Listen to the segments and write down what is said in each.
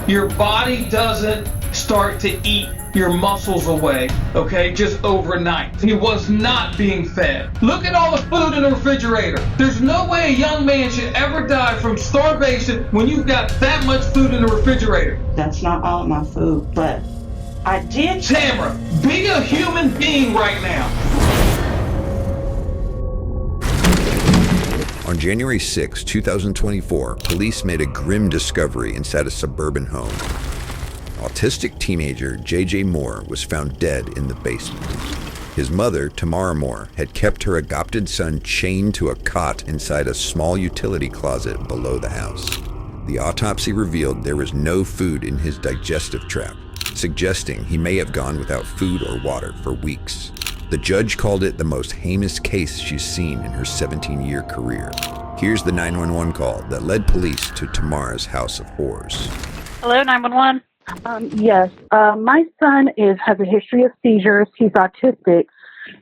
Your body doesn't start to eat your muscles away, okay, just overnight. He was not being fed. Look at all the food in the refrigerator. There's no way a young man should ever die from starvation when you've got that much food in the refrigerator. That's not all of my food, but I did. Tamara, be a human being right now. On January 6, 2024, police made a grim discovery inside a suburban home. Autistic teenager J.J. Moore was found dead in the basement. His mother, Tamara Moore, had kept her adopted son chained to a cot inside a small utility closet below the house. The autopsy revealed there was no food in his digestive tract, suggesting he may have gone without food or water for weeks. The judge called it the most heinous case she's seen in her 17-year career. Here's the 911 call that led police to Tamara's house of horrors. Hello, 911. Yes, my son has a history of seizures. He's autistic,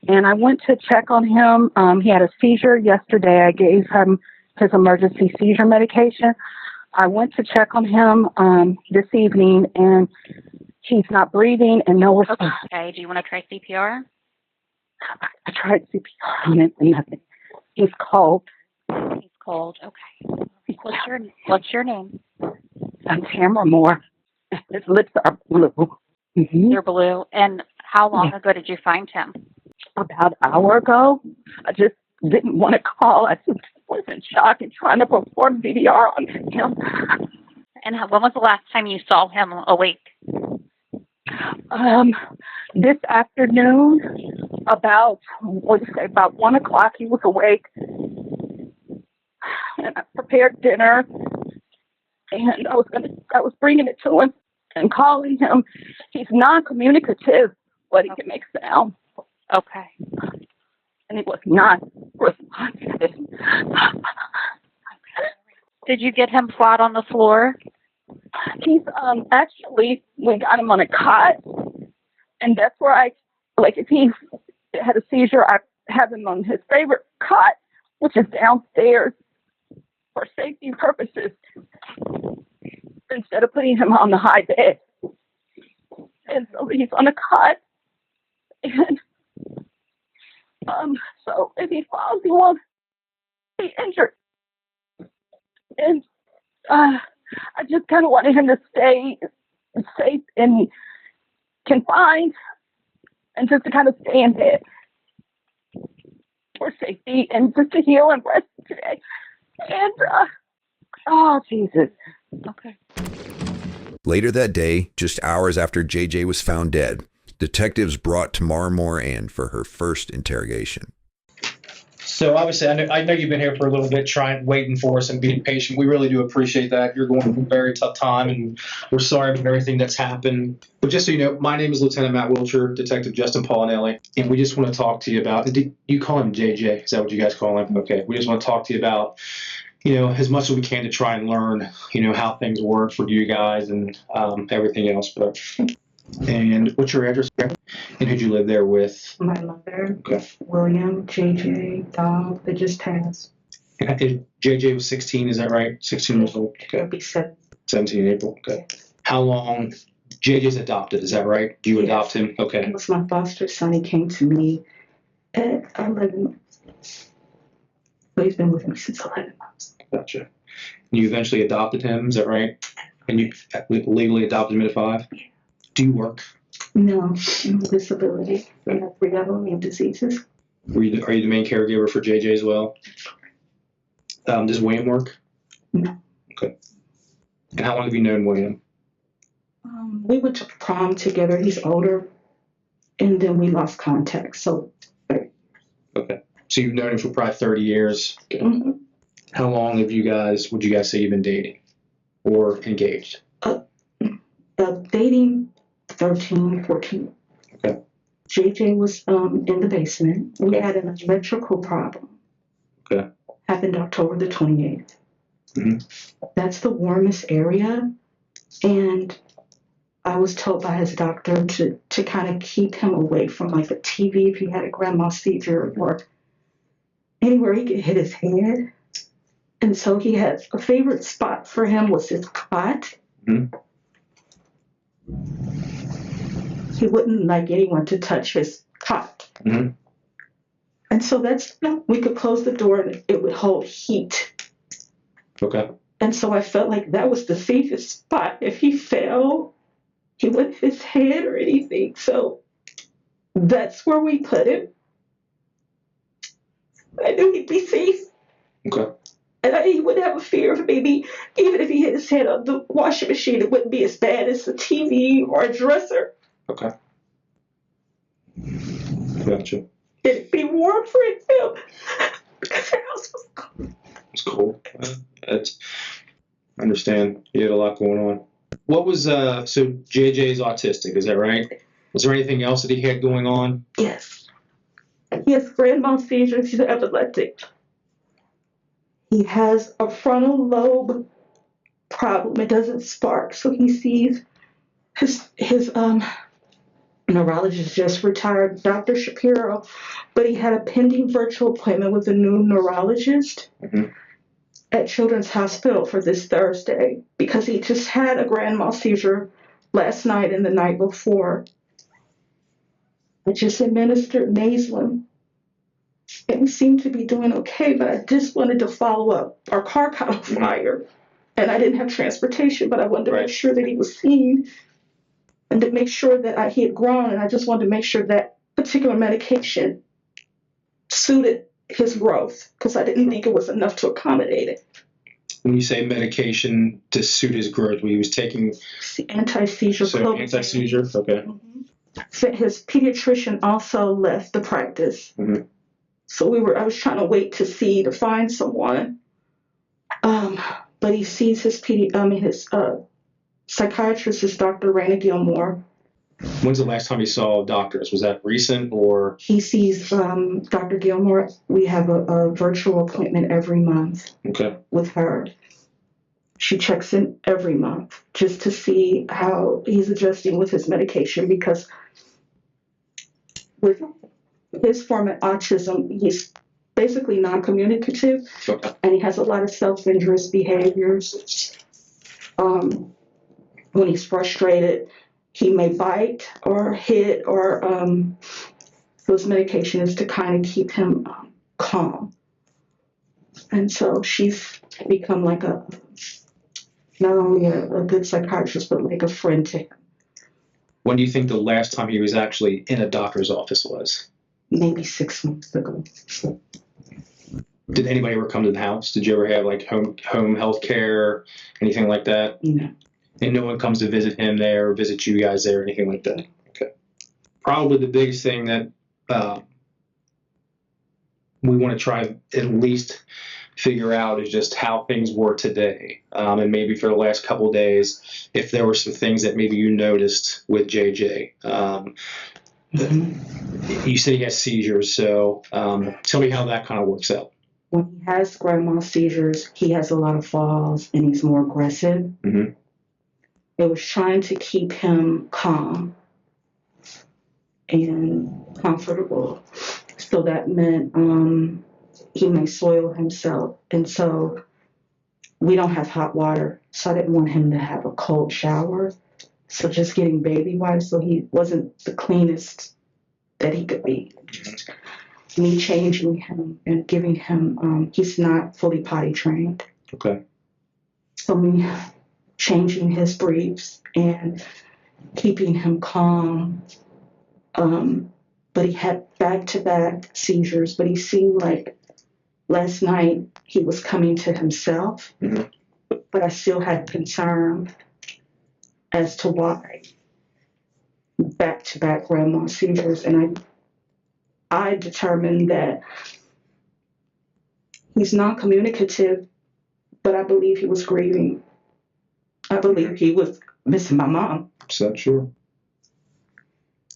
and I went to check on him. He had a seizure yesterday. I gave him his emergency seizure medication. I went to check on him this evening, and he's not breathing and no response. Okay, do you want to try CPR? I tried CPR on it and nothing. He's cold. He's cold. Okay. What's your name? I'm Tamara Moore. His lips are blue. Mm-hmm. They're blue. And how long ago did you find him? About an hour ago. I just didn't want to call. I just was in shock and trying to perform CPR on him. And when was the last time you saw him awake? This afternoon, about 1 o'clock, he was awake. And I prepared dinner. And I was bringing it to him and calling him. He's non-communicative, but he can make sound. Okay. And he was not responsive. Did you get him flat on the floor? He's actually, we got him on a cot, and that's where if he had a seizure, I have him on his favorite cot, which is downstairs for safety purposes, instead of putting him on the high bed. And so he's on a cot, and so if he falls, he won't be injured. And I just kind of wanted him to stay safe and confined, and just to kind of stay in bed for safety and just to heal and rest today. And, oh, Jesus. Okay. Later that day, just hours after JJ was found dead, detectives brought Tamara Moore in for her first interrogation. So obviously, I know you've been here for a little bit, waiting for us and being patient. We really do appreciate that. You're going through a very tough time, and we're sorry for everything that's happened. But just so you know, my name is Lieutenant Matt Wiltshire, Detective Justin Paulinelli, and we just want to talk to you about, you call him JJ? Is that what you guys call him? Okay. We just want to talk to you about, as much as we can to try and learn, how things work for you guys and everything else. And what's your address? And who'd you live there with? My mother, Okay. William, JJ, dog that just passed. And JJ was 16, is that right? 16 years old? Okay. It'll be 17 in April. Okay. How long? JJ's adopted, is that right? Do you adopt him? Okay. He was my foster son. He came to me at 11 months. So he's been with me since 11 months. Gotcha. You eventually adopted him, is that right? And you legally adopted him at 5? Yeah. Do you work? No, disability. We have 3 autoimmune diseases. Are you the main caregiver for JJ as well? Does William work? No. Okay. And how long have you known William? We went to prom together. He's older. And then we lost contact. So. Okay. So you've known him for probably 30 years. Okay. Mm-hmm. How long would you guys say you've been dating or engaged? Dating 13, 14. Okay. JJ was in the basement. We had an electrical problem. Okay. Happened October the 28th. Mm-hmm. That's the warmest area. And I was told by his doctor to kind of keep him away from like the TV if he had a grandma seizure or anywhere he could hit his head. And so he had a favorite spot for him was his cot. Mm-hmm. He wouldn't like anyone to touch his cot. Mm-hmm. And so we could close the door and it would hold heat. Okay. And so I felt like that was the safest spot. If he fell, he wouldn't hit his head or anything. So that's where we put him. I knew he'd be safe. Okay. And he wouldn't have a fear of maybe, even if he hit his head on the washing machine, it wouldn't be as bad as a TV or a dresser. Okay. Gotcha. It'd be warm for him because the house was cold. It's cool. I understand. You had a lot going on. What was, so JJ's autistic, is that right? Was there anything else that he had going on? Yes. He has grand mal seizures. He's epileptic. He has a frontal lobe problem. It doesn't spark. So he sees his neurologist just retired, Dr. Shapiro, but he had a pending virtual appointment with a new neurologist at Children's Hospital for this Thursday because he just had a grand mal seizure last night and the night before. I just administered Naslin, and he seemed to be doing okay, but I just wanted to follow up. Our car caught on fire, and I didn't have transportation, but I wanted to make sure that he was seen and to make sure that he had grown, and I just wanted to make sure that particular medication suited his growth because I didn't think it was enough to accommodate it. When you say medication to suit his growth, he was taking Anti-seizure. So anti-seizure, okay. His pediatrician also left the practice. So I was trying to find someone. But he sees his psychiatrist is Dr. Raina Gilmore. When's the last time he saw doctors? Was that recent or? He sees Dr. Gilmore. We have a virtual appointment every month with her. She checks in every month just to see how he's adjusting with his medication because with his form of autism, he's basically non-communicative and he has a lot of self-injurious behaviors. When he's frustrated, he may bite or hit or so his medication is to kind of keep him calm. And so she's become like not only a good psychiatrist, but like a friend to him. When do you think the last time he was actually in a doctor's office was? Maybe 6 months ago. Did anybody ever come to the house? Did you ever have like home health care, anything like that? No. And no one comes to visit him there or visit you guys there or anything like that? Okay. Probably the biggest thing that we want to try at least figure out is just how things were today. And maybe for the last couple of days, if there were some things that maybe you noticed with JJ. You said he has seizures, so tell me how that kind of works out. When he has grand mal seizures, he has a lot of falls and he's more aggressive. It was trying to keep him calm and comfortable. So that meant he may soil himself. And so we don't have hot water. So I didn't want him to have a cold shower. So just getting baby wipes so he wasn't the cleanest that he could be. Me changing him and giving him, he's not fully potty trained. Okay. So me changing his briefs and keeping him calm. But he had back-to-back seizures, but he seemed like last night he was coming to himself. But I still had concern as to why back-to-back grand mal seizures. And I determined that he's non-communicative, but I believe he was grieving. I believe he was missing my mom. So sure.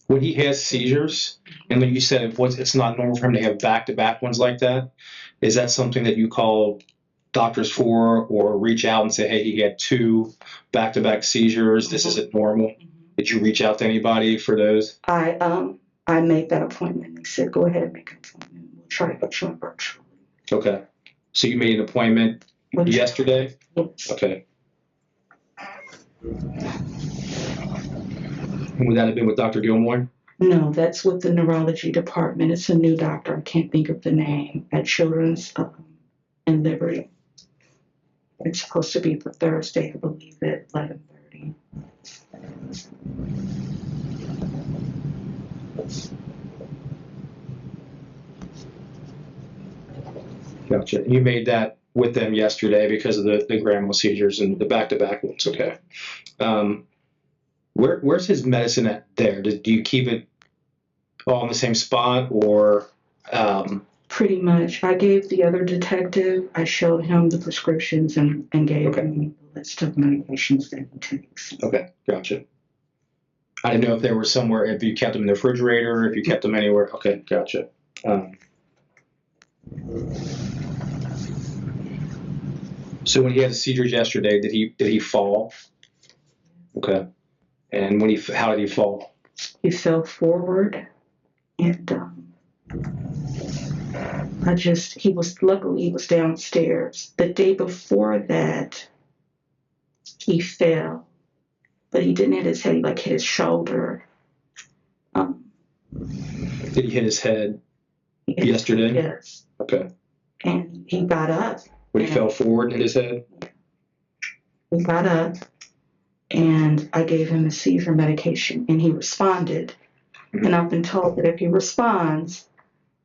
When he has seizures, and like you said, it's not normal for him to have back-to-back ones like that, is that something that you call doctors for or reach out and say, hey, he had 2 back-to-back seizures, this isn't normal? Did you reach out to anybody for those? I made that appointment. They said, go ahead and make an appointment. We'll try to get you in virtually. Okay. So you made an appointment yesterday? Yes. Okay. Would that have been with Dr. Gilmore? No, that's with the neurology department. It's a new doctor. I can't think of the name at Children's in Liberty. It's supposed to be for Thursday, I believe, at 11:30. Gotcha. You made that with them yesterday because of the grandma seizures and the back-to-back ones. Okay. Where's his medicine at there? Do you keep it all in the same spot, or? Pretty much. I gave the other detective, I showed him the prescriptions and gave him a list of medications that he takes. Okay, gotcha. I didn't know if they were somewhere, if you kept them in the refrigerator, if you kept them anywhere. Okay, gotcha. So when he had the seizures yesterday, did he fall? Okay. And how did he fall? He fell forward, and luckily he was downstairs. The day before that, he fell, but he didn't hit his head, he hit his shoulder. Did he hit his head yesterday? Yes. Okay. And he got up. When he fell forward and hit his head? He got up, and I gave him a seizure medication, and he responded. Mm-hmm. And I've been told that if he responds,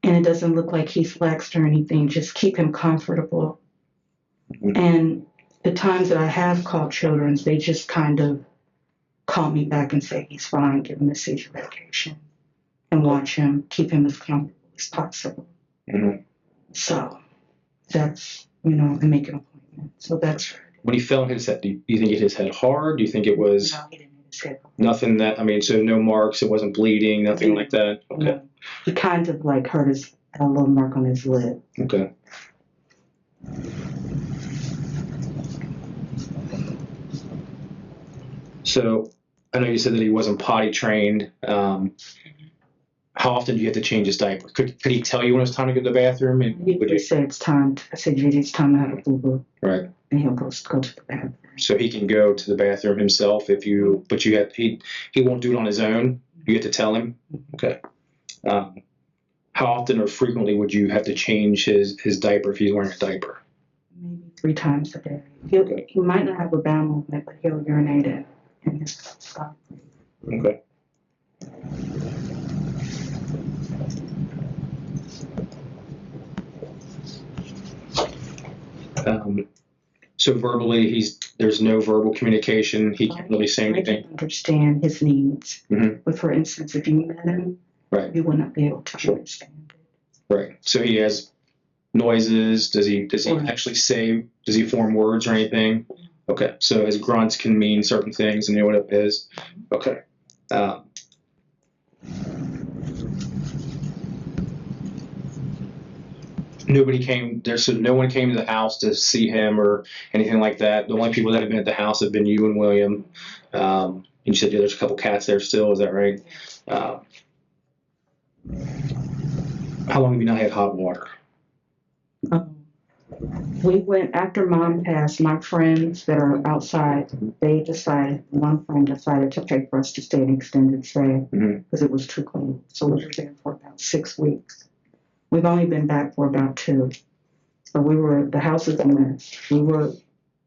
and it doesn't look like he's laxed or anything, just keep him comfortable. Mm-hmm. And the times that I have called Children's, they just kind of call me back and say he's fine, give him the seizure medication, and watch him, keep him as comfortable as possible. Mm-hmm. So that's, and make an appointment. So that's. When he fell and hit his head, do you think it hit his head hard? Do you think it was? No, he didn't hit his head hard. Nothing so no marks, it wasn't bleeding, nothing like that? Okay. No. He kind of had a little mark on his lip. Okay. So I know you said that he wasn't potty trained. How often do you have to change his diaper? Could he tell you when it's time to go to the bathroom? He would say it's time. I said, JJ, it's time to have a boo-boo. Right. And he'll go to the bathroom. So he can go to the bathroom himself he won't do it on his own. You have to tell him. Okay. How often or frequently would you have to change his diaper if he's wearing a diaper? Maybe 3 times a day. He might not have a bowel movement, but he'll urinate in his diaper. Okay. So verbally, there's no verbal communication. He can't really say anything. I can understand his needs. Mm-hmm. But for instance, if you met him, right, you would not be able to understand it. Right. So he has noises. Does he actually say? Does he form words or anything? Okay. So his grunts can mean certain things, and you know what it is. Okay. Nobody came there, so no one came to the house to see him or anything like that. The only people that have been at the house have been you and William. You said there's a couple cats there still. Is that right? How long have you not had hot water? We went after Mom passed. My friends that are outside, one friend decided to pay for us to stay an extended stay because it was too cold. So we were there for about 6 weeks. We've only been back for about 2. So the house is a mess. We were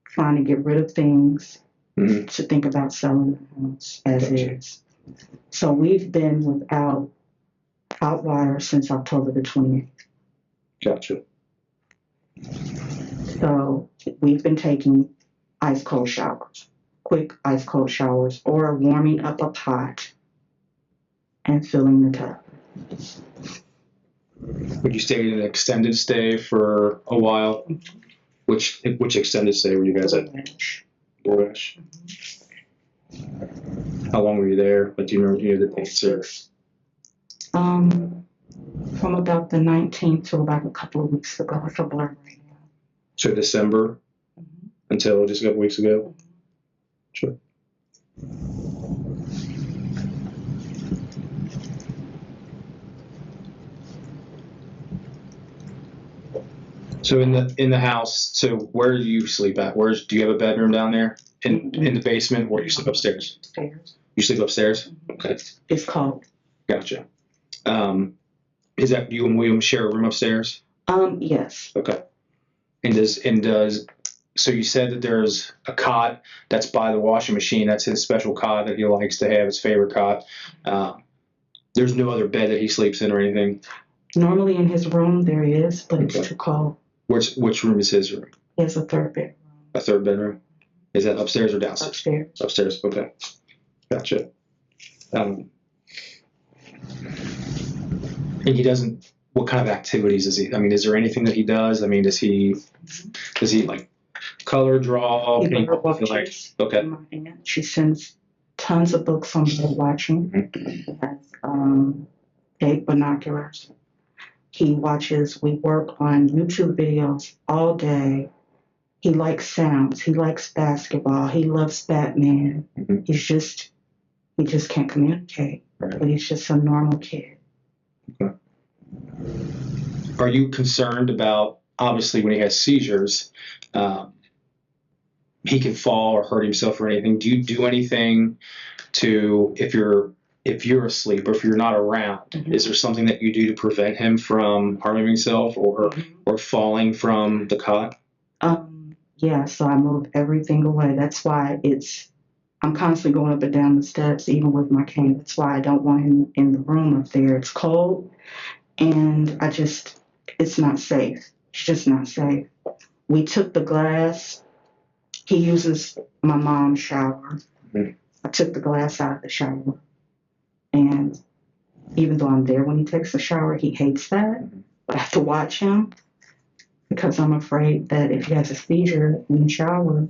trying to get rid of things to think about selling the house as is. So we've been without hot water since October the 28th. Gotcha. So we've been taking ice cold showers, quick ice cold showers, or warming up a pot and filling the tub. Would you stay in an extended stay for a while? Which extended stay were you guys at? Borash. How long were you there? Do you remember the dates? From about the 19th to about a couple of weeks ago. It's a blur right now. So December until just a couple weeks ago? Sure. So in the house, so where do you sleep at? Do you have a bedroom down there? in the basement, or you sleep upstairs? Upstairs. You sleep upstairs? Okay, It's cold. gotcha. Is that you and William share a room upstairs? Yes. Okay. So you said that there's a cot that's by the washing machine. That's his special cot that he likes to have, his favorite cot. There's no other bed that he sleeps in or anything? Normally in his room there is, but it's too cold. Which room is his room? He has a third bedroom. A third bedroom? Is that upstairs or downstairs? Upstairs. Upstairs, okay. Gotcha. And he doesn't, what kind of activities is he, I mean, is there anything that he does? I mean, does he like color, draw? He Can he- watches. okay. My aunt, she sends tons of books on bird watching. He has big binoculars. He watches, we work on YouTube videos all day. He likes sounds. He likes basketball. He loves Batman. Mhm. He just can't communicate. Right. But he's just a normal kid. Are you concerned about, obviously when he has seizures, he can fall or hurt himself or anything? Do you do anything to, if you're asleep or if you're not around, Mhm. is there something that you do to prevent him from harming himself or falling from the cot? Yeah, so I move everything away. That's why I'm constantly going up and down the steps, even with my cane. That's why I don't want him in the room up there. It's cold, and it's not safe. It's just not safe. We took the glass. He uses my mom's shower. Mhm. I took the glass out of the shower. And even though I'm there when he takes a shower, he hates that. But I have to watch him because I'm afraid that if he has a seizure in the shower,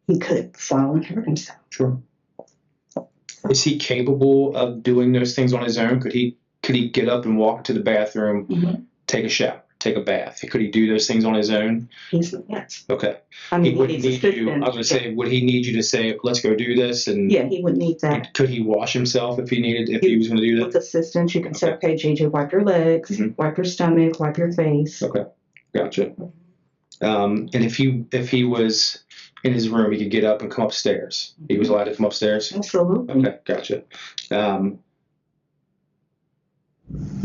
he could fall and hurt himself. Sure. Is he capable of doing those things on his own? Could he get up and walk to the bathroom, Mhm. take a shower, take a bath? Could he do those things on his own? Yes. Okay. I He mean, wouldn't he's need you. assistant. I was going to say, would he need you to say, let's go do this? And Yeah, he would need that. could he wash himself if he was going to do With that? assistance, you can say, okay, JJ, wipe your legs, Mhm. wipe your stomach, wipe your face. Okay, gotcha. And if he was in his room, he could get up and come upstairs. He was allowed to come upstairs? Absolutely. Okay, gotcha.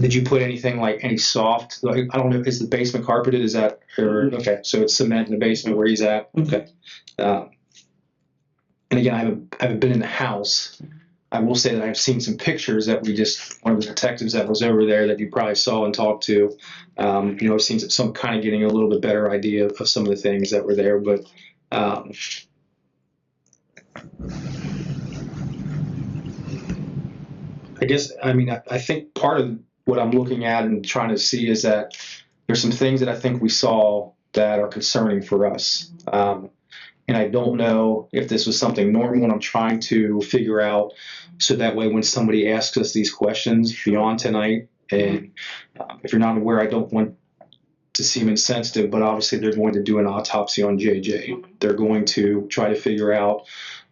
Did you put anything like any soft, like, I don't know, is the basement carpeted? Is that, or, okay, so it's cement in the basement where he's at? Okay. And again, I haven't been in the house. I will say that I've seen some pictures that one of the detectives that was over there that you probably saw and talked to, I've seen some kind of getting a little bit better idea of some of the things that were there, but I guess, I mean, I think part of what I'm looking at and trying to see is that there's some things that I think we saw that are concerning for us. And I don't know if this was something normal, and I'm trying to figure out so that way when somebody asks us these questions beyond tonight, and if you're not aware, I don't want to seem insensitive, but obviously they're going to do an autopsy on JJ. They're going to try to figure out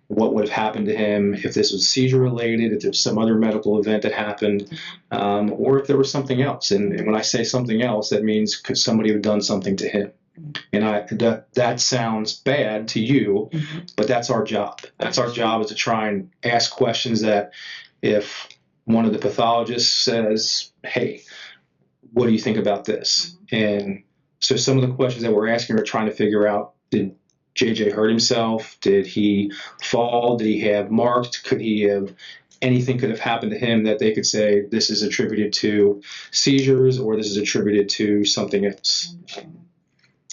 what would have happened to him, if this was seizure related, if there's some other medical event that happened, or if there was something else. And when I say something else, that means could somebody have done something to him? And that sounds bad to you, but that's our job. That's our job, is to try and ask questions that if one of the pathologists says, hey, what do you think about this? And so some of the questions that we're asking are trying to figure out, did JJ hurt himself? Did he fall? Did he have marks? Anything could have happened to him that they could say this is attributed to seizures or this is attributed to something else?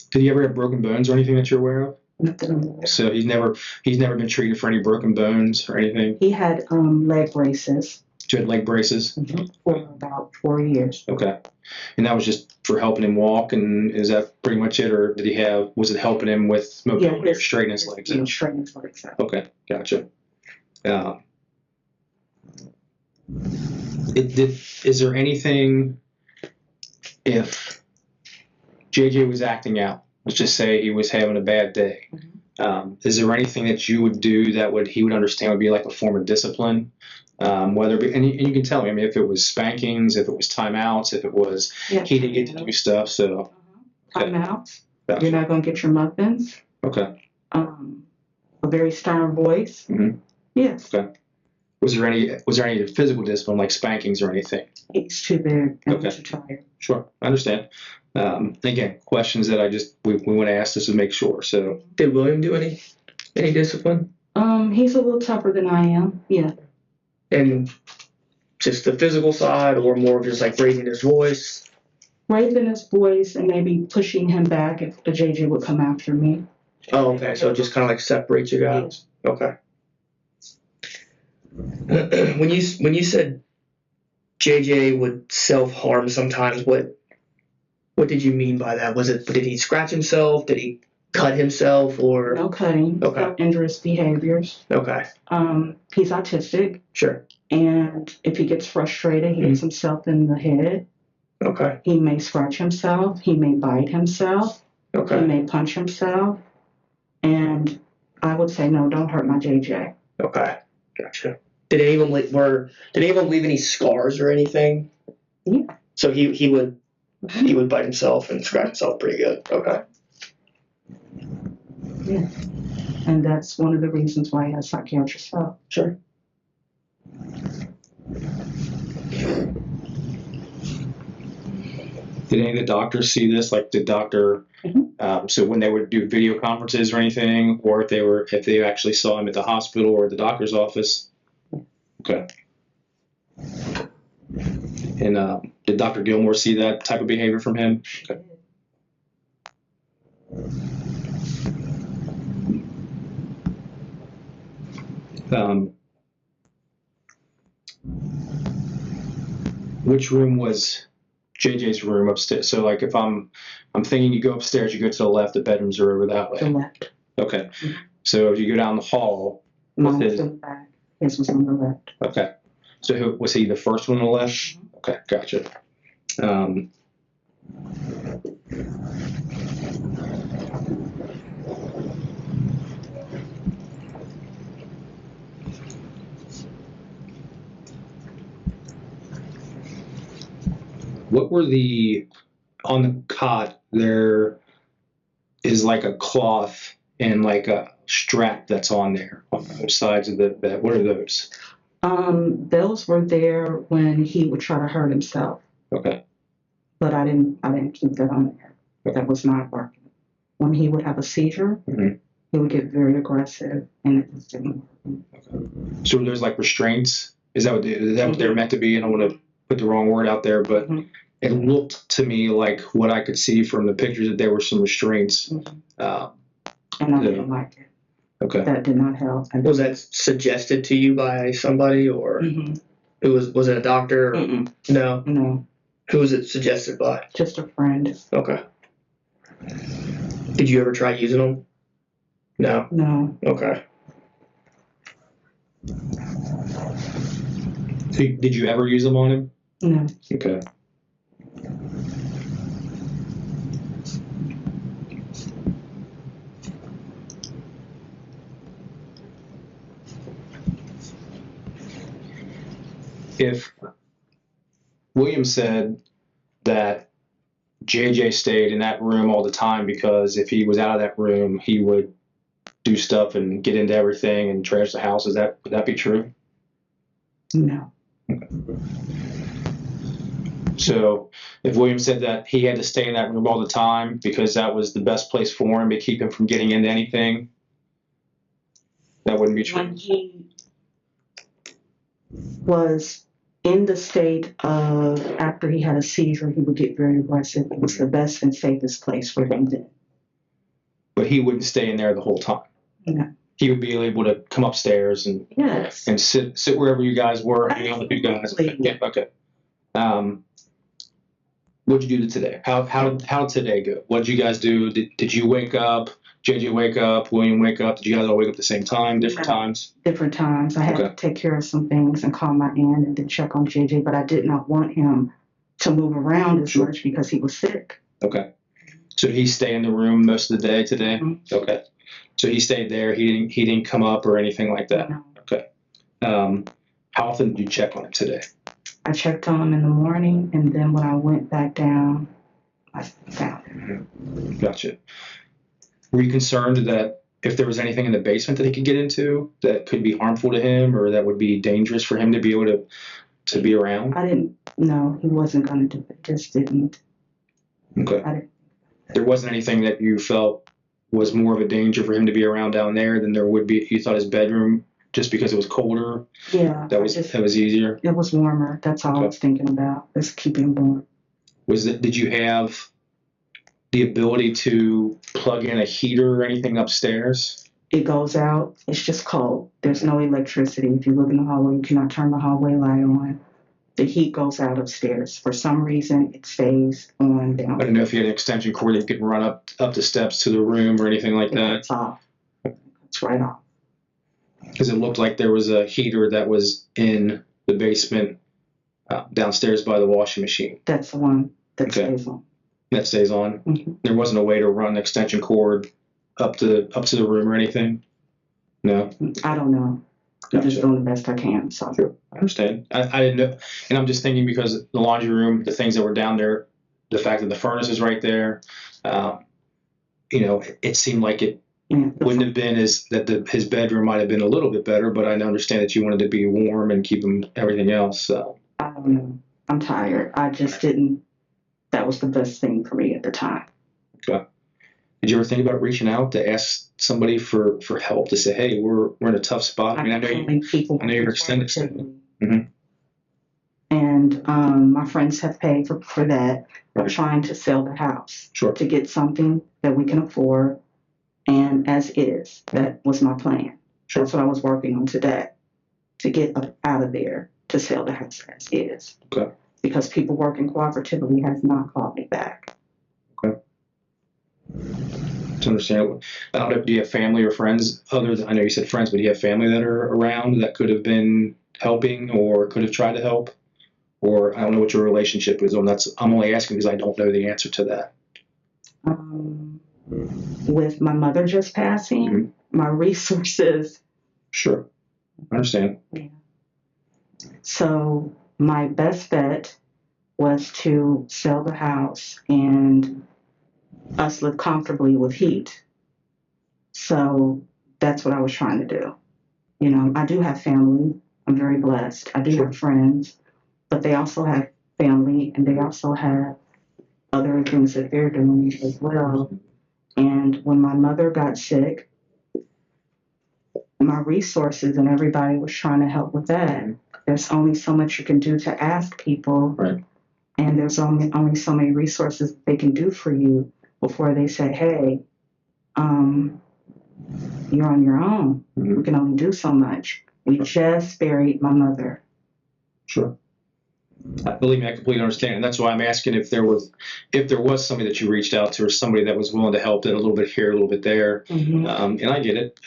Did he ever have broken bones or anything that you're aware of? Nothing. So he's never been treated for any broken bones or anything? He had leg braces. You had leg braces? For about 4 years. Okay. And that was just for helping him walk, and is that pretty much it, or was it helping him with mobility or straightening his legs out? Straightening his legs out. Okay, gotcha. Is there anything, if JJ was acting out, let's just say he was having a bad day, is there anything that you would do that he would understand would be like a form of discipline? Whether it be, and you can tell me, I mean, if it was spankings, if it was timeouts, if it was he didn't get to do stuff, so. Timeouts. Gotcha. You're not going to get your muffins. Okay. A very stern voice. Mhm. Yes. Okay. Was there any physical discipline like spankings or anything? He's too big and Okay. too tired. Sure, I understand. Again, questions that we want to ask just to make sure. So, Did William do any discipline? He's a little tougher than I am. Yeah. And just the physical side, or more of just like raising his voice? Raising his voice and maybe pushing him back if the JJ would come after me. Oh, okay. So it just kind of like separates you guys. Okay. When you said JJ would self-harm sometimes, what did you mean by that? Did he scratch himself? Did he cut himself? Or No cutting. Okay. Injurious behaviors. Okay. He's autistic, Sure. and if he gets frustrated, he hits himself in the head. Okay. He may scratch himself. He may bite himself. He Okay. may punch himself. And I would say, no, don't hurt my JJ. Okay. Gotcha. Did any of them leave any scars or anything? Yeah. So he would bite himself and scratch himself pretty good. Okay. Yeah. And that's one of the reasons why he has psychiatric help. Sure. did any of the doctors see this? Like, the doctor? So when they would do video conferences or anything, or if they actually saw him at the hospital or the doctor's office? Okay. And did Dr. Gilmore see that type of behavior from him? Okay. Which room was JJ's room upstairs? So, like, if I'm thinking you go upstairs, you go to the left, the bedrooms are over that way. The left. Okay. So if you go down the hall, Mine was in the back. His was on the left. okay. So was he the first one on the left? Okay, gotcha. What were on the cot, there is like a cloth and like a strap that's on there on both sides of the bed. What are those? Those were there when he would try to hurt himself, Okay. but I didn't keep that on there. Okay. That was not working. When he would have a seizure, he would get very aggressive, and it just didn't work. Okay. So there's like restraints. Is that what they're meant to be? I don't want to put the wrong word out there, but it looked to me like what I could see from the pictures that there were some restraints. And I didn't like it. Okay. That did not help. Was that suggested to you by somebody, or it was it a doctor? Or, no. No, Who was it suggested by? just a friend. Okay. Did you ever try using them? No. No. Okay. So did you ever use them on him? No. Okay. If William said that JJ stayed in that room all the time because if he was out of that room, he would do stuff and get into everything and trash the house, would that be true? No. So if William said that he had to stay in that room all the time because that was the best place for him to keep him from getting into anything, that wouldn't be true? When he was in the state of, after he had a seizure, he would get very aggressive. It was the best and safest place for him then. But he wouldn't stay in there the whole time. No. He would be able to come upstairs and Yes. and sit wherever you guys were, hang out with you guys. Absolutely. Yeah, okay. What'd you do today? How did today go? What did you guys do? Did you wake up? JJ wake up? William wake up? Did you guys all wake up at the same time? Different times? Different times. I had to take care of some things and call my aunt and then check on JJ, but I did not want him to move around as much because he was sick. Okay. So did he stay in the room most of the day today? Okay. So he stayed there. He didn't come up or anything like that. No. Okay. How often did you check on him today? I checked on him in the morning, and then when I went back down, I found him. Gotcha. Were you concerned that if there was anything in the basement that he could get into that could be harmful to him or that would be dangerous for him to be able to be around? I didn't know he wasn't going to do it. Just didn't. Okay. I didn't. There wasn't anything that you felt was more of a danger for him to be around down there than there would be. You thought his bedroom, just because it was colder, Yeah. that was easier. It was warmer. That's all I was thinking about, is keeping him warm. Did you have the ability to plug in a heater or anything upstairs? It goes out. It's just cold. There's no electricity. If you look in the hallway, you cannot turn the hallway light on. The heat goes out upstairs. For some reason, it stays on down. I don't know if you had an extension cord that you could run up the steps to the room or anything like that. It's off. It's right off. Because it looked like there was a heater that was in the basement downstairs by the washing machine. That's the one that stays on. That stays on. Mm-hmm. There wasn't a way to run an extension cord up to the room or anything? No? I don't know. I'm just doing the best I can. So. Sure. I understand. I didn't know. And I'm just thinking because the laundry room, the things that were down there, the fact that the furnace is right there, it seemed like it wouldn't have been his bedroom might have been a little bit better, but I understand that you wanted to be warm and keep him everything else. So. I don't know. I'm tired. I just didn't. That was the best thing for me at the time. Okay. Did you ever think about reaching out to ask somebody for help, to say, hey, we're in a tough spot? I know you're extended. Mm-hmm. And my friends have paid for that. We're trying to sell the house to get something that we can afford. And as is, that was my plan. Sure. That's what I was working on today, to get out of there, to sell the house as is. Okay. Because people working cooperatively has not called me back. Okay. It's understandable. I don't know, do you have family or friends other than, I know you said friends, but do you have family that are around that could have been helping or could have tried to help? Or I don't know what your relationship is on that. I'm only asking because I don't know the answer to that. With my mother just passing, my resources. Sure. I understand. Yeah. So my best bet was to sell the house and us live comfortably with heat. So that's what I was trying to do. I do have family. I'm very blessed. I do have friends, but they also have family and they also have other things that they're doing as well. And when my mother got sick, my resources and everybody was trying to help with that. There's only so much you can do to ask people. Right. And there's only so many resources they can do for you before they say, hey, you're on your own. Mm-hmm. We can only do so much. We just buried my mother. Sure. Believe me, I completely understand. And that's why I'm asking if there was somebody that you reached out to or somebody that was willing to help, that a little bit here, a little bit there. Mm-hmm. And I get it.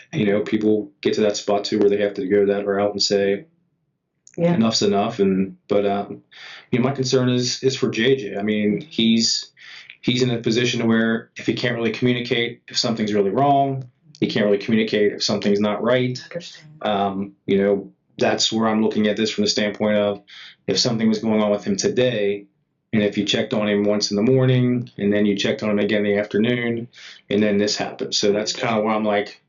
People get to that spot too where they have to go that route and say, enough's enough. But my concern is for JJ. I mean, he's in a position where if he can't really communicate if something's really wrong, he can't really communicate if something's not right. That's where I'm looking at this from the standpoint of if something was going on with him today, and if you checked on him once in the morning, and then you checked on him again in the afternoon, and then this happened. So that's kind of where I'm like,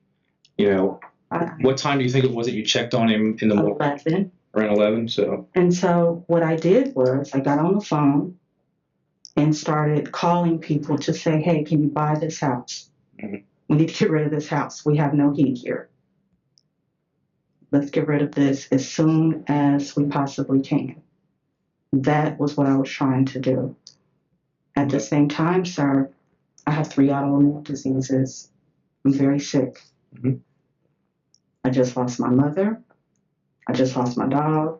what time do you think it was that you checked on him in the morning? 11. Around 11. So. And so what I did was I got on the phone and started calling people to say, hey, can you buy this house? Mm-hmm. We need to get rid of this house. We have no heat here. Let's get rid of this as soon as we possibly can. That was what I was trying to do. At the same time, sir, I have 3 autoimmune diseases. I'm very sick. Mm-hmm. I just lost my mother. I just lost my dog.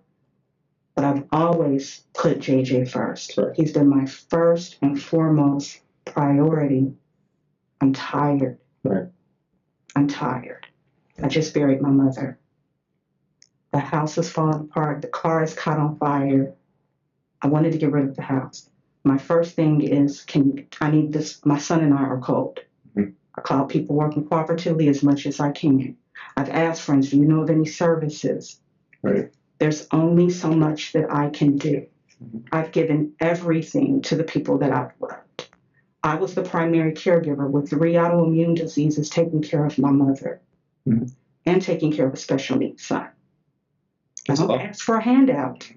But I've always put JJ first. Sure. He's been my first and foremost priority. I'm tired. Right. I'm tired. I just buried my mother. The house is falling apart. The car is caught on fire. I wanted to get rid of the house. My first thing is, I need this. My son and I are cold. Mm-hmm. I call people working cooperatively as much as I can. I've asked friends, do you know of any services? Right. There's only so much that I can do. Mm-hmm. I've given everything to the people that I've loved. I was the primary caregiver with 3 autoimmune diseases, taking care of my mother and taking care of a special needs son. I don't ask for a handout.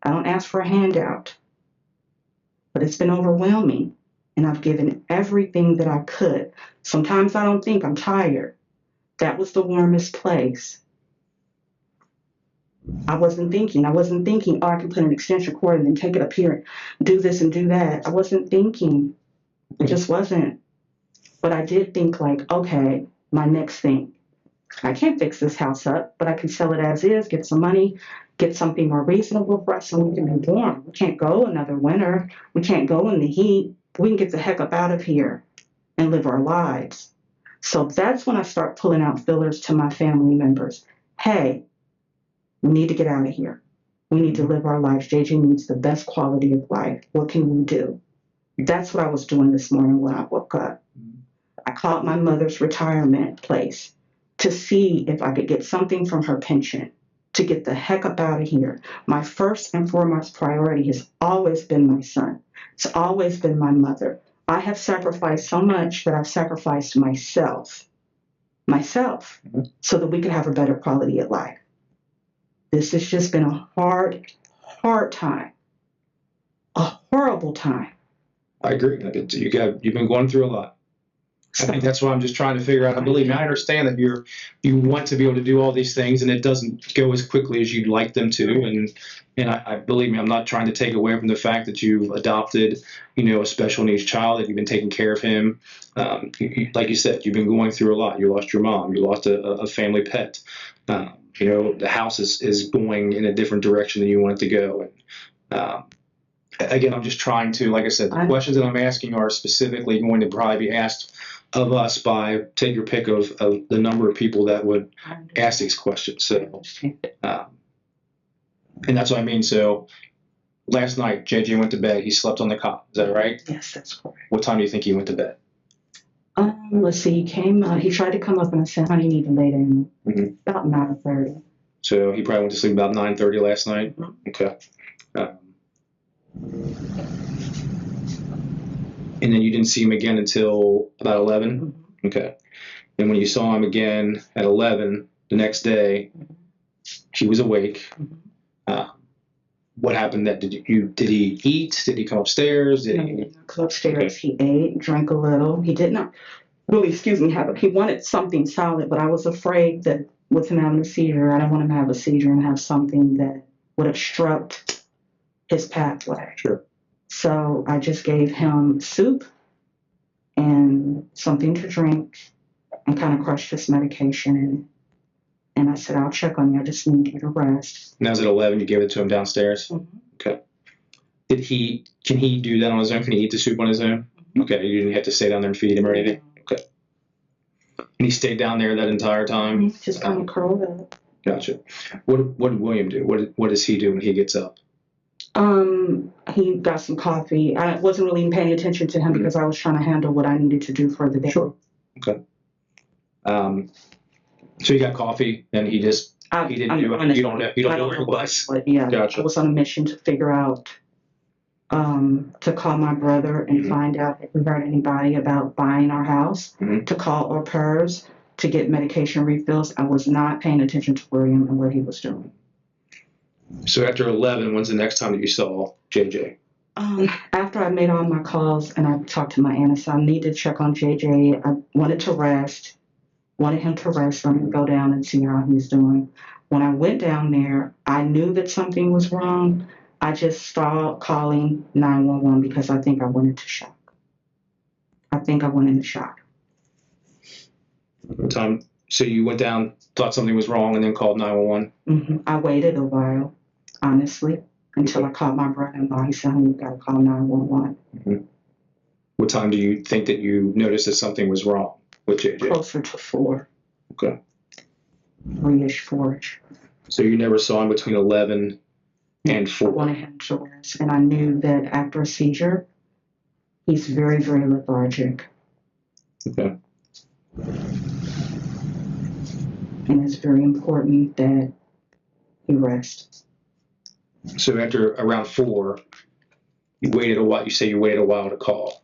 I don't ask for a handout. But it's been overwhelming, and I've given everything that I could. Sometimes I don't think I'm tired. That was the warmest place. I wasn't thinking, oh, I can put an extension cord and then take it up here and do this and do that. I wasn't thinking. It just wasn't. But I did think like, okay, my next thing. I can't fix this house up, but I can sell it as is, get some money, get something more reasonable for us, and we can be warm. We can't go another winter. We can't go in the heat. We can get the heck up out of here and live our lives. So that's when I start pulling out fillers to my family members. Hey, we need to get out of here. We need to live our lives. JJ needs the best quality of life. What can we do? That's what I was doing this morning when I woke up. I called my mother's retirement place to see if I could get something from her pension to get the heck up out of here. My first and foremost priority has always been my son. It's always been my mother. I have sacrificed so much that I've sacrificed myself, so that we could have a better quality of life. This has just been a hard time, a horrible time. I agree. You've been going through a lot. I think that's what I'm just trying to figure out. I believe me, I understand that you want to be able to do all these things, and it doesn't go as quickly as you'd like them to. And I believe me, I'm not trying to take away from the fact that you've adopted, a special needs child, that you've been taking care of him. Like you said, you've been going through a lot. You lost your mom. You lost a family pet. The house is going in a different direction than you want it to go. And again, I'm just trying to, like I said, the questions that I'm asking are specifically going to probably be asked of us by, take your pick of the number of people that would ask these questions. So, and that's what I mean. So last night, JJ went to bed. He slept on the cot. Is that right? Yes, that's correct. What time do you think he went to bed? Let's see. He tried to come up and I said, honey, you need to lay down. About 9:30. So he probably went to sleep about 9:30 last night? Okay. And then you didn't see him again until about 11? Okay. And when you saw him again at 11 the next day, he was awake. What happened? Did he eat? Did he come upstairs? No, he did not come upstairs. Okay. He ate, drank a little. He did not really, he wanted something solid, but I was afraid that with him having a seizure, I don't want him to have a seizure and have something that would obstruct his pathway. Sure. So I just gave him soup and something to drink and kind of crushed his medication. And I said, I'll check on you. I just need you to rest. And that was at 11. You gave it to him downstairs? Okay. Can he do that on his own? Can he eat the soup on his own? Okay. You didn't have to stay down there and feed him or anything? Okay. And he stayed down there that entire time? Just kind of curled up. Gotcha. What did William do? What does he do when he gets up? He got some coffee. I wasn't really paying attention to him because I was trying to handle what I needed to do for the day. Sure. Okay. So you got coffee, and he didn't do it. You don't know what it was. Yeah. Gotcha. I was on a mission to figure out, to call my brother and find out if we heard anybody about buying our house, to call au pairs, to get medication refills. I was not paying attention to William and what he was doing. So after 11, when's the next time that you saw JJ? After I made all my calls and I talked to my aunt, so I needed to check on JJ. I wanted him to rest. I'm going to go down and see how he's doing. When I went down there, I knew that something was wrong. I just started calling 911 because I think I went into shock. What time? So you went down, thought something was wrong, and then called 911? I waited a while, honestly, until I called my brother-in-law. He said, you got to call 911. What time do you think that you noticed that something was wrong with JJ? Closer to 4. Okay. 3-ish, 4-ish. So you never saw him between 11 and 4? I wanted him to rest, and I knew that after a seizure, he's very, very lethargic. Okay. And it's very important that he rest. So after around 4, you waited a while. You say you waited a while to call.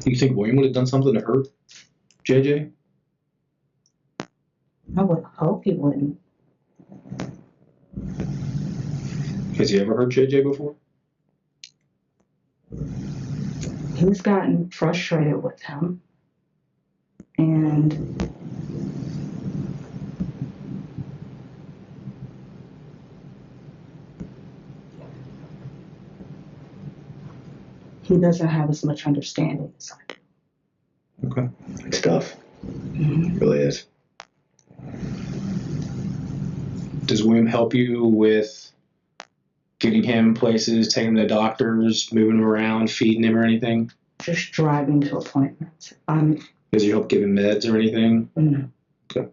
Do you think William would have done something to hurt JJ? I would hope he wouldn't. Has he ever hurt JJ before? He's gotten frustrated with him. And he doesn't have as much understanding as I do. Okay. It's tough. Mhm. It really is. Does William help you with getting him places, taking him to doctors, moving him around, feeding him or anything? Just driving to appointments. Does he help give him meds or anything? No. Okay.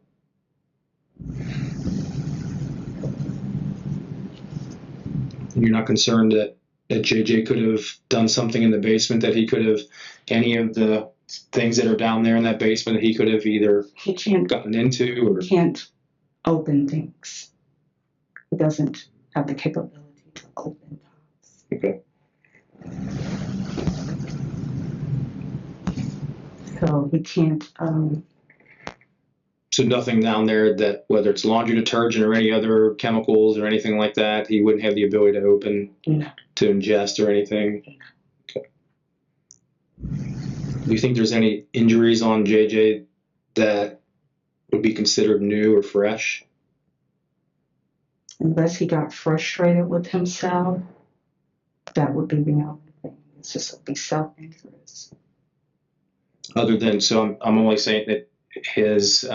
You're not concerned that JJ could have done something in the basement, that he could have, any of the things that are down there in that basement, that he could have either He can't gotten into or... open things. He doesn't have the capability to open things. Okay. So he can't, So nothing down there that, whether it's laundry detergent or any other chemicals or anything like that, he wouldn't have the ability to open, No. to ingest or anything? Okay. Do you think there's any injuries on JJ that would be considered new or fresh? Unless he got frustrated with himself, that would be the only thing. It's just be self-interest. Other than, so I'm only saying that his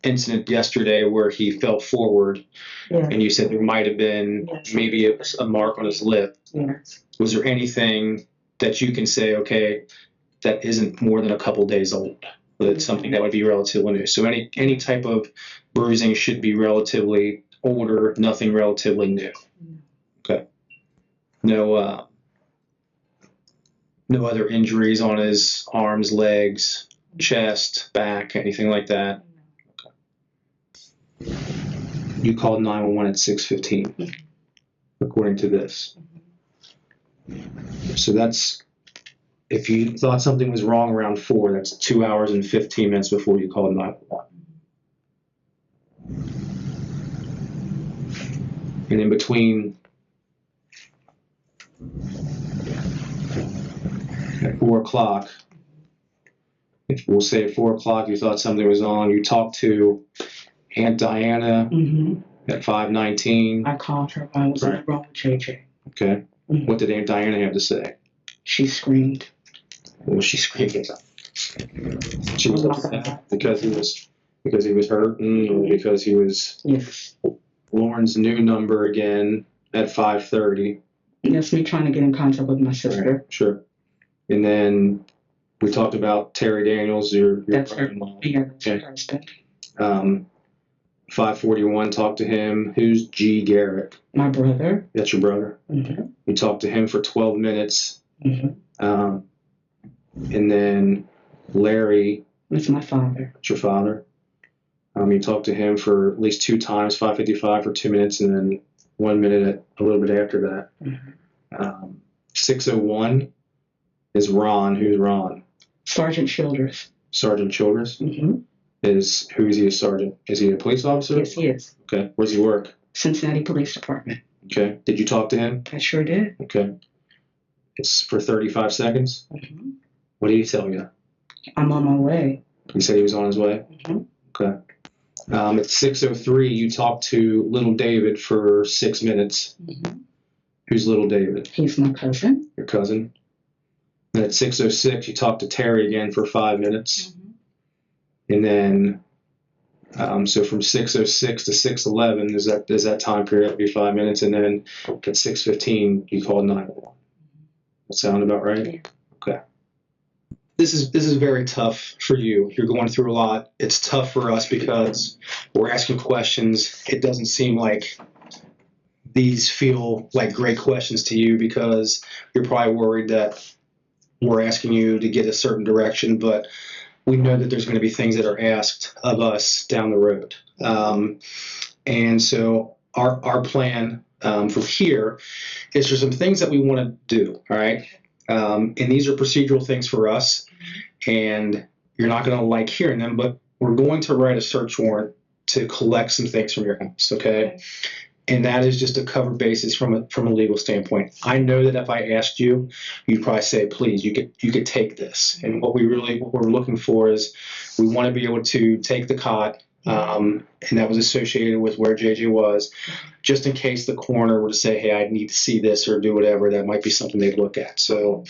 incident yesterday where he fell forward, Yes. and you said there might have been maybe it was a mark on his lip. Yes. Was there anything that you can say, okay, that isn't more than a couple days old? That's something that would be relatively new. So any type of bruising should be relatively older, nothing relatively new. Okay. No other injuries on his arms, legs, chest, back, anything like that? Okay. You called 911 at 6:15, according to this. So that's, if you thought something was wrong around 4, that's 2 hours and 15 minutes before you called 911. And in between, at 4 o'clock, if we'll say at 4 o'clock you thought something was on, you talked to Aunt Diana at 5:19. I called her when I was in the room with JJ. Okay. Mhm. What did Aunt Diana have to say? She screamed. What was she screaming about? She was upset because he was hurting, or because he was Yes. Lauren's new number again at 5:30. Yes, me trying to get in contact with my sister. Right, sure. And then we talked about Terry Daniels, your That's her. brother-in-law. Yeah, that's her Okay. husband. 5:41, talked to him. Who's G. Garrett? My brother. That's your brother. Mm-hmm. You talked to him for 12 minutes. Mm-hmm. And then Larry, That's my father. that's your father. You talked to him for at least 2 times, 5:55 for 2 minutes, and then 1 minute a little bit after that. Mm-hmm. 6:01 is Ron. Who's Ron? Sergeant Childress. Sergeant Childress. Mm-hmm. Who is he a sergeant? Is he a police officer? Yes, he is. Okay. Where does he work? Cincinnati Police Department. Okay. Did you talk to him? I sure did. Okay. It's for 35 seconds. Mm-hmm. What did he tell you? I'm on my way. He said he was on his way? Mm-hmm. Okay. At 6:03, you talked to little David for 6 minutes. Mm-hmm. Who's little David? He's my cousin. Your cousin. And at 6:06, you talked to Terry again for 5 minutes. Mm-hmm. And then, so from 6:06 to 6:11, is that time period? That'd be 5 minutes. And then at 6:15, you called 911. That sound about right? Yeah. Okay. This is very tough for you. You're going through a lot. It's tough for us because we're asking questions. It doesn't seem like these feel like great questions to you because you're probably worried that we're asking you to get a certain direction, but we know that there's going to be things that are asked of us down the road. And so our plan from here is there's some things that we want to do, all right? And these are procedural things for us, and you're not going to like hearing them, but we're going to write a search warrant to collect some things from your house, okay? And that is just a cover basis from a legal standpoint. I know that if I asked you, you'd probably say, please, you could take this. And what we're looking for is we want to be able to take the cot, and that was associated with where JJ was, just in case the coroner were to say, hey, I need to see this or do whatever, that might be something they'd look at. So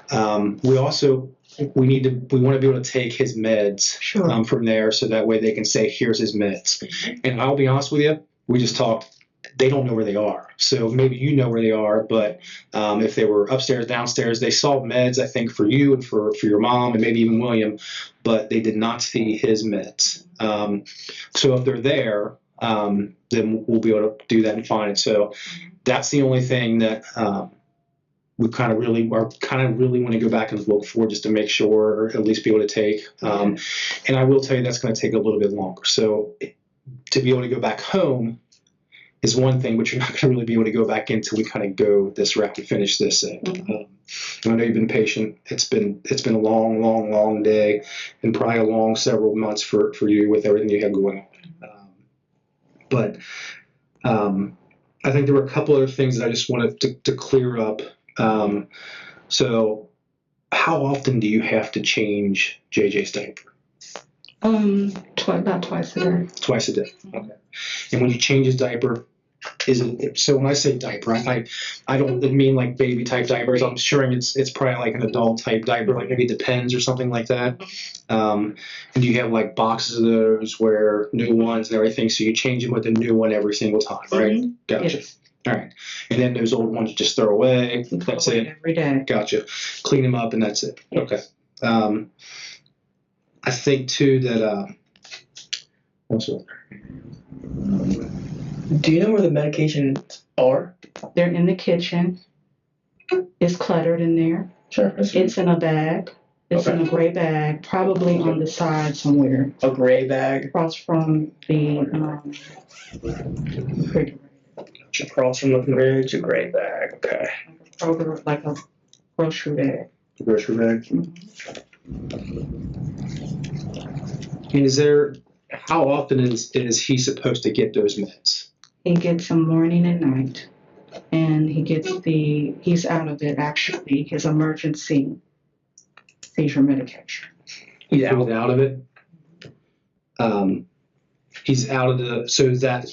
we want to be able to take his meds from there, so that way they can say, here's his meds. And I'll be honest with you, we just talked. They don't know where they are. So maybe you know where they are, but if they were upstairs, downstairs, they saw meds, I think, for you and for your mom and maybe even William, but they did not see his meds. So if they're there, then we'll be able to do that and find it. So that's the only thing that we kind of really want to go back and look for, just to make sure, or at least be able to take. And I will tell you that's going to take a little bit longer. So to be able to go back home is one thing, but you're not going to really be able to go back until we kind of go this route and finish this. I know you've been patient. It's been a long day, and probably a long several months for you with everything you have going on. But I think there were a couple other things that I just wanted to clear up. So how often do you have to change JJ's diaper? About twice a day. Twice a day. Okay. And when you change his diaper, is it, so when I say diaper, I don't mean like baby type diapers. I'm sure it's probably like an adult type diaper, like maybe Depends or something like that. And do you have like boxes of those where new ones and everything, so you change them with a new one every single time, right? Mm-hmm. Gotcha. Yes. All right. And then those old ones you just throw away. That's it. Every day. Gotcha. Clean them up and that's it. Yes. Okay. I think too that also. Do you know where the medications are? They're in the kitchen. It's cluttered in there. Sure. It's in a bag. It's in a gray bag, probably on the side somewhere. A gray bag? Across from the refrigerator. Across from the fridge, a gray bag. Okay. Like a grocery bag. Grocery bag. And how often is he supposed to get those meds? He gets them morning and night. And he's out of it actually, his emergency seizure medication. He's out of it? He's out of the, so that,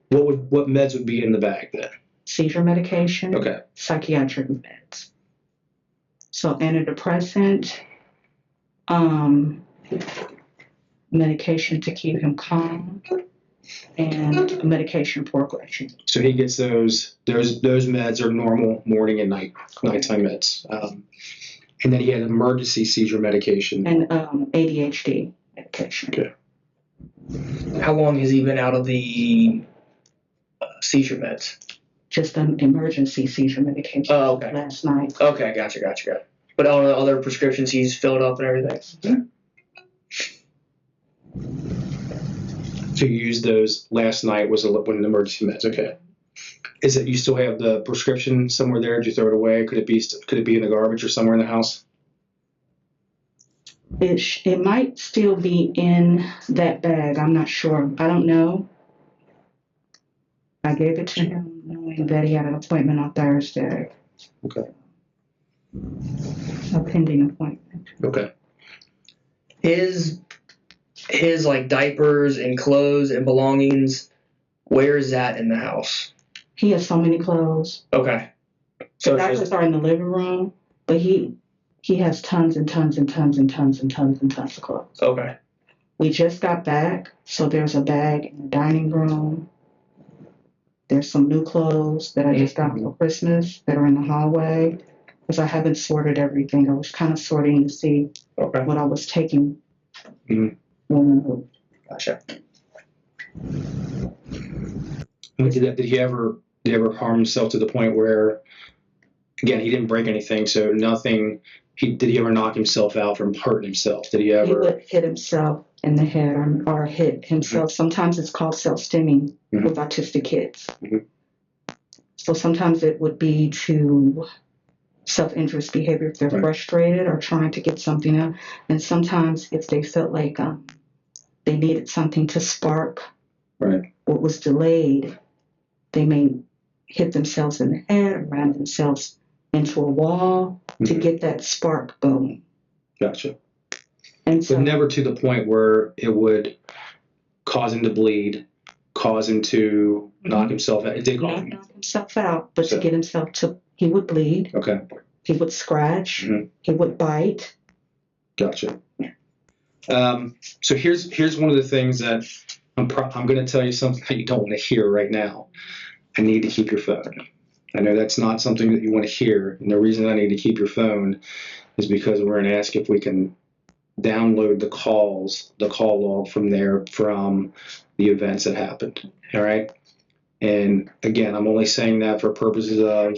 what meds would be in the bag then? Seizure medication. Okay. Psychiatric meds. So antidepressant, medication to keep him calm, and medication for aggression. So he gets those meds are normal morning and nighttime meds. And then he had emergency seizure medication. And ADHD medication. Okay. How long has he been out of the seizure meds? Just an emergency seizure medication. Oh, okay. Last night. Okay, gotcha. But all the other prescriptions he's filled up and everything? Yeah. So you used those last night was when the emergency meds. Okay. Is it you still have the prescription somewhere there? Did you throw it away? Could it be in the garbage or somewhere in the house? It might still be in that bag. I'm not sure. I don't know. I gave it to him knowing that he had an appointment on Thursday. Okay. A pending appointment. Okay. His like diapers and clothes and belongings, where is that in the house? He has so many clothes. Okay. So Diapers are in the living room, but he has tons and tons and tons and tons and tons and tons of clothes. okay. We just got back, so there's a bag in the dining room. There's some new clothes that I just got for Christmas that are in the hallway, because I haven't sorted everything. I was kind of sorting to see what I was taking when we moved. Gotcha. Did he ever harm himself to the point where, again, he didn't break anything, so nothing. Did he ever knock himself out from hurting himself? Did he ever? He would hit himself in the head or hit himself. Sometimes it's called self-stimming with autistic kids. So sometimes it would be to self-injurious behavior if they're frustrated or trying to get something out. And sometimes if they felt like they needed something to spark what was delayed, they may hit themselves in the head or ram themselves into a wall to get that spark going. Gotcha. And so But never to the point where it would cause him to bleed, cause him to knock himself out. It did cause not him. knock himself out, but to get himself to, he would bleed, Okay. he would scratch, he would bite. Gotcha. So here's one of the things that I'm going to tell you something that you don't want to hear right now. I need to keep your phone. I know that's not something that you want to hear, and the reason I need to keep your phone is because we're going to ask if we can download the call log from there from the events that happened. All right. And again, I'm only saying that for purposes of,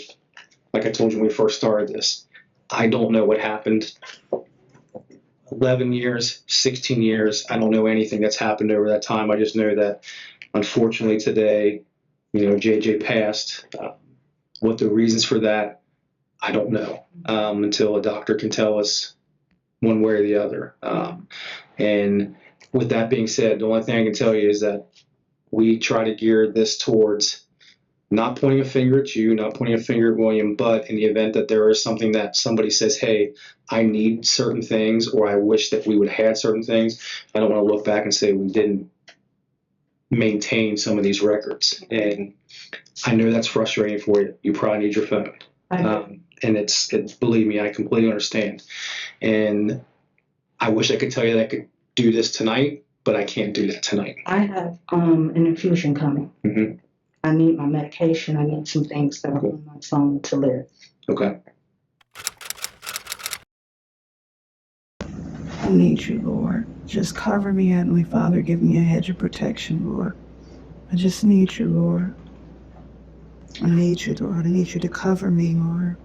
like I told you when we first started this, I don't know what happened 11 years, 16 years. I don't know anything that's happened over that time. I just know that unfortunately today, JJ passed. What the reasons for that, I don't know until a doctor can tell us one way or the other. And with that being said, the only thing I can tell you is that we try to gear this towards not pointing a finger at you, not pointing a finger at William, but in the event that there is something that somebody says, hey, I need certain things, or I wish that we would have had certain things, I don't want to look back and say we didn't maintain some of these records. And I know that's frustrating for you. You probably need your phone. And believe me, I completely understand. And I wish I could tell you that I could do this tonight, but I can't do that tonight. I have an infusion coming. Mm-hmm. I need my medication. I need some things that are on my phone to live. Okay. I need you, Lord. Just cover me, Heavenly Father. Give me a hedge of protection, Lord. I just need you, Lord. I need you, Lord. I need you to cover me, Lord.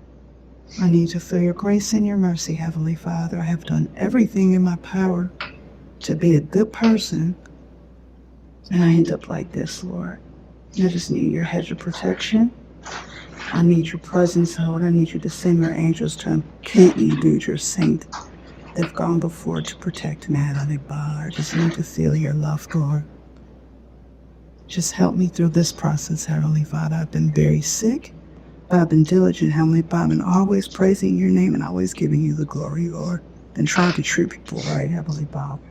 I need to feel your grace and your mercy, Heavenly Father. I have done everything in my power to be a good person, and I end up like this, Lord. I just need your hedge of protection. I need your presence, Lord. I need you to send your angels to encamp me, dude, your saint. They've gone before to protect me, Heavenly Father. I just need to feel your love, Lord. Just help me through this process, Heavenly Father. I've been very sick, but I've been diligent, Heavenly Father, and always praising your name and always giving you the glory, Lord, and trying to treat people right, Heavenly Father.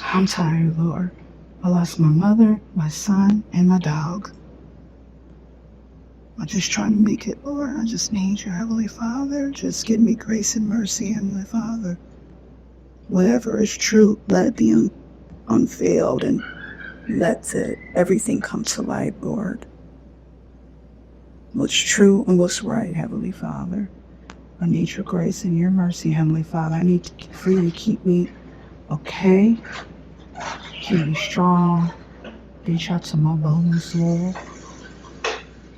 I'm tired, Lord. I lost my mother, my son, and my dog. I'm just trying to make it, Lord. I just need you, Heavenly Father. Just give me grace and mercy, Heavenly Father. Whatever is true, let it be unveiled and let everything come to light, Lord. What's true and what's right, Heavenly Father. I need your grace and your mercy, Heavenly Father. I need for you to keep me okay. Keep me strong. Reach out to my bones, Lord.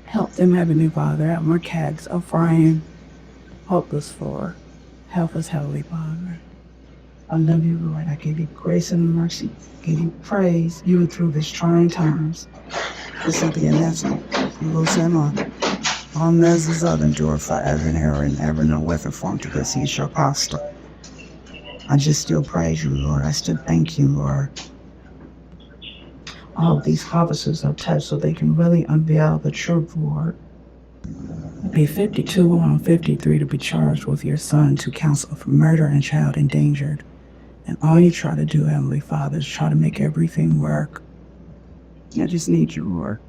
Help them, Heavenly Father, at more cags of Ryan. Help us, Lord. Help us, Heavenly Father. I love you, Lord. I give you grace and mercy. I give you praise, even through these trying times. This will be a lesson. You will send on measures of endure forever and ever and ever, no weapon formed against you shall prosper. I just still praise you, Lord. I still thank you, Lord. All of these officers are touched so they can really unveil the truth, Lord. Be 52 on 53 to be charged with your son to counsel for murder and child endangered. And all you try to do, Heavenly Father, is try to make everything work. I just need you, Lord.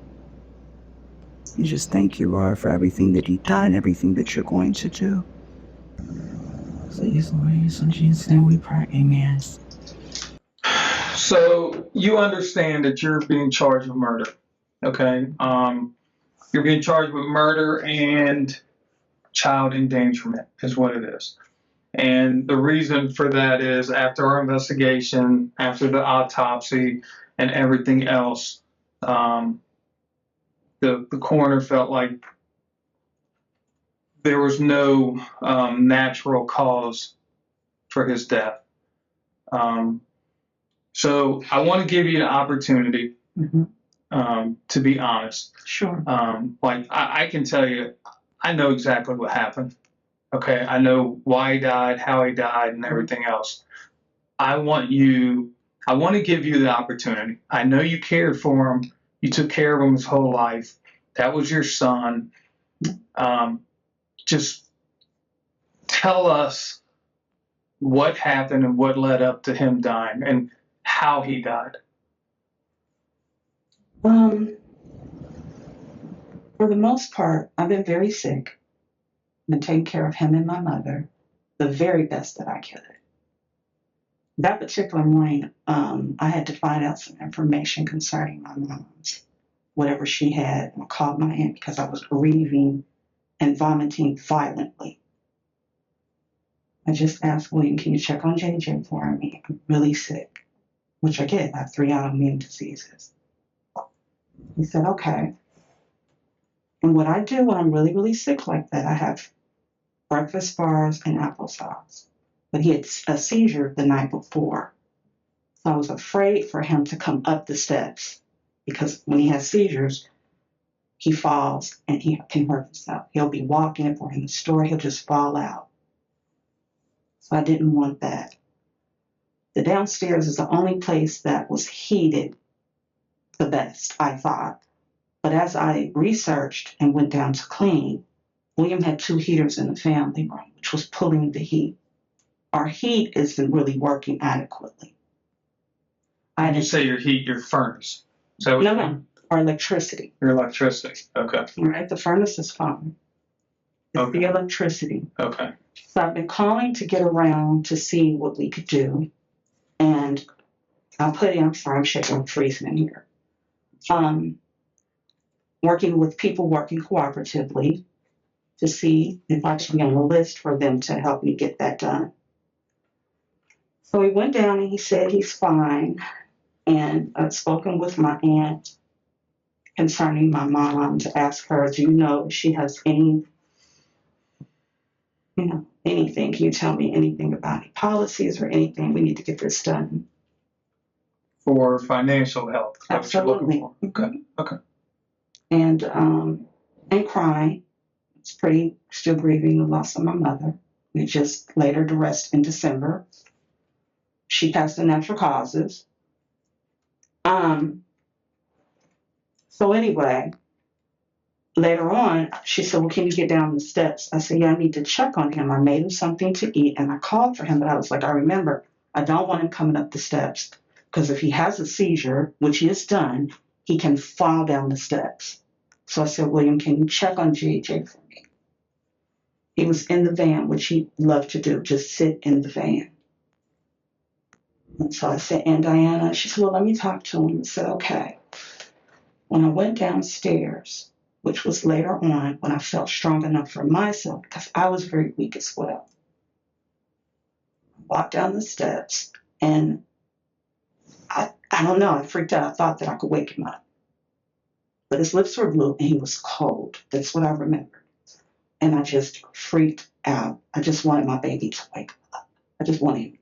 And just thank you, Lord, for everything that you've done and everything that you're going to do. Please, Lord, in Jesus' name we pray, amen. So you understand that you're being charged with murder, okay? You're being charged with murder and child endangerment is what it is. And the reason for that is after our investigation, after the autopsy and everything else, the coroner felt like there was no natural cause for his death. So I want to give you an opportunity to be honest. Sure. I can tell you, I know exactly what happened. Okay, I know why he died, how he died, and everything else. I want to give you the opportunity. I know you cared for him. You took care of him his whole life. That was your son. Just tell us what happened and what led up to him dying and how he died. For the most part, I've been very sick. I've been taking care of him and my mother the very best that I could. That particular morning, I had to find out some information concerning my mom's, whatever she had. I called my aunt because I was grieving and vomiting violently. I just asked William, can you check on JJ for me? I'm really sick, which I get. I have 3 autoimmune diseases. He said, okay. And what I do when I'm really, really sick like that, I have breakfast bars and applesauce. But he had a seizure the night before. So I was afraid for him to come up the steps because when he has seizures, he falls and he can hurt himself. He'll be walking if we're in the store, he'll just fall out. So I didn't want that. The downstairs is the only place that was heated the best, I thought. But as I researched and went down to clean, William had 2 heaters in the family room, which was pulling the heat. Our heat isn't really working adequately. When you say your heat, your furnace. So No, our electricity. Your electricity. Okay. All right, the furnace is fine. It's the electricity. Okay. So I've been calling to get around to see what we could do. And I'm shaking, I'm freezing in here. Working with people working cooperatively to see if I should be on the list for them to help me get that done. So he went down and he said he's fine. And I've spoken with my aunt concerning my mom to ask her, do you know if she has any, anything? Can you tell me anything about any policies or anything? We need to get this done. For financial help. Absolutely. Okay. And crying. It's still grieving the loss of my mother. We just laid her to rest in December. She passed of natural causes. So anyway, later on, she said, well, can you get down the steps? I said, yeah, I need to check on him. I made him something to eat and I called for him, but I was like, I remember, I don't want him coming up the steps because if he has a seizure, which he has done, he can fall down the steps. So I said, William, can you check on JJ for me? He was in the van, which he loved to do, just sit in the van. And so I said, and Diana, she said, well, let me talk to him. I said, okay. When I went downstairs, which was later on when I felt strong enough for myself, because I was very weak as well, I walked down the steps and I don't know, I freaked out. I thought that I could wake him up. But his lips were blue and he was cold. That's what I remember. And I just freaked out. I just wanted my baby to wake up. I just wanted him.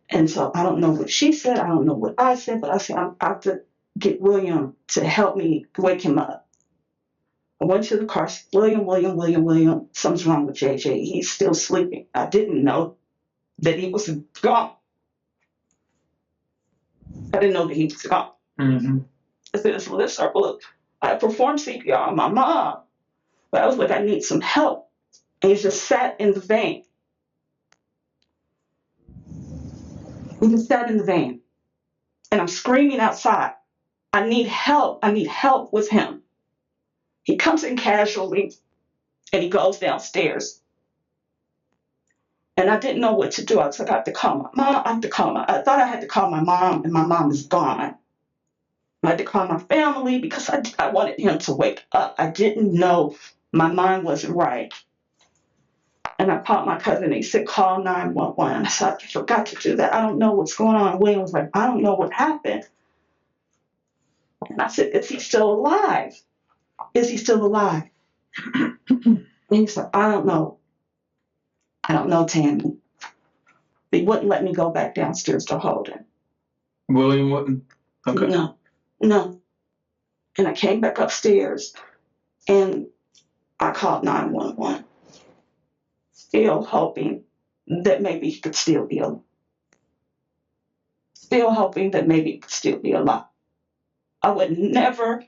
And so I don't know what she said. I don't know what I said, but I said, I have to get William to help me wake him up. I went to the car, said, William, something's wrong with JJ. He's still sleeping. I didn't know that he was gone. I didn't know that he was gone. Mm-hmm. I said, so let's start. Look, I performed CPR on my mom, but I was like, I need some help. And he just sat in the van. He just sat in the van. And I'm screaming outside. I need help. I need help with him. He comes in casually and he goes downstairs. And I didn't know what to do. I was like, I have to call my mom. I thought I had to call my mom, and my mom is gone. I had to call my family because I wanted him to wake up. I didn't know, my mind wasn't right. And I called my cousin and he said, call 911. I said, I forgot to do that. I don't know what's going on. William was like, I don't know what happened. And I said, is he still alive? Is he still alive? And he said, I don't know. I don't know, Tammy. They wouldn't let me go back downstairs to hold him. William wouldn't? Okay. No. And I came back upstairs and I called 911, still hoping that maybe he could still be alive. Still hoping that maybe he could still be alive. I would never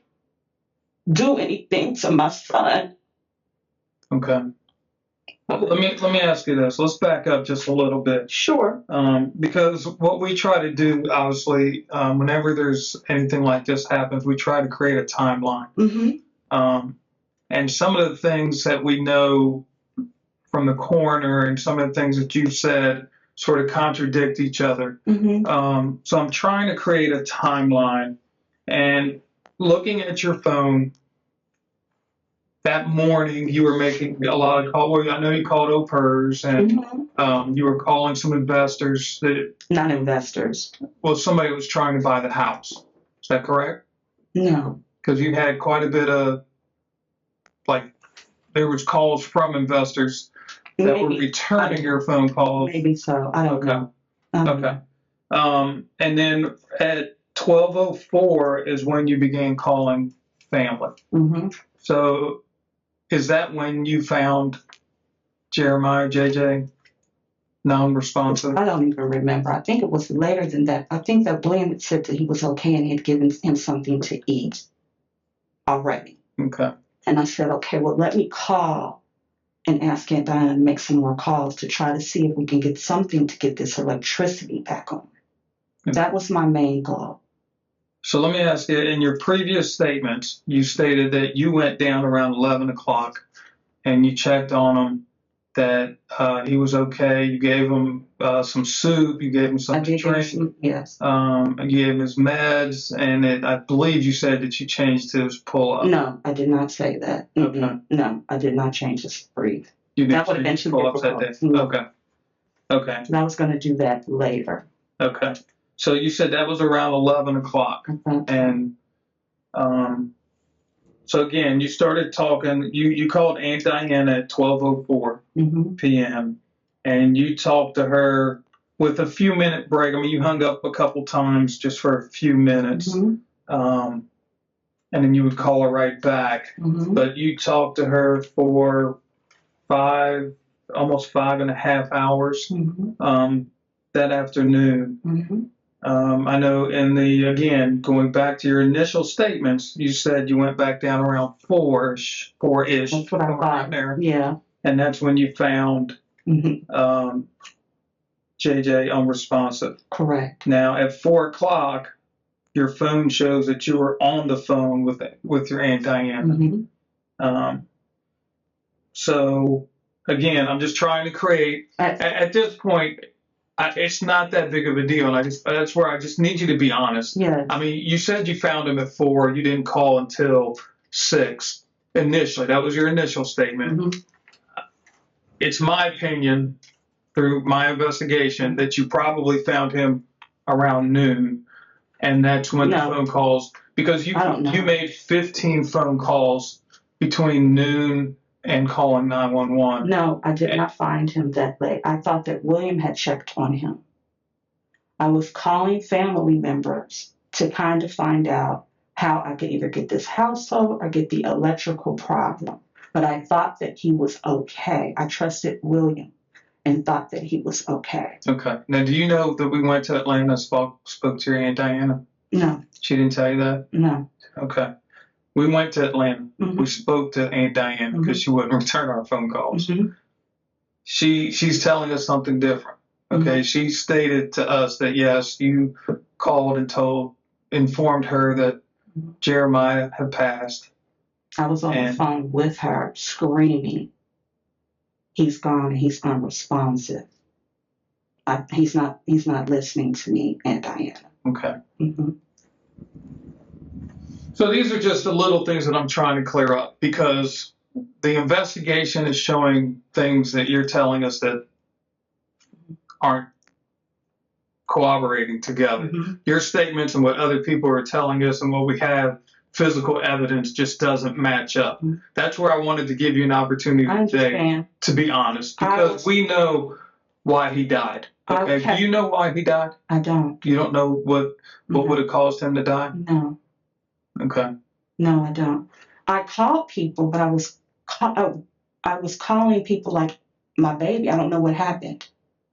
do anything to my son. Okay. Let me ask you this. Let's back up just a little bit. Sure. Because what we try to do, obviously, whenever there's anything like this happens, we try to create a timeline. Mm-hmm. And some of the things that we know from the coroner and some of the things that you've said sort of contradict each other. Mm-hmm. So I'm trying to create a timeline. And looking at your phone, that morning you were making a lot of calls. I know you called OPERS and you were calling some investors that. Not investors. Well, somebody was trying to buy the house. Is that correct? No. Because you had quite a bit of, like, there was calls from investors that were returning your phone calls. Maybe so. I don't know. Okay. And then at 12:04 is when you began calling family. Mm-hmm. So is that when you found Jeremiah, JJ, non-responsive? I don't even remember. I think it was later than that. I think that William had said that he was okay and he had given him something to eat already. Okay. And I said, okay, well, let me call and ask Aunt Diana to make some more calls to try to see if we can get something to get this electricity back on. Okay. That was my main goal. So let me ask you, in your previous statements, you stated that you went down around 11 o'clock and you checked on him, that he was okay. You gave him some soup, you gave him something to drink. Yes. You gave him his meds, and I believe you said that you changed his pull-up. No, I did not say that. Okay. No, I did not change his breathe. You that would have been too difficult. That day. Okay. Okay. And I was going to do that later. Okay. So you said that was around 11 o'clock. And so again, you started talking, you called Aunt Diana at 12:04 p.m. and you talked to her with a few minute break. I mean, you hung up a couple times just for a few minutes. And then you would call her right back. But you talked to her for almost 5.5 hours that afternoon. I know again, going back to your initial statements, you said you went back down around 4-ish. That's what I thought. There. Yeah. And that's when you found JJ unresponsive. Correct. Now at 4 o'clock, your phone shows that you were on the phone with your Aunt Diana. So again, I'm just trying to create at this point. It's not that big of a deal, and that's where I just need you to be honest. Yes. I mean, you said you found him at 4. You didn't call until 6 initially. That was your initial statement. It's my opinion, through my investigation, that you probably found him around noon, and that's when the phone calls, because you made 15 phone calls between noon and calling 911. No, I did not find him that late. I thought that William had checked on him. I was calling family members to kind of find out how I could either get this household or get the electrical problem. But I thought that he was okay. I trusted William and thought that he was okay. Okay. Now, do you know that we went to Atlanta and spoke to your Aunt Diana? No. She didn't tell you that? No. Okay. We went to Atlanta. We spoke to Aunt Diana because she wouldn't return our phone calls. She's telling us something different. Okay. She stated to us that, yes, you called and informed her that Jeremiah had passed. I was on the phone with her screaming, he's gone and he's unresponsive. He's not listening to me, Aunt Diana. Okay. So these are just the little things that I'm trying to clear up, because the investigation is showing things that you're telling us that aren't corroborating together. Your statements and what other people are telling us and what we have physical evidence just doesn't match up. That's where I wanted to give you an opportunity today to be honest, because we know why he died. Okay. Do you know why he died? I don't. You don't know what would have caused him to die? No. Okay. No, I don't. I called people, but I was I was calling people like my baby. I don't know what happened.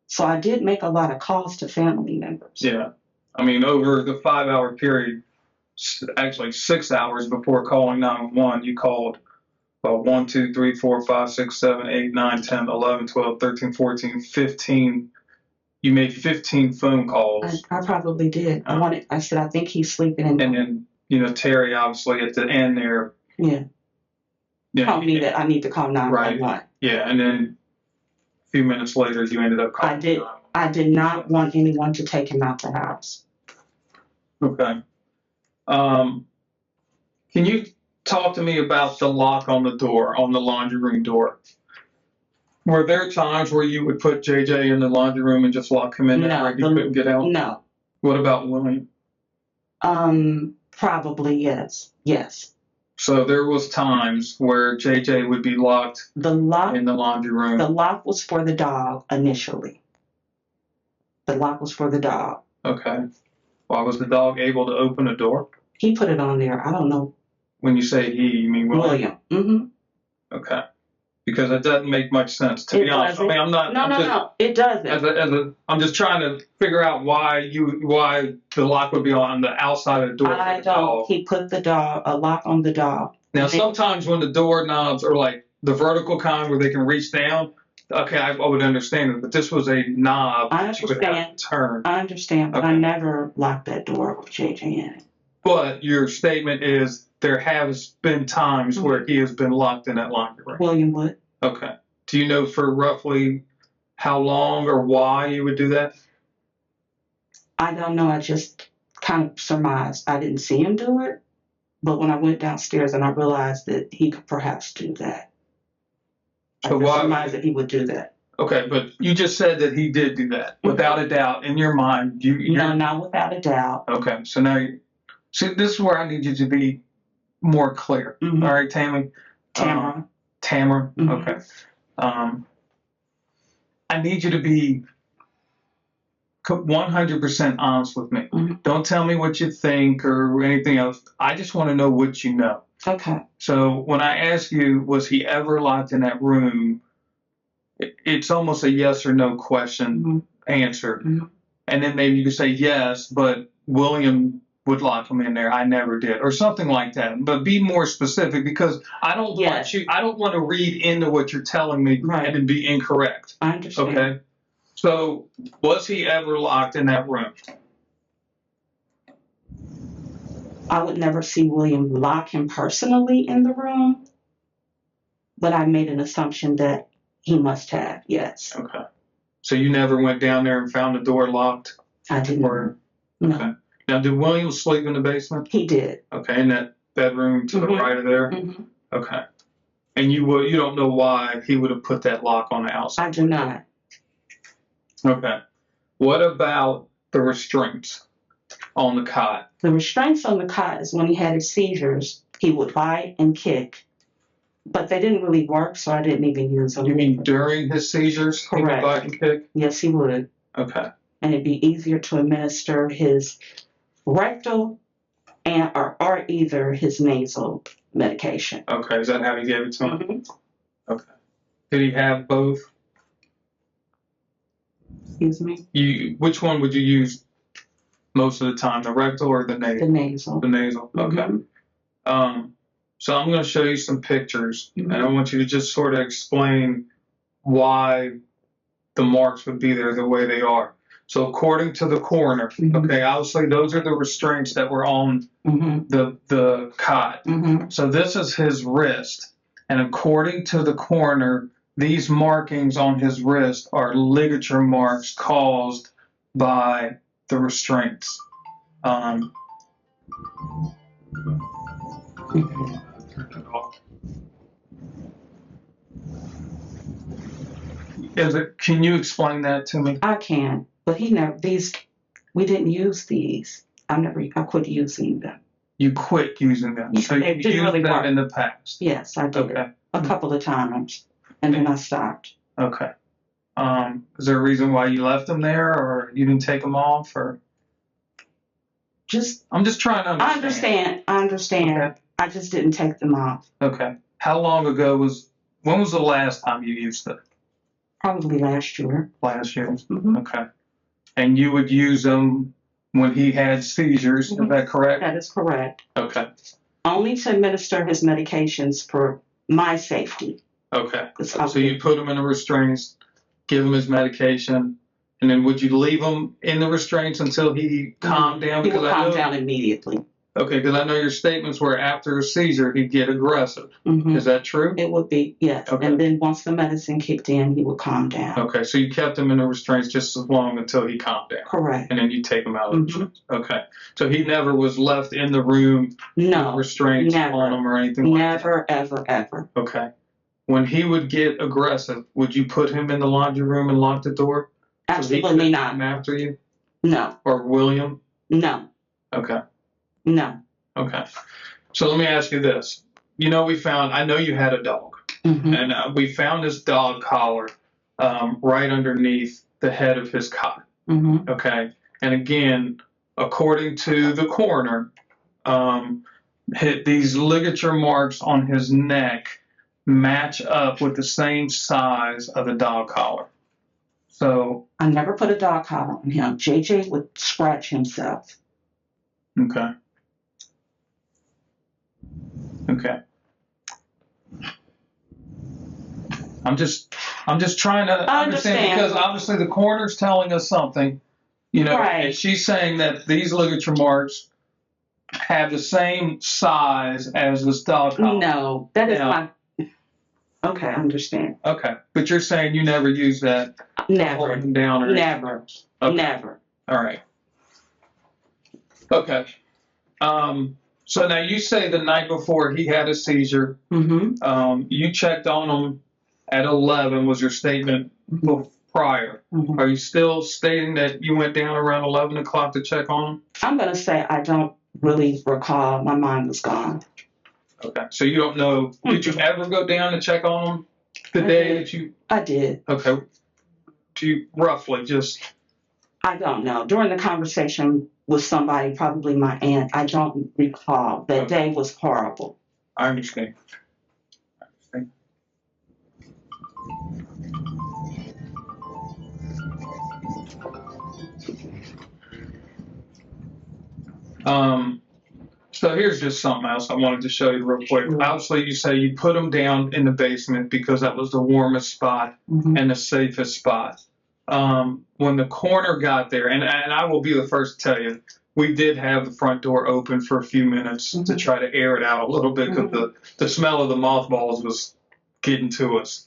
So I did make a lot of calls to family members. Yeah. I mean, over the 5-hour period, actually 6 hours before calling 911, you called 1, 2, 3, 4, 5, 6, 7, 8, 9, 10, 11, 12, 13, 14, 15. You made 15 phone calls. I probably did. I said, I think he's sleeping in. And then, Terry, obviously, at the end there. Yeah. Told me that I need to call 911. Right. Yeah. And then a few minutes later, you ended up calling. I did not want anyone to take him out the house. Okay. Can you talk to me about the lock on the door, on the laundry room door? Were there times where you would put JJ in the laundry room and just lock him in there and he couldn't get out? No. What about William? Probably yes. Yes. So there was times where JJ would be locked in the laundry room. The lock was for the dog initially. The lock was for the dog. Okay. Why was the dog able to open a door? He put it on there. I don't know. When you say he, you mean William? Mm-hmm. Okay. Because it doesn't make much sense, to be honest. I mean, I'm not. No, it doesn't. I'm just trying to figure out why the lock would be on the outside of the door. I don't. He put a lock on the dog. Now, sometimes when the door knobs are like the vertical kind where they can reach down, okay, I would understand it. But this was a knob. I understand. You would have to turn. I understand, but I never locked that door with JJ in it. But your statement is there has been times where he has been locked in that laundry room. William would. Okay. Do you know for roughly how long or why you would do that? I don't know. I just kind of surmised. I didn't see him do it, but when I went downstairs and I realized that he could perhaps do that, I surmised that he would do that. Okay, but you just said that he did do that without a doubt in your mind. No, not without a doubt. Okay, so now see, this is where I need you to be more clear. Mm-hmm. All right, Tammy? Tamara. Mm-hmm. Okay. I need you to be 100% honest with me. Mm-hmm. Don't tell me what you think or anything else. I just want to know what you know. Okay. So when I ask you, was he ever locked in that room, it's almost a yes or no question answer. Mm-hmm. And then maybe you could say yes, but William would lock him in there. I never did, or something like that. But be more specific, because I don't want to read into what you're telling me and then be incorrect. I understand. Okay. So was he ever locked in that room? I would never see William lock him personally in the room, but I made an assumption that he must have, yes. Okay. So you never went down there and found the door locked? I didn't. No. Okay. Now, did William sleep in the basement? He did. Okay, in that bedroom to the right of there? Mm-hmm. Okay. And you don't know why he would have put that lock on the outside? I do not. Okay. What about the restraints on the cot? The restraints on the cot is when he had his seizures. He would bite and kick, but they didn't really work, so I didn't even use them. You mean during his seizures? Correct. He would bite and kick? Yes, he would. Okay. And it'd be easier to administer his rectal or either his nasal medication. Okay. Is that how he gave it to him? Mm-hmm. Okay. Did he have both? Excuse me? Which one would you use most of the time, the rectal or the nasal? The nasal. The nasal. Okay. Mm-hmm. So I'm going to show you some pictures, and I want you to just sort of explain why the marks would be there the way they are. So according to the coroner, okay, obviously those are the restraints that were on the cot. So this is his wrist, and according to the coroner, these markings on his wrist are ligature marks caused by the restraints. Can you explain that to me? I can, but we didn't use these. I quit using them. You quit using them. So you used really them work. in the past? Yes, I did. Okay. A couple of times, and then I stopped. Okay. Is there a reason why you left them there, or you didn't take them off, or? I'm just trying to understand. I understand. Okay. I just didn't take them off. Okay. How long ago when was the last time you used it? Probably last year. Last year? Mhm. Okay. And you would use them when he had seizures, is that correct? That is correct. Okay. Only to administer his medications for my safety. Okay. That's how So you put him in the restraints, give him his medication, and then would you leave him in the restraints until he calmed down? He will Because I calm know, down immediately. okay, because I know your statements were after a seizure, he'd get aggressive. Mhm. Is that true? It would be, yes. Okay. And then once the medicine kicked in, he would calm down. Okay, so you kept him in the restraints just as long until he calmed down. Correct. And then you take him out of the Mhm. restraints. Okay. So he never was left in the room with No, restraints never. on him or anything like that? Never, ever, ever. Okay. When he would get aggressive, would you put him in the laundry room and lock the door? So he Absolutely couldn't not. come after you? No, Or William? no, Okay. no. Okay. So let me ask you this. I know you had a dog, Mhm. and we found this dog collar right underneath the head of his cot. Mhm. Okay. And again, according to the coroner, these ligature marks on his neck match up with the same size of the dog collar. So, I never put a dog collar on him. JJ would scratch himself. okay. Okay. I'm just trying to I understand understand. because obviously the coroner's telling us something, Right. and she's saying that these ligature marks have the same size as this dog collar. No, that is Yeah. my. Okay, I understand. Okay, but you're saying you never use that to hold Never, him down or anything never, else. Okay. never. All right. Okay. So now you say the night before he had a seizure, Mm-hmm. you checked on him at 11 was your statement prior. Mhm. Are you still stating that you went down around 11 o'clock to check on him? I'm going to say I don't really recall. My mind was gone. Okay. So you don't know, did you ever go down to check on him the I day did. that you, I did. okay. Do you roughly just, I don't know. During the conversation with somebody, probably my aunt, I don't recall. That Okay. day was horrible. I understand. So here's just something else I wanted to show you real quick. Obviously, you say you put them down in the basement because that was the warmest spot Mhm. and the safest spot. When the coroner got there, and I will be the first to tell you, we did have the front door open for a few minutes to try to air it out a little bit because the smell of the mothballs was getting to us.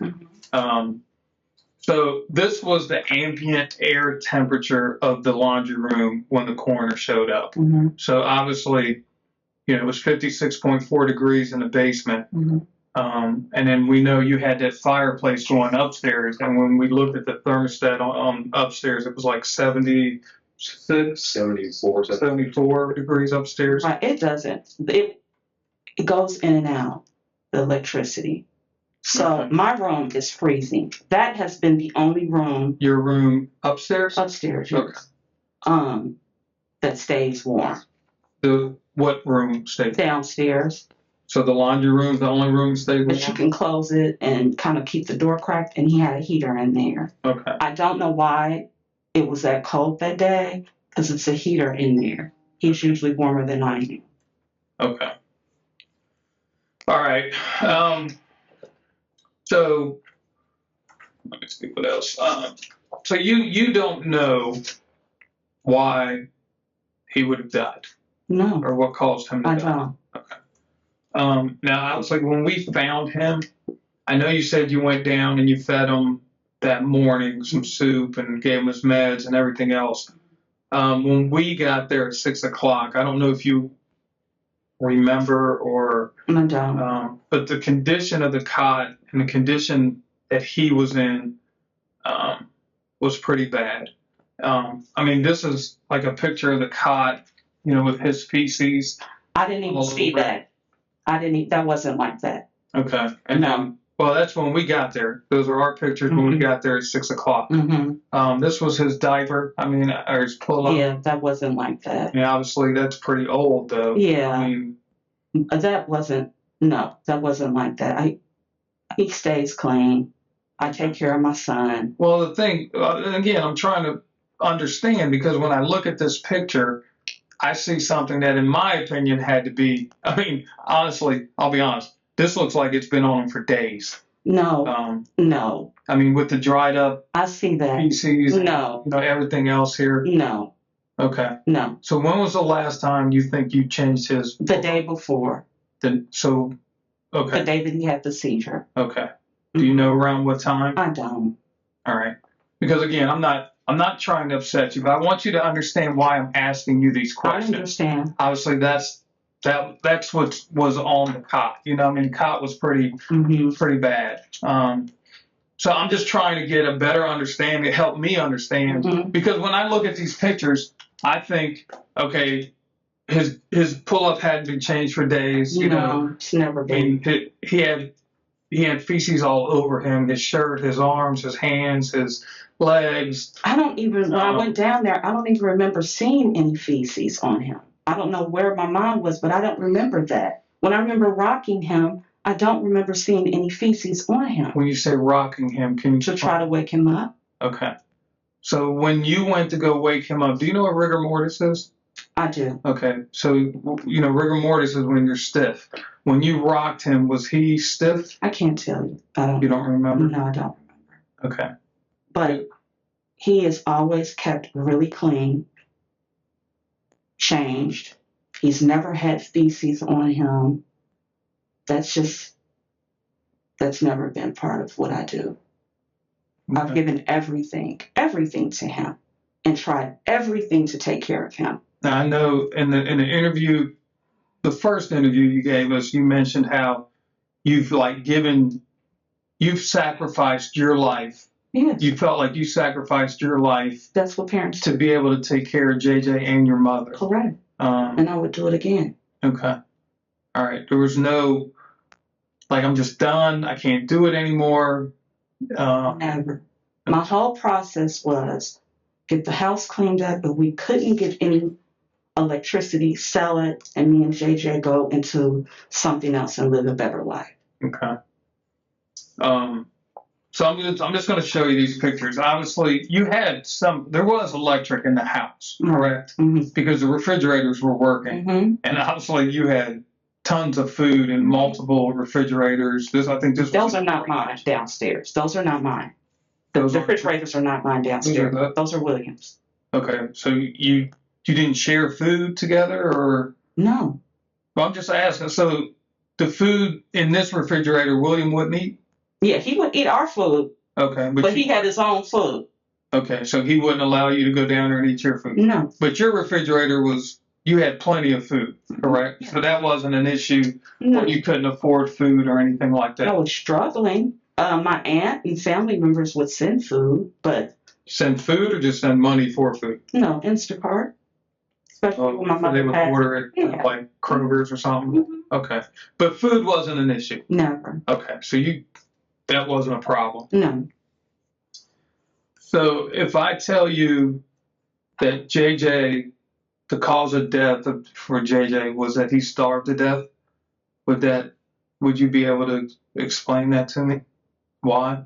So this was the ambient air temperature of the laundry room when the coroner showed up. Mhm. So obviously, it was 56.4 degrees in the basement. Mhm. And then we know you had that fireplace going upstairs. And when we looked at the thermostat on upstairs, it was like 74 degrees upstairs. Right. It doesn't. It goes in and out, the electricity. So Okay. my room is freezing. That has been the only room Your room upstairs? upstairs, Okay. that stays warm. What room stays? Downstairs, So the laundry room's the only room that stays but you warm? can close it and kind of keep the door cracked, and he had a heater in there. Okay. I don't know why it was that cold that day, because it's a heater in there. He's usually warmer than I am. Okay. All right. So let me see what else. So you don't know why he would have died No, or what caused him to I die. don't. Now I was like, when we found him, I know you said you went down and you fed him that morning some soup and gave him his meds and everything else. When we got there at 6 o'clock, I don't know if you remember or, I don't. but the condition of the cot and the condition that he was in was pretty bad. I mean, this is like a picture of the cot, with his feces. I didn't even see that. That wasn't like that. Okay. And No. Well, that's when we got there. Those are our pictures when we got there at 6 o'clock. Mm-hmm. This was his diaper. Or his pull-up. Yeah, that wasn't like that. Yeah, obviously that's pretty old, though. Yeah. I mean, That wasn't. No, that wasn't like that. He stays clean. I take care of my son. Well, the thing, again, I'm trying to understand, because when I look at this picture, I see something that, in my opinion, had to be, I mean, honestly, I'll be honest, this looks like it's been on him for days. No, no. I mean, with the dried up I see that. feces, No, everything else here. no, Okay. no. So when was the last time you think you changed his? The day before. Okay. The day that he had the seizure. Okay. Do you know around what time? I don't. All right. Because again, I'm not trying to upset you, but I want you to understand why I'm asking you these questions. I understand. Obviously, that's what was on the cot. I mean, the cot was pretty bad. So I'm just trying to get a better understanding, help me understand, because when I look at these pictures, I think, okay, his pull-up hadn't been changed for days. It's never been. I mean, he had feces all over him, his shirt, his arms, his hands, his legs. When I went down there, I don't even remember seeing any feces on him. I don't know where my mom was, but I don't remember that. When I remember rocking him, I don't remember seeing any feces on him. When you say rocking him, can you try to wake him up? Okay. So when you went to go wake him up, do you know what rigor mortis is? I do. Okay. So, rigor mortis is when you're stiff. When you rocked him, was he stiff? I can't tell you. You don't remember? No, I don't remember. Okay. But he is always kept really clean, changed. He's never had feces on him. That's never been part of what I do. Okay. I've given everything to him and tried everything to take care of him. Now, I know in the interview, the first interview you gave us, you mentioned how you've sacrificed your life. Yes. You felt like you sacrificed your life. That's what parents do. To be able to take care of JJ and your mother. Correct. And I would do it again. Okay. All right. There was no, I'm just done. I can't do it anymore. Never. My whole process was get the house cleaned up, but we couldn't get any electricity, sell it, and me and JJ go into something else and live a better life. Okay. So I'm just going to show you these pictures. Obviously, there was electric in the house, correct? Mm-hmm. Because the refrigerators were working. And obviously you had tons of food in multiple refrigerators. Those are not mine downstairs. Those are not mine. The refrigerators are not mine downstairs. Those are Williams. Okay. So you didn't share food together, or? No. Well, I'm just asking. So the food in this refrigerator, William wouldn't eat? Yeah, he would eat our food. Okay. But he had his own food. Okay, so he wouldn't allow you to go down there and eat your food? No. But your refrigerator you had plenty of food, correct? Yeah. So that wasn't an issue where you couldn't afford food or anything like that? I was struggling. My aunt and family members would send food, but... Send food or just send money for food? No, Instacart. Especially when my mother they would order it like Kroger's or something? Mm-hmm. Okay. But food wasn't an issue? Never. Okay, so that wasn't a problem? No. So if I tell you that JJ, the cause of death for JJ was that he starved to death, would you be able to explain that to me? Why?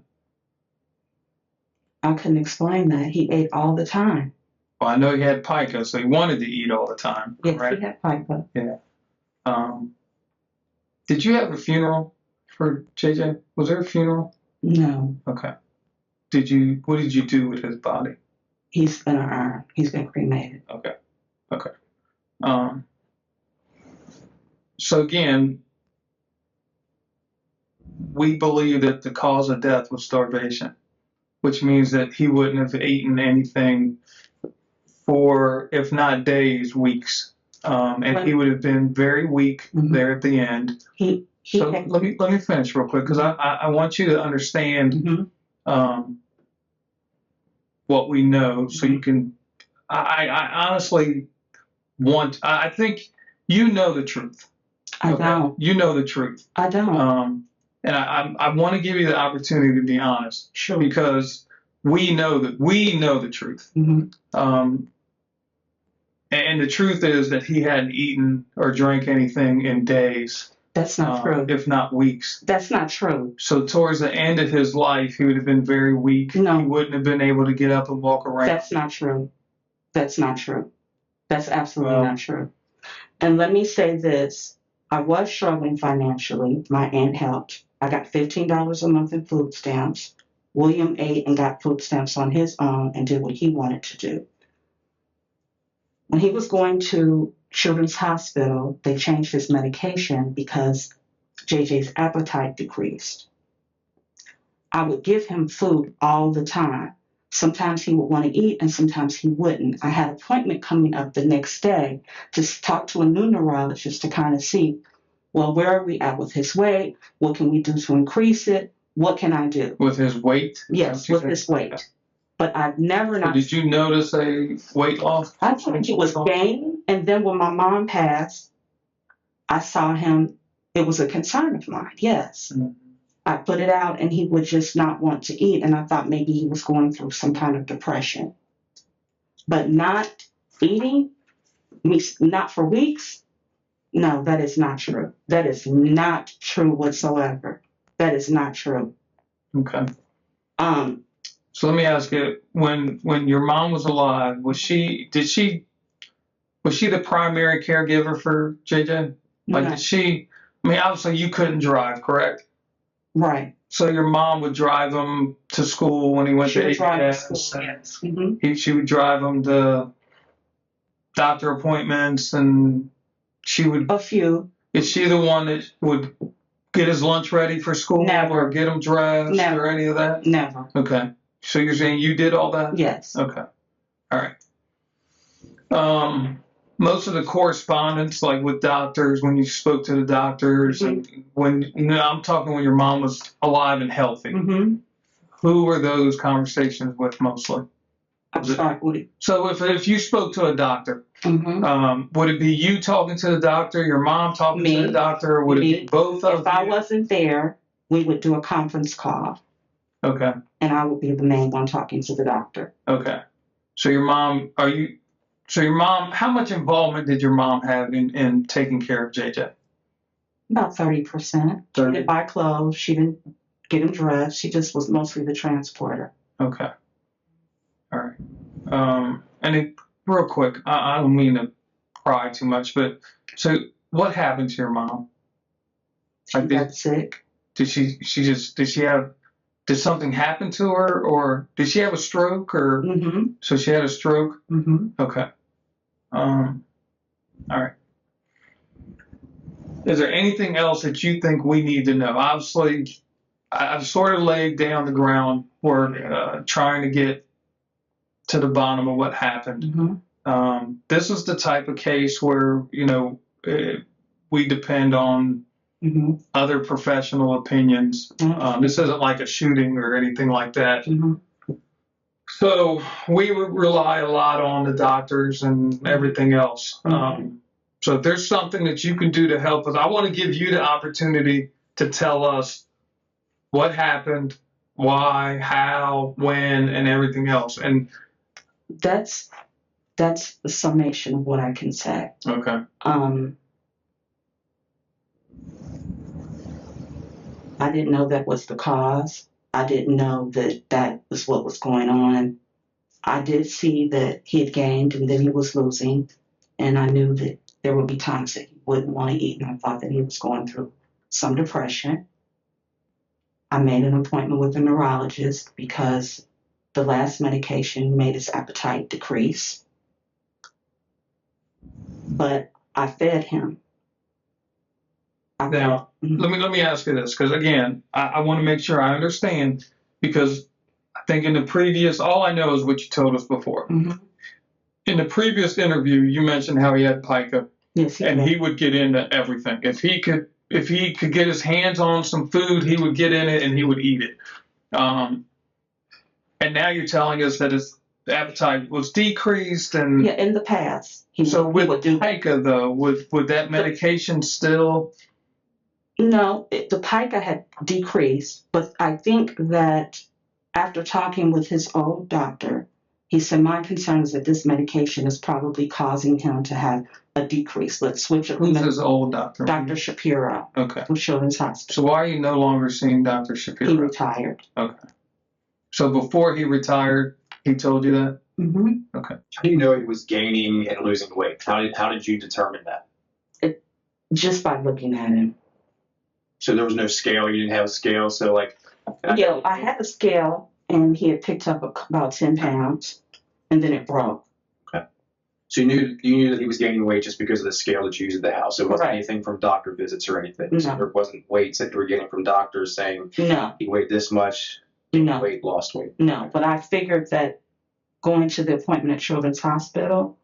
I couldn't explain that. He ate all the time. Well, I know he had pica, so he wanted to eat all the time. Yes, right? He had pica. Yeah. Did you have a funeral for JJ? Was there a funeral? No. Okay. What did you do with his body? He's been urn. He's been cremated. Okay. So again, we believe that the cause of death was starvation, which means that he wouldn't have eaten anything for, if not days, weeks. And he would have been very weak there at the end. Let me finish real quick, because I want you to understand what we know, so you can. I honestly I think you know the truth. I don't. You know the truth. I don't. And I want to give you the opportunity to be honest. Sure. Because we know the truth. And the truth is that he hadn't eaten or drank anything in days. That's not true. if not weeks. That's not true. So towards the end of his life, he would have been very weak. No. He wouldn't have been able to get up and walk around. That's not true. That's not true. That's absolutely Well- not true. And let me say this. I was struggling financially. My aunt helped. I got $15 a month in food stamps. William ate and got food stamps on his own and did what he wanted to do. When he was going to Children's Hospital, they changed his medication because JJ's appetite decreased. I would give him food all the time. Sometimes he would want to eat and sometimes he wouldn't. I had an appointment coming up the next day to talk to a new neurologist to kind of see, well, where are we at with his weight? What can we do to increase it? What can I do? With his weight? Yes, with his weight. But I've never So not. did you notice a weight loss? I think he was gaining, and then when my mom passed, I saw him. It was a concern of mine. Yes. Mhm. I put it out and he would just not want to eat. And I thought maybe he was going through some kind of depression. But not eating, not for weeks, no, that is not true. That is not true whatsoever. That is not true. Okay. Um, So let me ask you, when your mom was alive, was she the primary caregiver for JJ? Like, no. did she, I mean, obviously you couldn't drive, correct? Right. So your mom would drive him to school when he went She to would drive to ABS. school, yes. Mm-hmm. She would drive him to doctor appointments, and she would. A few. Is she the one that would get his lunch ready for school, Never. or get him dressed, Never. or any of that? Never. Okay. So you're saying you did all that? Yes. Okay. All right. Most of the correspondence, like with doctors, when you spoke to the doctors, and I'm talking when your mom was alive and healthy, Mm-hmm. who were those conversations with mostly? I'm sorry. So if you spoke to a doctor, Mm-hmm. would it be you talking to the doctor, your mom talking Me. to the doctor, or would it Me. be both of If I you? wasn't there, we would do a conference call, Okay. and I would be the main one talking to the doctor. Okay. So your mom, how much involvement did your mom have in taking care of JJ? About 30%. She 30. didn't buy clothes. She didn't get him dressed. She just was mostly the transporter. Okay. All right. And it, real quick, I don't mean to pry too much, but so what happened to your mom? She got sick. Did something happen to her, or did she have a stroke, or? Mm-hmm. So she had a stroke? Mm-hmm. Okay. All right. Is there anything else that you think we need to know? Obviously, I've sort of laid down the groundwork trying to get to the bottom of what happened. Mm-hmm. This is the type of case where, we depend on Mm-hmm. other professional opinions. Mm-hmm. This isn't like a shooting or anything like that. Mm-hmm. So we would rely a lot on the doctors and everything else. Mm-hmm. So if there's something that you can do to help us, I want to give you the opportunity to tell us what happened, why, how, when, and everything else. And That's the summation of what I can say. okay. I didn't know that was the cause. I didn't know that was what was going on. I did see that he had gained and then he was losing, and I knew that there would be times that he wouldn't want to eat, and I thought that he was going through some depression. I made an appointment with a neurologist because the last medication made his appetite decrease. But I fed him. Now, let me ask you this, because again, I want to make sure I understand, because I think in the previous, all I know is what you told us before. Mm-hmm. In the previous interview, you mentioned how he had pica, Yes, and he would get into everything. If he could get his hands on some food, he would get in it and he would eat it. And now you're telling us that his appetite was decreased, and yeah, in the past, he with would do pica though, would that medication still? No, the pica had decreased, but I think that after talking with his old doctor, he said, my concern is that this medication is probably causing him to have a decrease. Let's switch it. Who's his old doctor? Dr. Shapiro Okay. with Children's Hospital. So why are you no longer seeing Dr. Shapiro? He retired. Okay. So before he retired, he told you that? Mm-hmm. Okay. How do you know he was gaining and losing weight? How did you determine that? Just by looking at him. So there was no scale. You didn't have a scale. So like. Yeah, I had the scale, and he had picked up about 10 pounds, and then it broke. Okay. So you knew that he was gaining weight just because of the scale that you used at the house. It wasn't Right. anything from doctor visits or anything. No. So there wasn't weights that you were getting from doctors saying No, he weighed this much, no, weight, lost weight. no. But I figured that going to the appointment at Children's Hospital,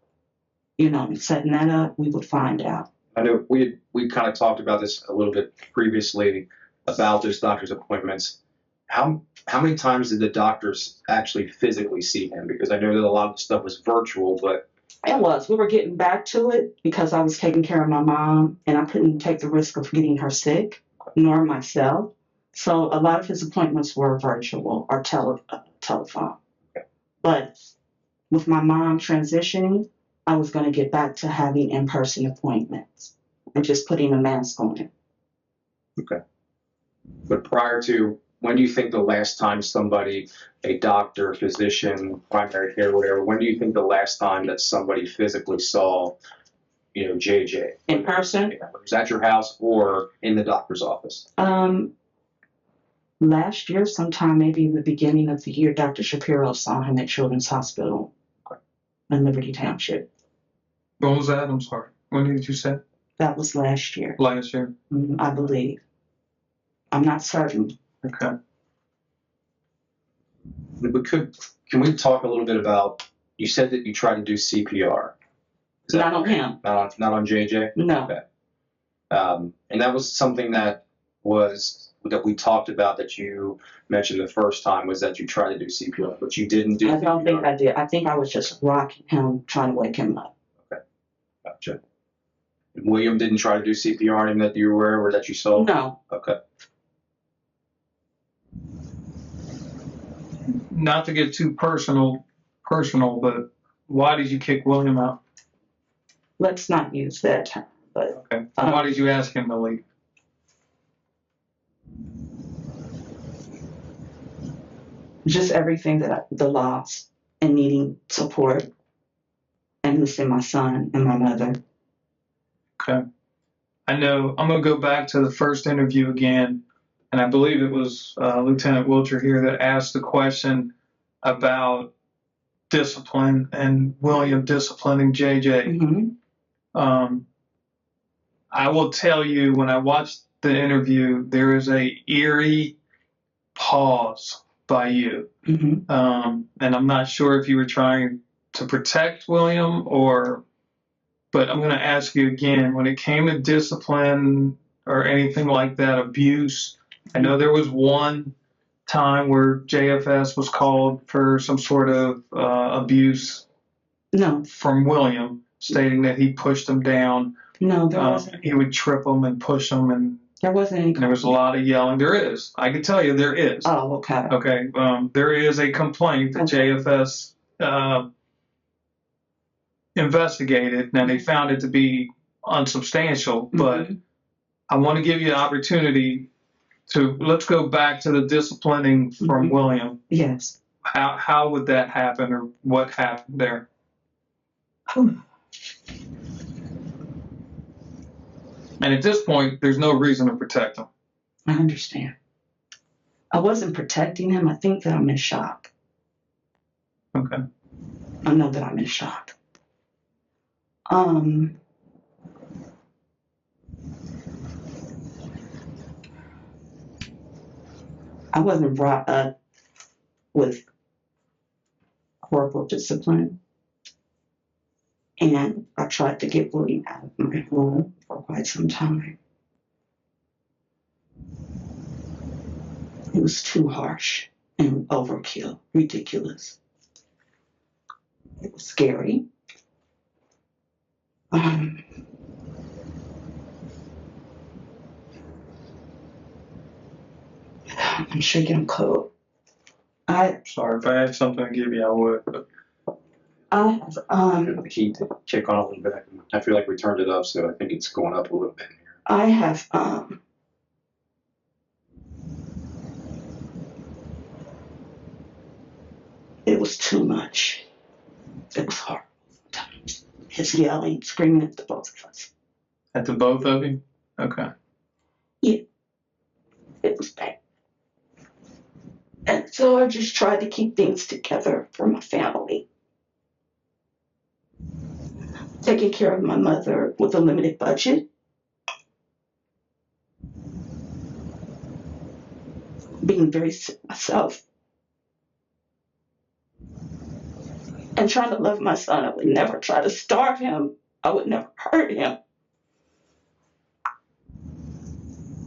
and setting that up, we would find out. I know we kind of talked about this a little bit previously about those doctor's appointments. How many times did the doctors actually physically see him? Because I know that a lot of the stuff was virtual, but It was. We were getting back to it because I was taking care of my mom, and I couldn't take the risk of getting her sick, nor myself. So a lot of his appointments were virtual or telephone. But with my mom transitioning, I was going to get back to having in-person appointments and just putting a mask on it. okay. But prior to, when do you think the last time somebody, a doctor, physician, primary care, whatever, when do you think the last time that somebody physically saw, JJ? In person? Yeah, whether it was at your house or in the doctor's office? Last year, sometime maybe in the beginning of the year, Dr. Shapiro saw him at Children's Hospital in Liberty Township. When was that? I'm sorry. When did you say? That was last year, Last year. I believe. I'm not certain. Okay. Can we talk a little bit about, you said that you tried to do CPR. Is that Not on him. Not on JJ? No. Okay. And that was something that we talked about, that you mentioned the first time, was that you tried to do CPR, but you didn't do I don't CPR. think I did. I think I was just rocking him, trying to wake him up. Okay. Gotcha. And William didn't try to do CPR on him that you were aware of or that you saw? No. Okay. Not to get too personal, but why did you kick William out? Let's not use that term. But Okay. Why did you ask him to leave? just everything the loss and needing support and missing my son and my mother. Okay. I know I'm going to go back to the first interview again, and I believe it was Lieutenant Wilcher here that asked the question about discipline and William disciplining JJ. Mm-hmm. I will tell you, when I watched the interview, there is a eerie pause by you. Mm-hmm. And I'm not sure if you were trying to protect William but I'm going to ask you again, when it came to discipline or anything like that, abuse, I know there was one time where JFS was called for some sort of abuse No. from William, stating that he pushed him down. No, there wasn't. He would trip him and push him, and There wasn't any. there was a lot of yelling. There is. I can tell you there is. Oh, okay. Okay. There is a complaint that JFS investigated. Now, they found it to be unsubstantial, but I want to give you an opportunity to, let's go back to the disciplining from William. Yes. How would that happen, or what happened there? And at this point, there's no reason to protect him. I understand. I wasn't protecting him. I think that I'm in shock. Okay. I know that I'm in shock. I wasn't brought up with horrible discipline. And I tried to get William out of my home for quite some time. It was too harsh and overkill, ridiculous. It was scary. I'm shaking, I'm cold. Sorry, if I had something to give you, I would. But I have, The heat to kick on a little bit. I feel like we turned it up, so I think it's going up a little bit here. I have, it was too much. It was horrible sometimes. His yelling, screaming at the both of us. At the both of you? Okay. Yeah, it was bad. And so I just tried to keep things together for my family. Taking care of my mother with a limited budget. Being very sick myself. And trying to love my son. I would never try to starve him. I would never hurt him.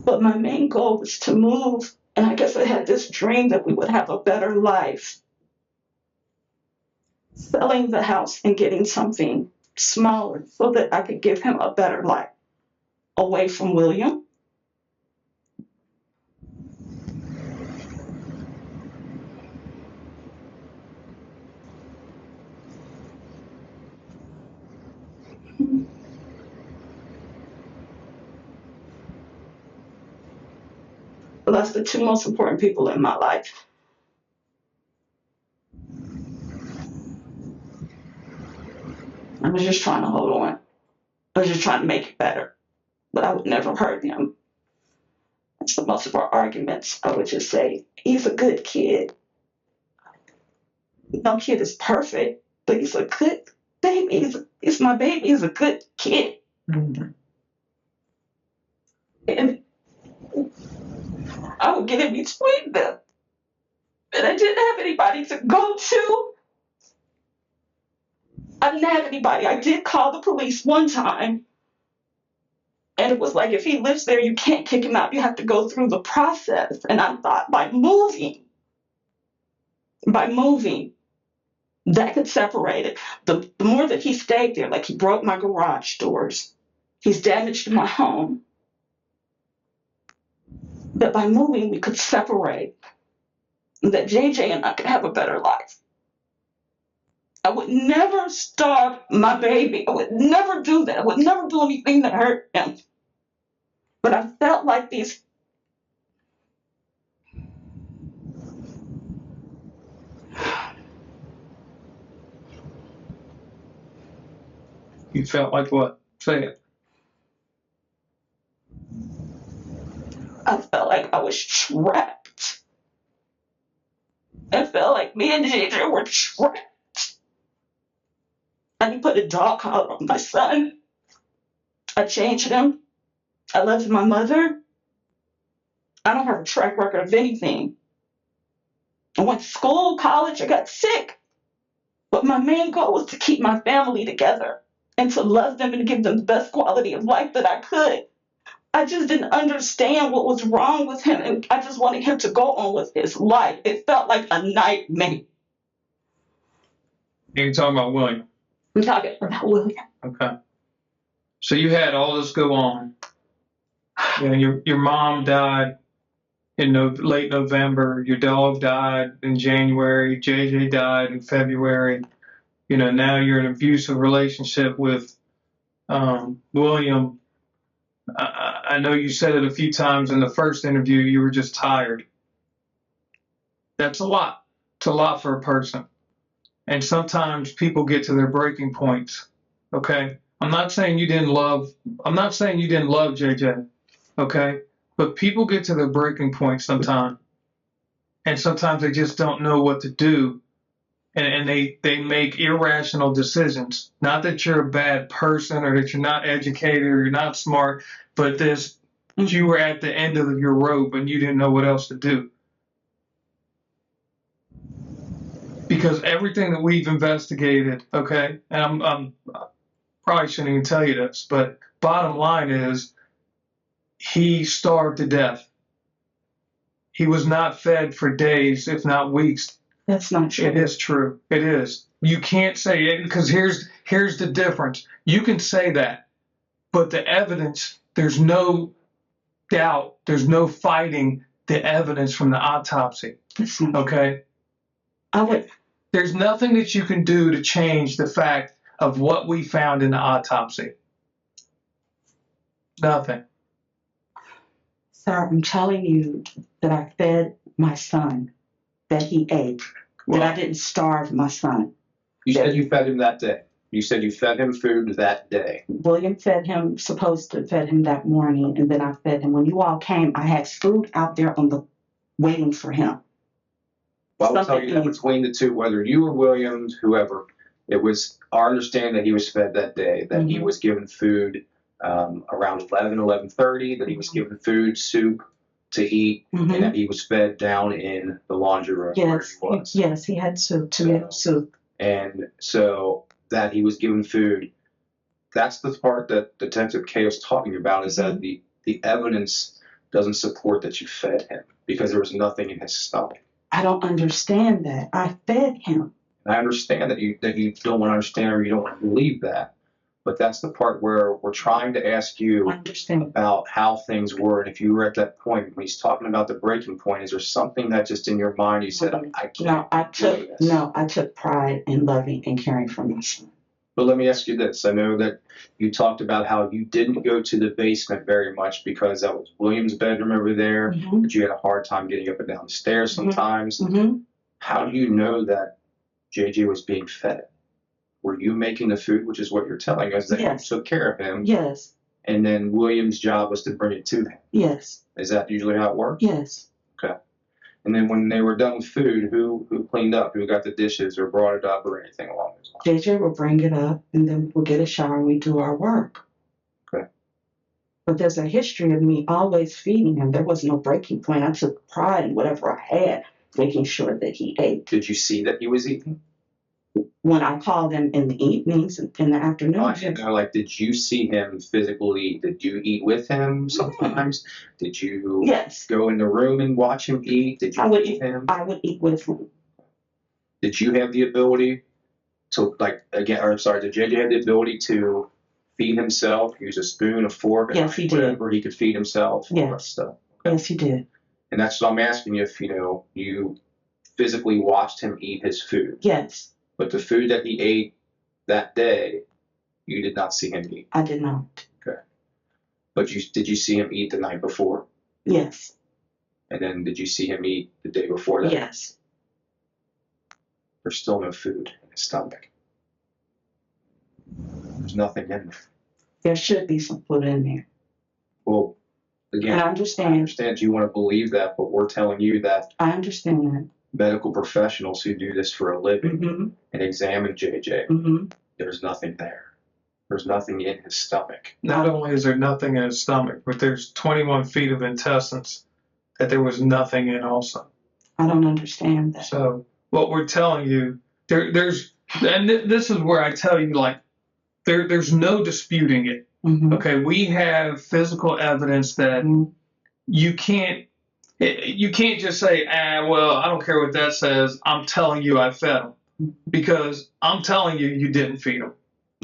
But my main goal was to move. And I guess I had this dream that we would have a better life. Selling the house and getting something smaller so that I could give him a better life. Away from William. But that's the two most important people in my life. I was just trying to hold on. I was just trying to make it better. But I would never hurt him. And so most of our arguments, I would just say, he's a good kid. No kid is perfect, but he's a good baby. He's my baby. He's a good kid. Mm-hmm. And I would get in between them. And I didn't have anybody to go to. I didn't have anybody. I did call the police one time. And it was like, if he lives there, you can't kick him out. You have to go through the process. And I thought by moving, that could separate it. The more that he stayed there, like he broke my garage doors. He's damaged my home. That by moving, we could separate. That JJ and I could have a better life. I would never starve my baby. I would never do that. I would never do anything that hurt him. But I felt like these. You felt like what? Say it. I felt like I was trapped. I felt like me and JJ were trapped. I didn't put a dog collar on my son. I changed him. I loved my mother. I don't have a track record of anything. I went to school, college, I got sick. But my main goal was to keep my family together and to love them and give them the best quality of life that I could. I just didn't understand what was wrong with him, and I just wanted him to go on with his life. It felt like a nightmare. You're talking about William? I'm talking about William. Okay. So you had all this go on. You know, your mom died in late November. Your dog died in January. JJ died in February. You know, now you're in an abusive relationship with William. I know you said it a few times in the first interview. You were just tired. That's a lot. It's a lot for a person. And sometimes people get to their breaking points. Okay? I'm not saying you didn't love JJ. Okay? But people get to their breaking point sometimes. And sometimes they just don't know what to do. And they make irrational decisions. Not that you're a bad person or that you're not educated or you're not smart, but you were at the end of your rope and you didn't know what else to do. Because everything that we've investigated, okay, and I'm probably shouldn't even tell you this, but bottom line is he starved to death. He was not fed for days, if not weeks. That's not true. It is true. It is. You can't say it because here's the difference. You can say that, but the evidence, there's no doubt, there's no fighting the evidence from the autopsy. Okay? There's nothing that you can do to change the fact of what we found in the autopsy. Nothing. Sir, I'm telling you that I fed my son, that he ate, that I didn't starve my son. You said you fed him that day. You said you fed him food that day. William fed him, supposed to fed him that morning, and then I fed him. When you all came, I had food out there on the waiting for him. Well, I will tell you that between the two, whether you or Williams, whoever, it was our understanding that he was fed that day, that he was given food around 11:30, that he was given food, soup to eat, and that he was fed down in the laundry room where he was. Yes, he had soup, tomato soup. And so that he was given food, that's the part that Detective K was talking about, is that the evidence doesn't support that you fed him because there was nothing in his stomach. I don't understand that. I fed him. And I understand that you don't want to understand or you don't want to believe that, but that's the part where we're trying to ask you about how things were. And if you were at that point when he's talking about the breaking point, is there something that just in your mind you said, I can't do this? No, I took pride in loving and caring for my son. But let me ask you this. I know that you talked about how you didn't go to the basement very much because that was William's bedroom over there, but you had a hard time getting up and down the stairs sometimes. How do you know that JJ was being fed? Were you making the food, which is what you're telling us, that you took care of him? Yes. And then William's job was to bring it to him? Yes. Is that usually how it works? Yes. Okay. And then when they were done with food, who cleaned up? Who got the dishes or brought it up or anything along those lines? JJ will bring it up, and then we'll get a shower and we do our work. Okay. But there's a history of me always feeding him. There was no breaking point. I took pride in whatever I had, making sure that he ate. Did you see that he was eating? When I called him in the evenings, in the afternoon. I didn't know, like, did you see him physically? Did you eat with him sometimes? Did you go in the room and watch him eat? Did you feed him? I would eat with him. Did you have the ability to, like, again, or I'm sorry, did JJ have the ability to feed himself, use a spoon, a fork, yes, he did. Whatever he could feed himself? Yes. All that stuff. Okay. Yes, he did. And that's what I'm asking you, if, you physically watched him eat his food. Yes. But the food that he ate that day, you did not see him eat. I did not. Okay. But did you see him eat the night before? Yes. And then did you see him eat the day before that? Yes. There's still no food in his stomach. There's nothing in there. There should be some food in there. Well, again, I understand you want to believe that, but we're telling you that. I understand that. Medical professionals who do this for a living and examine JJ, there's nothing there. There's nothing in his stomach. Not only is there nothing in his stomach, but there's 21 feet of intestines that there was nothing in also. I don't understand that. So what we're telling you, there's, and this is where I tell you, like, there's no disputing it. Okay, we have physical evidence that you can't just say, well, I don't care what that says. I'm telling you I fed him. Because I'm telling you, you didn't feed him.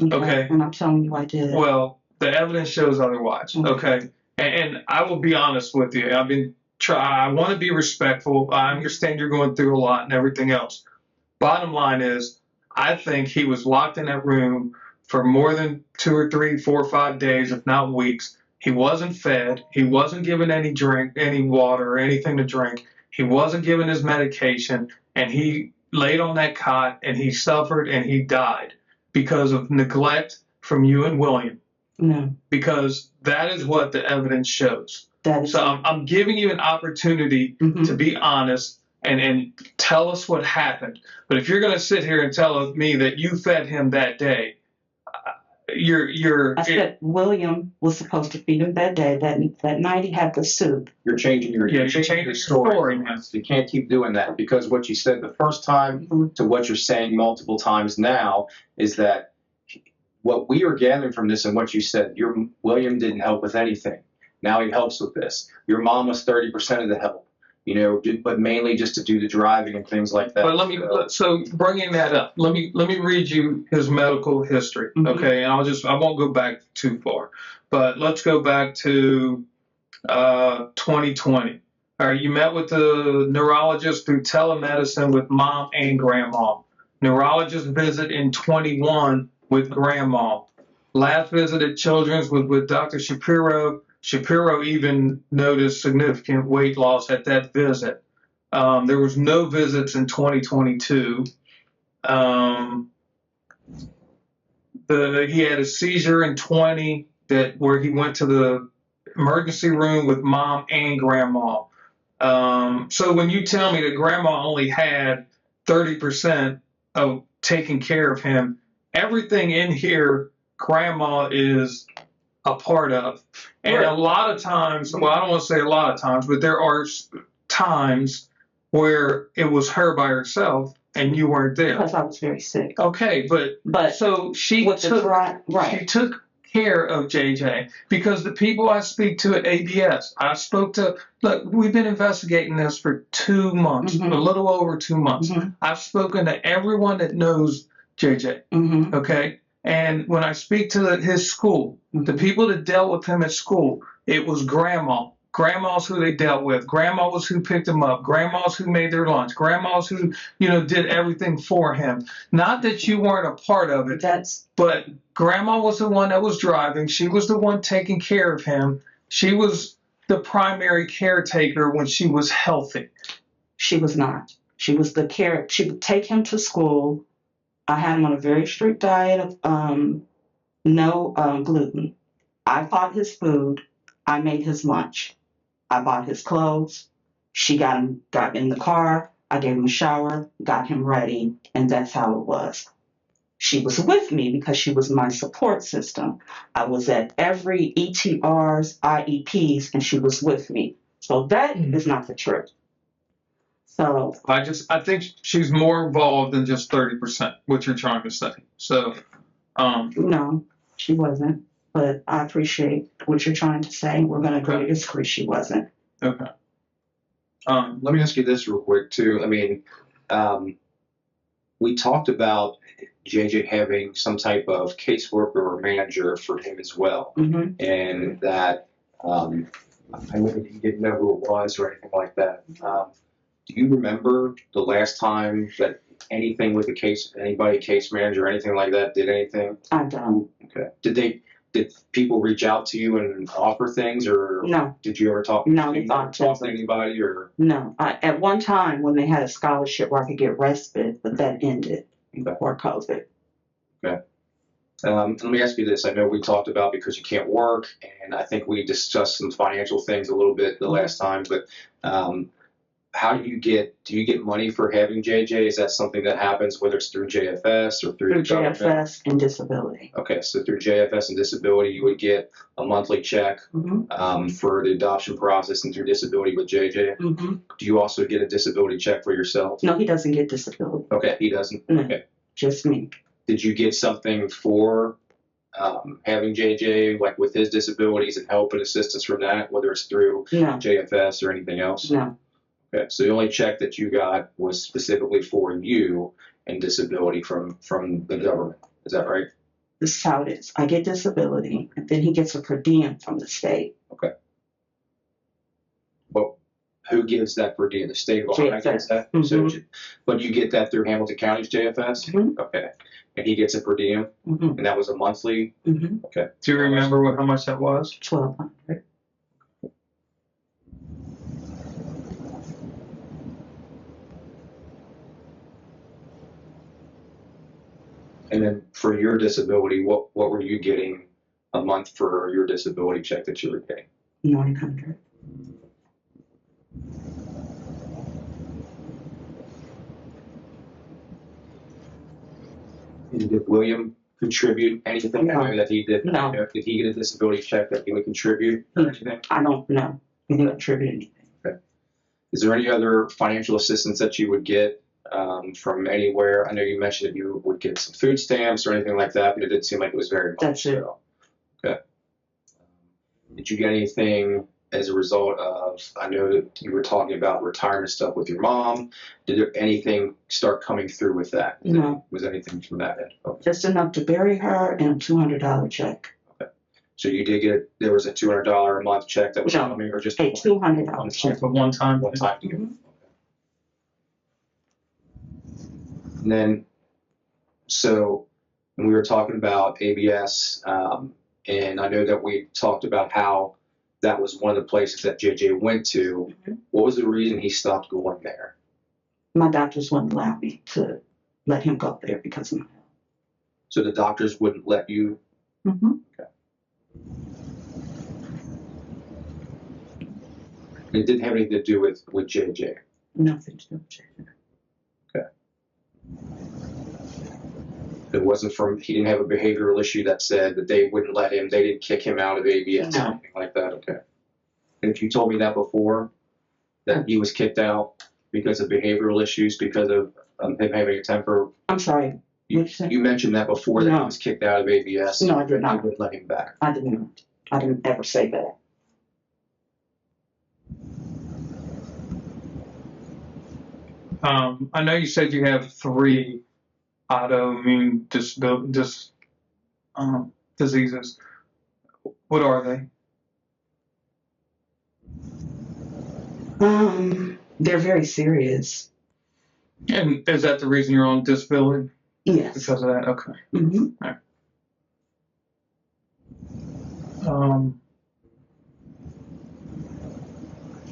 Okay? And I'm telling you I did. Well, the evidence shows otherwise. Okay? And I will be honest with you. I want to be respectful. I understand you're going through a lot and everything else. Bottom line is, I think he was locked in that room for more than 2 or 3, 4 or 5 days, if not weeks. He wasn't fed. He wasn't given any water or anything to drink. He wasn't given his medication, and he laid on that cot and he suffered and he died because of neglect from you and William. No. Because that is what the evidence shows. So I'm giving you an opportunity to be honest and tell us what happened. But if you're going to sit here and tell me that you fed him that day, I said William was supposed to feed him that day. That night he had the soup. You're changing the story. You can't keep doing that, because what you said the first time to what you're saying multiple times now is that what we are gathering from this and what you said, William didn't help with anything. Now he helps with this. Your mom was 30% of the help, but mainly just to do the driving and things like that. But so bringing that up, let me read you his medical history, okay? And I won't go back too far, but let's go back to 2020. All right, you met with the neurologist through telemedicine with mom and grandma. Neurologist visit in 21 with grandma. Last visit at Children's was with Dr. Shapiro. Shapiro even noticed significant weight loss at that visit. There was no visits in 2022. He had a seizure in 20 where he went to the emergency room with mom and grandma. So when you tell me that grandma only had 30% of taking care of him, everything in here, grandma is a part of. And a lot of times, well, I don't want to say a lot of times, but there are times where it was her by herself and you weren't there. Because I was very sick. Okay, but so she took care of JJ, because the people I speak to at ABS, I spoke to, look, we've been investigating this for 2 months, a little over 2 months. I've spoken to everyone that knows JJ, okay? And when I speak to his school, the people that dealt with him at school, it was grandma. Grandma's who they dealt with. Grandma was who picked him up. Grandma's who made their lunch. Grandma's who, did everything for him. Not that you weren't a part of it, but grandma was the one that was driving. She was the one taking care of him. She was the primary caretaker when she was healthy. She was not. She was the care. She would take him to school. I had him on a very strict diet of no gluten. I bought his food. I made his lunch. I bought his clothes. She got in the car. I gave him a shower, got him ready, and that's how it was. She was with me because she was my support system. I was at every ETRs, IEPs, and she was with me. So that is not the truth. So I think she's more involved than just 30%, what you're trying to say. So no, she wasn't. But I appreciate what you're trying to say. We're going to agree to disagree. She wasn't. Okay. Let me ask you this real quick, too. I mean, we talked about JJ having some type of caseworker or manager for him as well. And that, I know he didn't know who it was or anything like that. Do you remember the last time that anything with anybody, case manager or anything like that, did anything? I don't. Okay. Did people reach out to you and offer things, or no? Did you ever talk? No, did you talk to anybody, or no? At one time when they had a scholarship where I could get respite, but that ended before COVID. Okay. Let me ask you this. I know we talked about because you can't work, and I think we discussed some financial things a little bit the last time. But how do you get money for having JJ? Is that something that happens, whether it's through JFS or through JFS and disability? Okay, so through JFS and disability, you would get a monthly check for the adoption process, and through disability with JJ. Do you also get a disability check for yourself? No, he doesn't get disability. Okay, he doesn't? No, okay. Just me. Did you get something for having JJ, like with his disabilities and help and assistance from that, whether it's through JFS or anything else? No. Okay, so the only check that you got was specifically for you and disability from the government. Is that right? This is how it is. I get disability, and then he gets a per diem from the state. Okay. Well, who gives that per diem? The state of Ohio gets that? So, but you get that through Hamilton County's JFS? Okay. And he gets a per diem? And that was a monthly? Okay. Do you remember how much that was? $1,200. And then for your disability, what were you getting a month for your disability check that you were getting? $900. And did William contribute anything that he did? No. Did he get a disability check that he would contribute or anything? I don't know. He didn't contribute anything. Okay. Is there any other financial assistance that you would get from anywhere? I know you mentioned that you would get some food stamps or anything like that, but it didn't seem like it was very much. That's it. Okay. Did you get anything as a result of, I know that you were talking about retirement stuff with your mom. Did there anything start coming through with that? No. Was anything from that end? Okay. Just enough to bury her and a $200 check. Okay. So you did there was a $200 a month check that was coming, or just a $200 check. For one time? One time. Okay. And then So when we were talking about ABS, and I know that we talked about how that was one of the places that JJ went to. What was the reason he stopped going there? My doctors wouldn't allow me to let him go there because of my health. So the doctors wouldn't let you? Mm-hmm. Okay. It didn't have anything to do with JJ? Nothing to do with JJ. Okay. It wasn't he didn't have a behavioral issue that said that they wouldn't let him, they didn't kick him out of ABS or anything like that? Okay. And if you told me that before, that he was kicked out because of behavioral issues, because of him having a temper? I'm sorry. You mentioned that before, that he was kicked out of ABS. No, I did not. They wouldn't let him back. I did not. I didn't ever say that. I know you said you have 3 autoimmune diseases. What are they? They're very serious. And is that the reason you're on disability? Yes. Because of that? Okay. Mm-hmm. All right.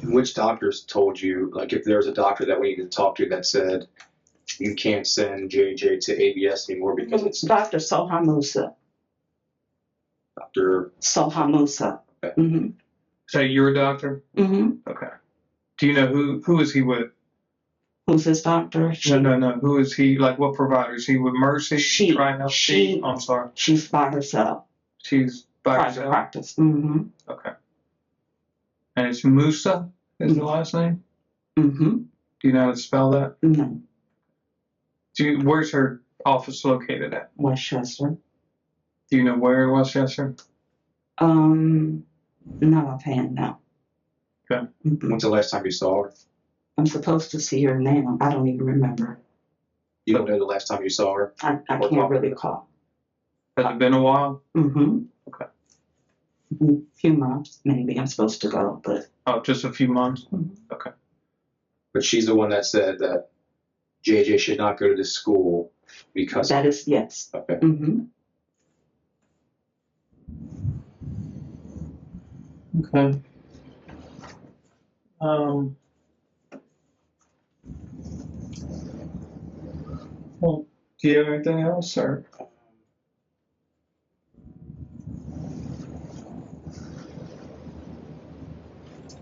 Which doctors told you, like if there was a doctor that we needed to talk to that said, you can't send JJ to ABS anymore because it's Dr. Sohamusa. Dr. Sohamusa. Okay. Mm-hmm. So you're a doctor? Mm-hmm. Okay. Do you know who is he with? Who's his doctor? No. Who is he? Like what provider? Is he with Mercy? She. I'm sorry. She's by herself. She's by Private herself? practice. Mm-hmm. Okay. And it's Musa is the last name? Mm-hmm. Do you know how to spell that? No. Where's her office located at? Westchester. Do you know where in Westchester? Not offhand, no. Okay. Mm-hmm. When's the last time you saw her? I'm supposed to see her now. I don't even remember. You don't know the last time you saw her? I can't really recall. Has it been a while? Mm-hmm. Okay. A few months, maybe. I'm supposed to go, but. Oh, just a few months? Mm-hmm. Okay. But she's the one that said that JJ should not go to this school because. That is, yes. Okay. Mm-hmm. Okay. Well, do you have anything else, or?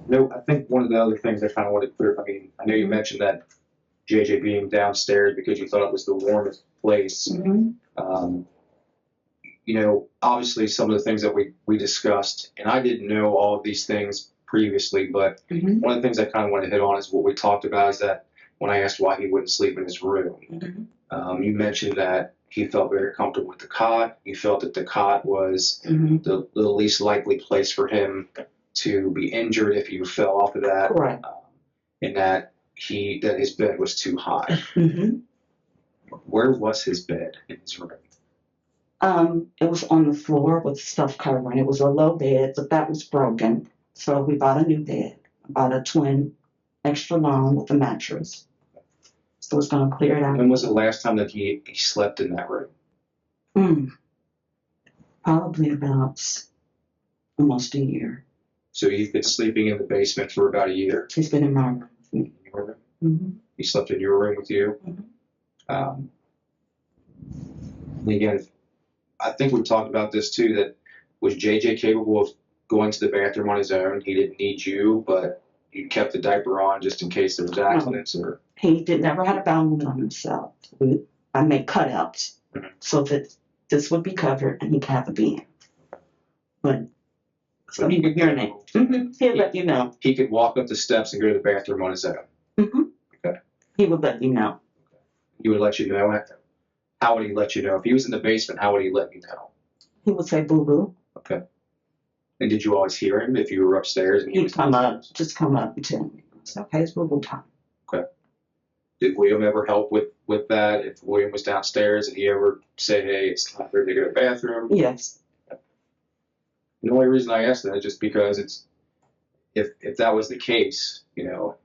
No, I think one of the other things I kind of wanted to clear, I mean, I know you mentioned that JJ being downstairs because you thought it was the warmest place. Mm-hmm. You know, obviously some of the things that we discussed, and I didn't know all of these things previously, but one of the things I kind of want to hit on is what we talked about is that when I asked why he wouldn't sleep in his room, you mentioned that he felt very comfortable with the cot. You felt that the cot was the least likely place for him to be injured if you fell off of that. Correct. And that his bed was too high. Mm-hmm. Where was his bed in his room? It was on the floor with stuff covering. It was a low bed, but that was broken. So we bought a new bed, bought a twin, extra long with a mattress. So it's going to clear it out. When was the last time that he slept in that room? Probably about almost a year. So you've been sleeping in the basement for about a year? He's been in my room with me. In your room? Mm-hmm. He slept in your room with you? Mm-hmm. And again, I think we talked about this too, that was JJ capable of going to the bathroom on his own? He didn't need you, but you kept the diaper on just in case there was accidents? Or he never had a bowel movement on himself. I made cutouts so that this would be covered and he could have a being. But so he could urinate. He'll let you know. He could walk up the steps and go to the bathroom on his own? Okay. He would let you know. He would let you know? How would he let you know? If he was in the basement, how would he let you know? He would say boo-boo. Okay. And did you always hear him if you were upstairs? And He'd come up and tell me. It's okay, it's boo-boo time. Okay. Did William ever help with that? If William was downstairs, did he ever say, hey, it's time for him to go to the bathroom? Yes. The only reason I asked that is just because it's, if that was the case, you know,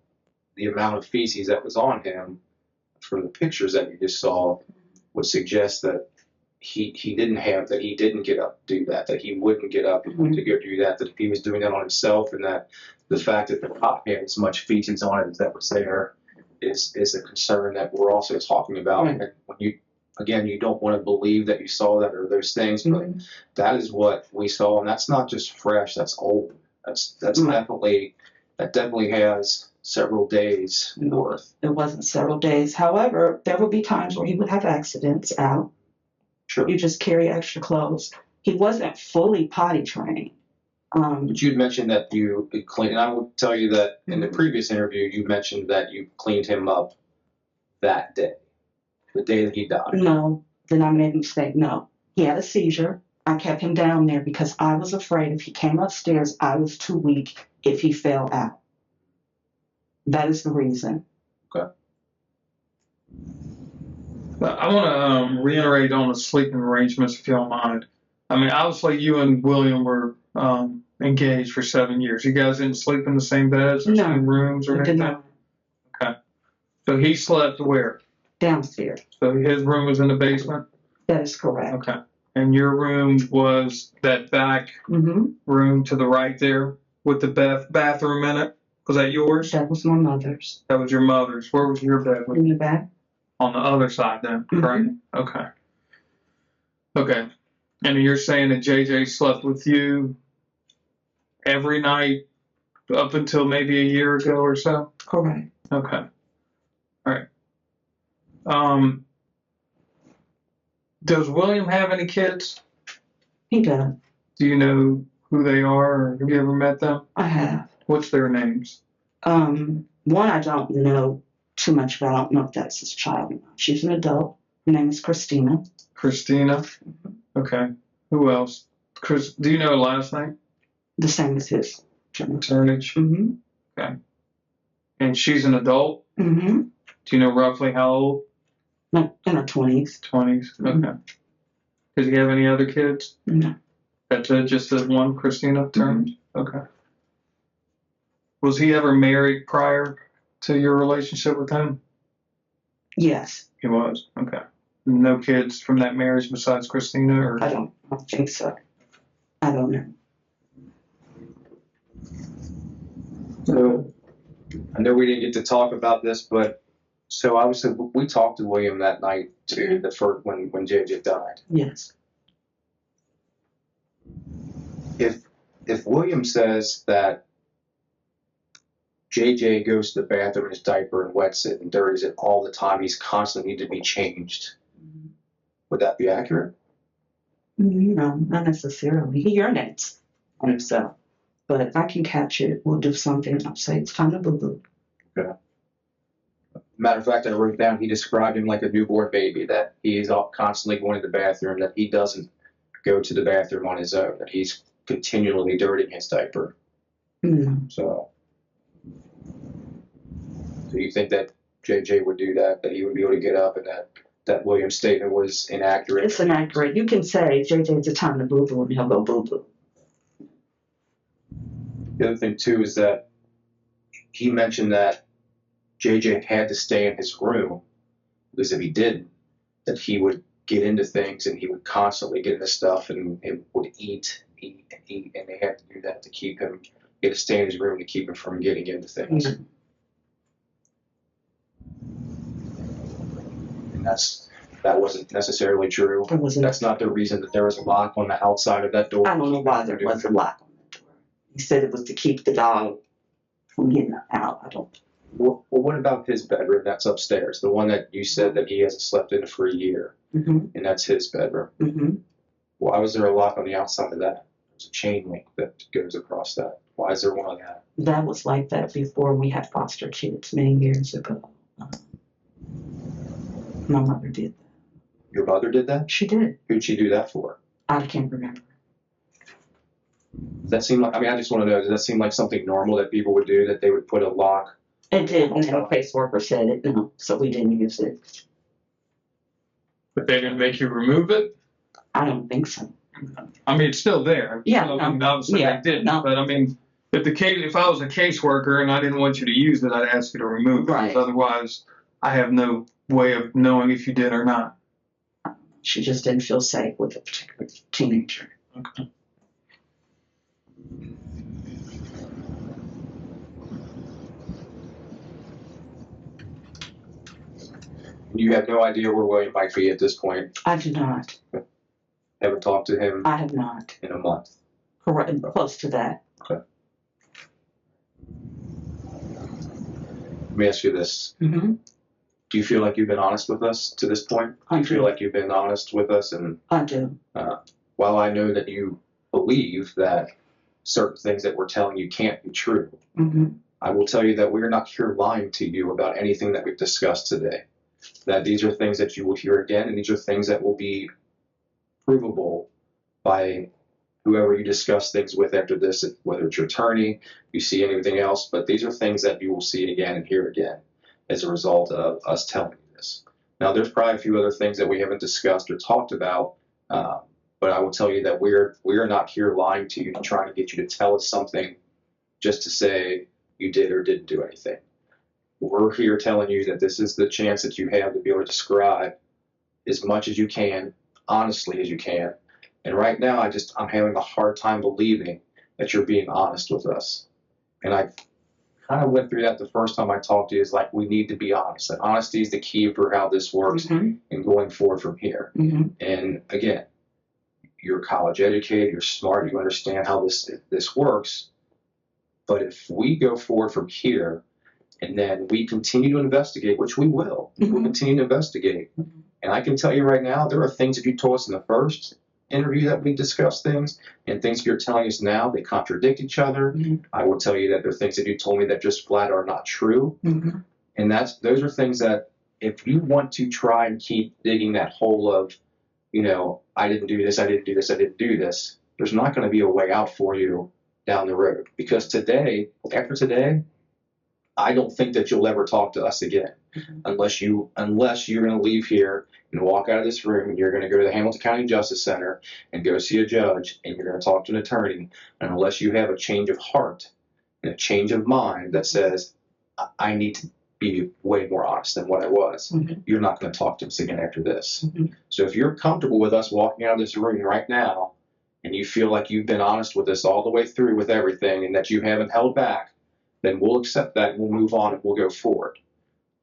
the amount of feces that was on him from the pictures that you just saw would suggest that he didn't get up to do that he wouldn't get up to go do that if he was doing that on himself, and that the fact that the cop had as much feces on it as that was there is a concern that we're also talking about. Right. And when you don't want to believe that you saw that or those things, but that is what we saw, and that's not just fresh, that's old. That's definitely has several days worth. It wasn't several days. However, there would be times where he would have accidents out. Sure. You just carry extra clothes. He wasn't fully potty trained. But you'd mentioned that you cleaned, and I will tell you that in the previous interview, you mentioned that you cleaned him up that day, the day that he died. No, then I made a mistake. No, he had a seizure. I kept him down there because I was afraid if he came upstairs, I was too weak if he fell out. That is the reason. Okay. I want to reiterate on the sleeping arrangements, if you don't mind. I mean, obviously, you and William were engaged for 7 years. You guys didn't sleep in the same beds or No, same rooms or we anything? did not. Okay. So he slept where? Downstairs. So his room was in the basement? That is correct. Okay. And your room was that back room to the right there with the bathroom in it? Was that yours? That was my mother's. That was your mother's. Where was your bed? In the back. On the other side then, right? Okay. Okay. And you're saying that JJ slept with you every night up until maybe a year ago or so? Correct. Okay. All right. Does William have any kids? He does. Do you know who they are, or have you ever met them? I have. What's their names? One I don't know too much about. I don't know if that's his child or not. She's an adult. Her name is Christina. Christina? Okay. Who else? Chris, do you know her last name? The same as his. Turnage? Okay. And she's an adult? Mm-hmm. Do you know roughly how old? In her 20s. 20s? Okay. Does he have any other kids? No. That's it? Just the one, Christina Turnage? Okay. Was he ever married prior to your relationship with him? Yes. He was? Okay. No kids from that marriage besides Christina? Or? I don't think so. I don't know. So, I know we didn't get to talk about this, but so obviously we talked to William that night too, the first when JJ died. Yes. If William says that JJ goes to the bathroom in his diaper and wets it and dirties it all the time, he's constantly need to be changed, would that be accurate? No, not necessarily. He urinates on himself. But if I can catch it, we'll do something. I'll say it's time to boo-boo. Okay. Matter of fact, I wrote down he described him like a newborn baby, that he is constantly going to the bathroom, that he doesn't go to the bathroom on his own, that he's continually dirtying his diaper. So you think that JJ would do that he would be able to get up, and that William's statement was inaccurate? It's inaccurate. You can say, JJ's a time to boo-boo, and he'll go boo-boo. The other thing, too, is that he mentioned that JJ had to stay in his room, because if he didn't, that he would get into things and he would constantly get into stuff and would eat, and they had to do that to keep him, he had to stay in his room to keep him from getting into things. And that wasn't necessarily true. That's not the reason that there was a lock on the outside of that door. I don't know why there was a lock on the door. He said it was to keep the dog from getting out. I don't. Well, what about his bedroom that's upstairs? The one that you said that he hasn't slept in for a year, and that's his bedroom. Why was there a lock on the outside of that? There's a chain link that goes across that. Why is there one on that? That was like that before we had foster kids many years ago. My mother did that. Your mother did that? She did. Who'd she do that for? I can't remember. Does that seem like, I just want to know, does that seem like something normal that people would do, that they would put a lock? It did, and then a caseworker said it, no, so we didn't use it. But they didn't make you remove it? I don't think so. I mean, it's still there. Yeah, So, I mean, obviously they didn't. But I mean, if I was a caseworker and I didn't want you to use it, I'd ask you to remove it. Right. Because otherwise, I have no way of knowing if you did or not. She just didn't feel safe with a particular teenager. Okay. You have no idea where William might be at this point. I do not. Haven't talked to him I have not. in a month. Correct. Close to that. Okay. Let me ask you this. Mm-hmm. Do you feel like you've been honest with us to this point? Do you feel like you've been honest with us? And I do. while I know that you believe that certain things that we're telling you can't be true, Mm-hmm. I will tell you that we're not here lying to you about anything that we've discussed today. That these are things that you will hear again, and these are things that will be provable by whoever you discuss things with after this, whether it's your attorney, you see anything else, but these are things that you will see again and hear again as a result of us telling you this. Now, there's probably a few other things that we haven't discussed or talked about, but I will tell you that we're not here lying to you and trying to get you to tell us something just to say you did or didn't do anything. We're here telling you that this is the chance that you have to be able to describe as much as you can, honestly as you can. And right now, I'm having a hard time believing that you're being honest with us. And I kind of went through that the first time I talked to you, is like, we need to be honest. And honesty is the key for how this works and going forward from here. Mm-hmm. And again, you're college educated, you're smart, you understand how this works. But if we go forward from here, and then we continue to investigate, which we will. Mm-hmm. We'll continue to investigate. Mm-hmm. And I can tell you right now, there are things that you told us in the first interview that we discussed things, and things you're telling us now, they contradict each other. Mm-hmm. I will tell you that there are things that you told me that just flat are not true. Mm-hmm. And those are things that if you want to try and keep digging that hole of, I didn't do this, I didn't do this, I didn't do this, there's not going to be a way out for you down the road. Because after today, I don't think that you'll ever talk to us again, unless you're going to leave here and walk out of this room and you're going to go to the Hamilton County Justice Center and go see a judge and you're going to talk to an attorney. And unless you have a change of heart and a change of mind that says, I need to be way more honest than what I was, you're not going to talk to us again after this. Mm-hmm. So if you're comfortable with us walking out of this room right now and you feel like you've been honest with us all the way through with everything and that you haven't held back, then we'll accept that and we'll move on and we'll go forward.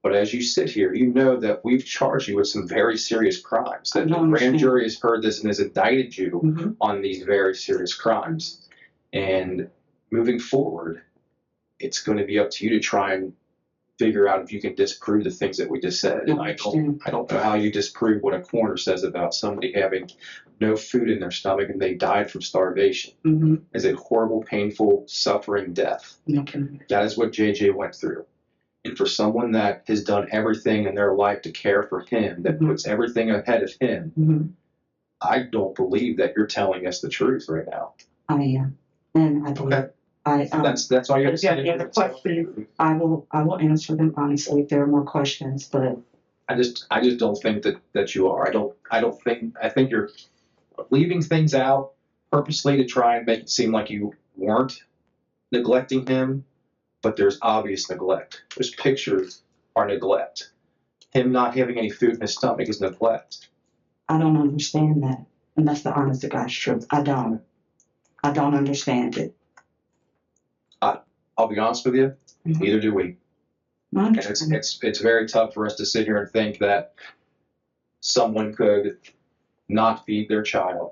But as you sit here, you know that we've charged you with some very serious crimes, that the grand jury has heard this and has indicted you on these very serious crimes. And moving forward, it's going to be up to you to try and figure out if you can disprove the things that we just said. And I don't know how you disprove what a coroner says about somebody having no food in their stomach and they died from starvation. Mm-hmm. Is a horrible, painful, suffering death. Okay. That is what JJ went through. And for someone that has done everything in their life to care for him, that puts everything ahead of him, I don't believe that you're telling us the truth right now. I am. And I believe. Okay. That's all you have to say. The question, I will answer them honestly if there are more questions, but I just don't think that you are. I think you're leaving things out purposely to try and make it seem like you weren't neglecting him, but there's obvious neglect. Those pictures are neglect. Him not having any food in his stomach is neglect. I don't understand that. And that's the honest to God's truth. I don't understand it. I'll be honest with you, neither do we. And it's very tough for us to sit here and think that someone could not feed their child,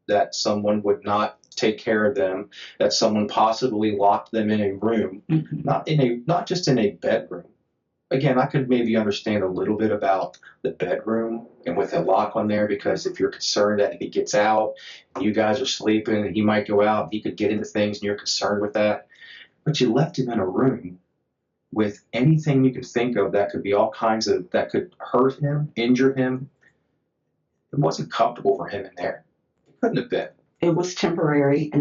that someone would not take care of them, that someone possibly locked them in a room, not just in a bedroom. Again, I could maybe understand a little bit about the bedroom and with a lock on there, because if you're concerned that if he gets out, and you guys are sleeping, and he might go out, he could get into things, and you're concerned with that. But you left him in a room with anything you could think of that could be all kinds of, that could hurt him, injure him. It wasn't comfortable for him in there. It couldn't have been. It was temporary,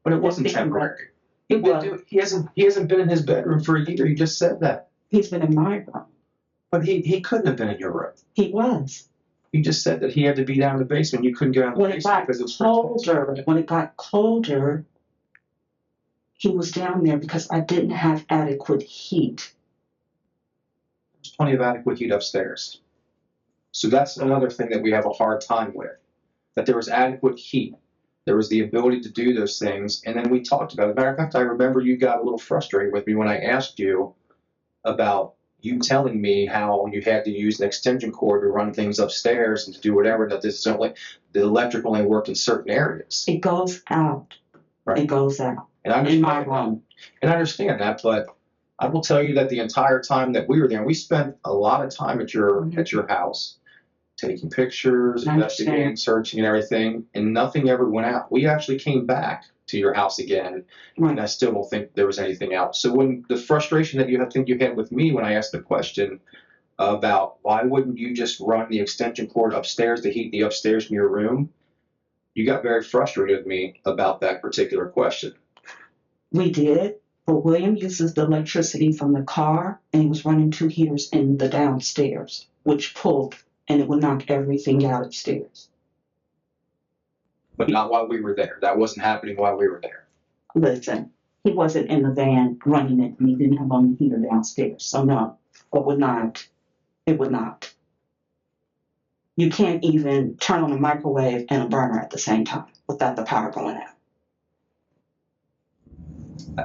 but it wasn't temporary. He hasn't been in his bedroom for a year. You just said that. He's been in my room. But he couldn't have been in your room. He was. You just said that he had to be down in the basement. You couldn't go down in the basement because it's colder. When it got colder, he was down there because I didn't have adequate heat. There's plenty of adequate heat upstairs. So that's another thing that we have a hard time with, that there was adequate heat. There was the ability to do those things. And then we talked about it. As a matter of fact, I remember you got a little frustrated with me when I asked you about you telling me how you had to use an extension cord to run things upstairs and to do whatever, that this is only, the electric only worked in certain areas. It goes out. Right. It goes out. And I In my understand room. And I understand that, but I will tell you that the entire time that we were there, we spent a lot of time at your house, taking pictures, I investigating, understand. searching, and everything, and nothing ever went out. We actually came back to your house again, Right. and I still don't think there was anything out. So when the frustration that you had with me when I asked the question about why wouldn't you just run the extension cord upstairs to heat the upstairs in your room, you got very frustrated with me about that particular question. We did, but William uses the electricity from the car, and he was running 2 heaters in the downstairs, which pulled, and it would knock everything out upstairs. But not while we were there. That wasn't happening while we were there. Listen, he wasn't in the van running it, and he didn't have on the heater downstairs, so no, it would not. It would not. You can't even turn on a microwave and a burner at the same time without the power going out.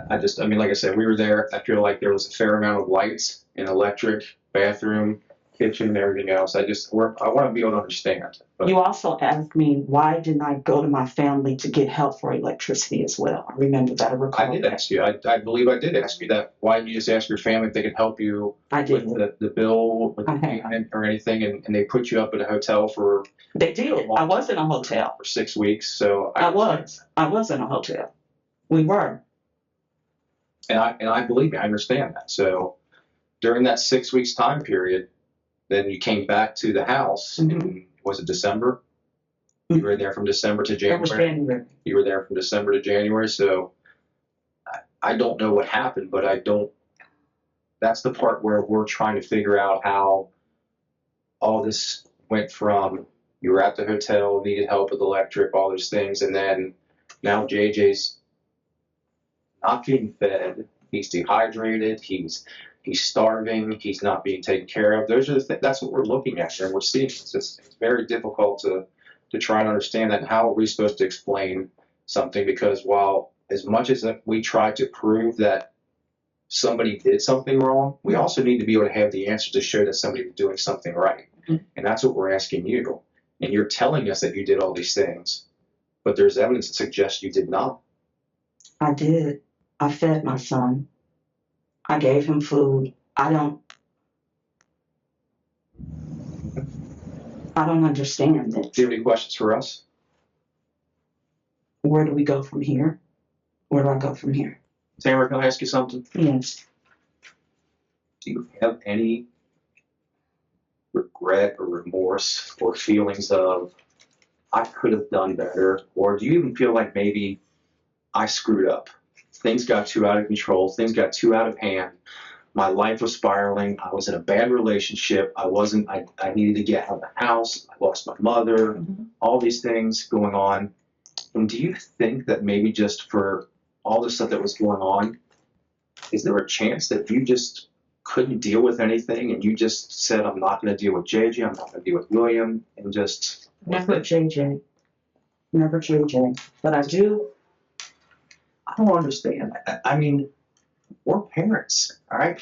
I mean, like I said, we were there. I feel like there was a fair amount of lights and electric, bathroom, kitchen, and everything else. I want to be able to understand. But You also asked me why didn't I go to my family to get help for electricity as well. I remember that. I recall I did that. ask you. I believe I did ask you that. Why didn't you just ask your family if they could help you I did. with the bill, with the I have. payment, or anything? And they put you up at a hotel for They did. I was in a hotel. 6 weeks. So I was in a hotel. We were. And I believe you. I understand that. So during that 6 weeks time period, then you came back to the house. In, was it December? You were there from December to It was January. January. You were there from December to January. So I don't know what happened, but I don't. That's the part where we're trying to figure out how all this went from you were at the hotel, needed help with electric, all those things, and then now JJ's not getting fed. He's dehydrated. He's starving. He's not being taken care of. Those are the that's what we're looking at here. We're seeing it's very difficult to try and understand that. And how are we supposed to explain something? Because while as much as we try to prove that somebody did something wrong, we also need to be able to have the answer to show that somebody was doing something right. And that's what we're asking you. And you're telling us that you did all these things, but there's evidence that suggests you did not. I did. I fed my son. I gave him food. I don't understand this. Do you have any questions for us? Where do we go from here? Where do I go from here? Tamara, can I ask you something? Yes. Do you have any regret or remorse or feelings of, I could have done better? Or do you even feel like maybe I screwed up? Things got too out of control. Things got too out of hand. My life was spiraling. I was in a bad relationship. I needed to get out of the house. I lost my mother. All these things going on. And do you think that maybe just for all the stuff that was going on, is there a chance that you just couldn't deal with anything and you just said, I'm not going to deal with JJ, I'm not going to deal with William, and just... Never JJ. Never JJ. But I do. I don't understand. I mean, we're parents, all right?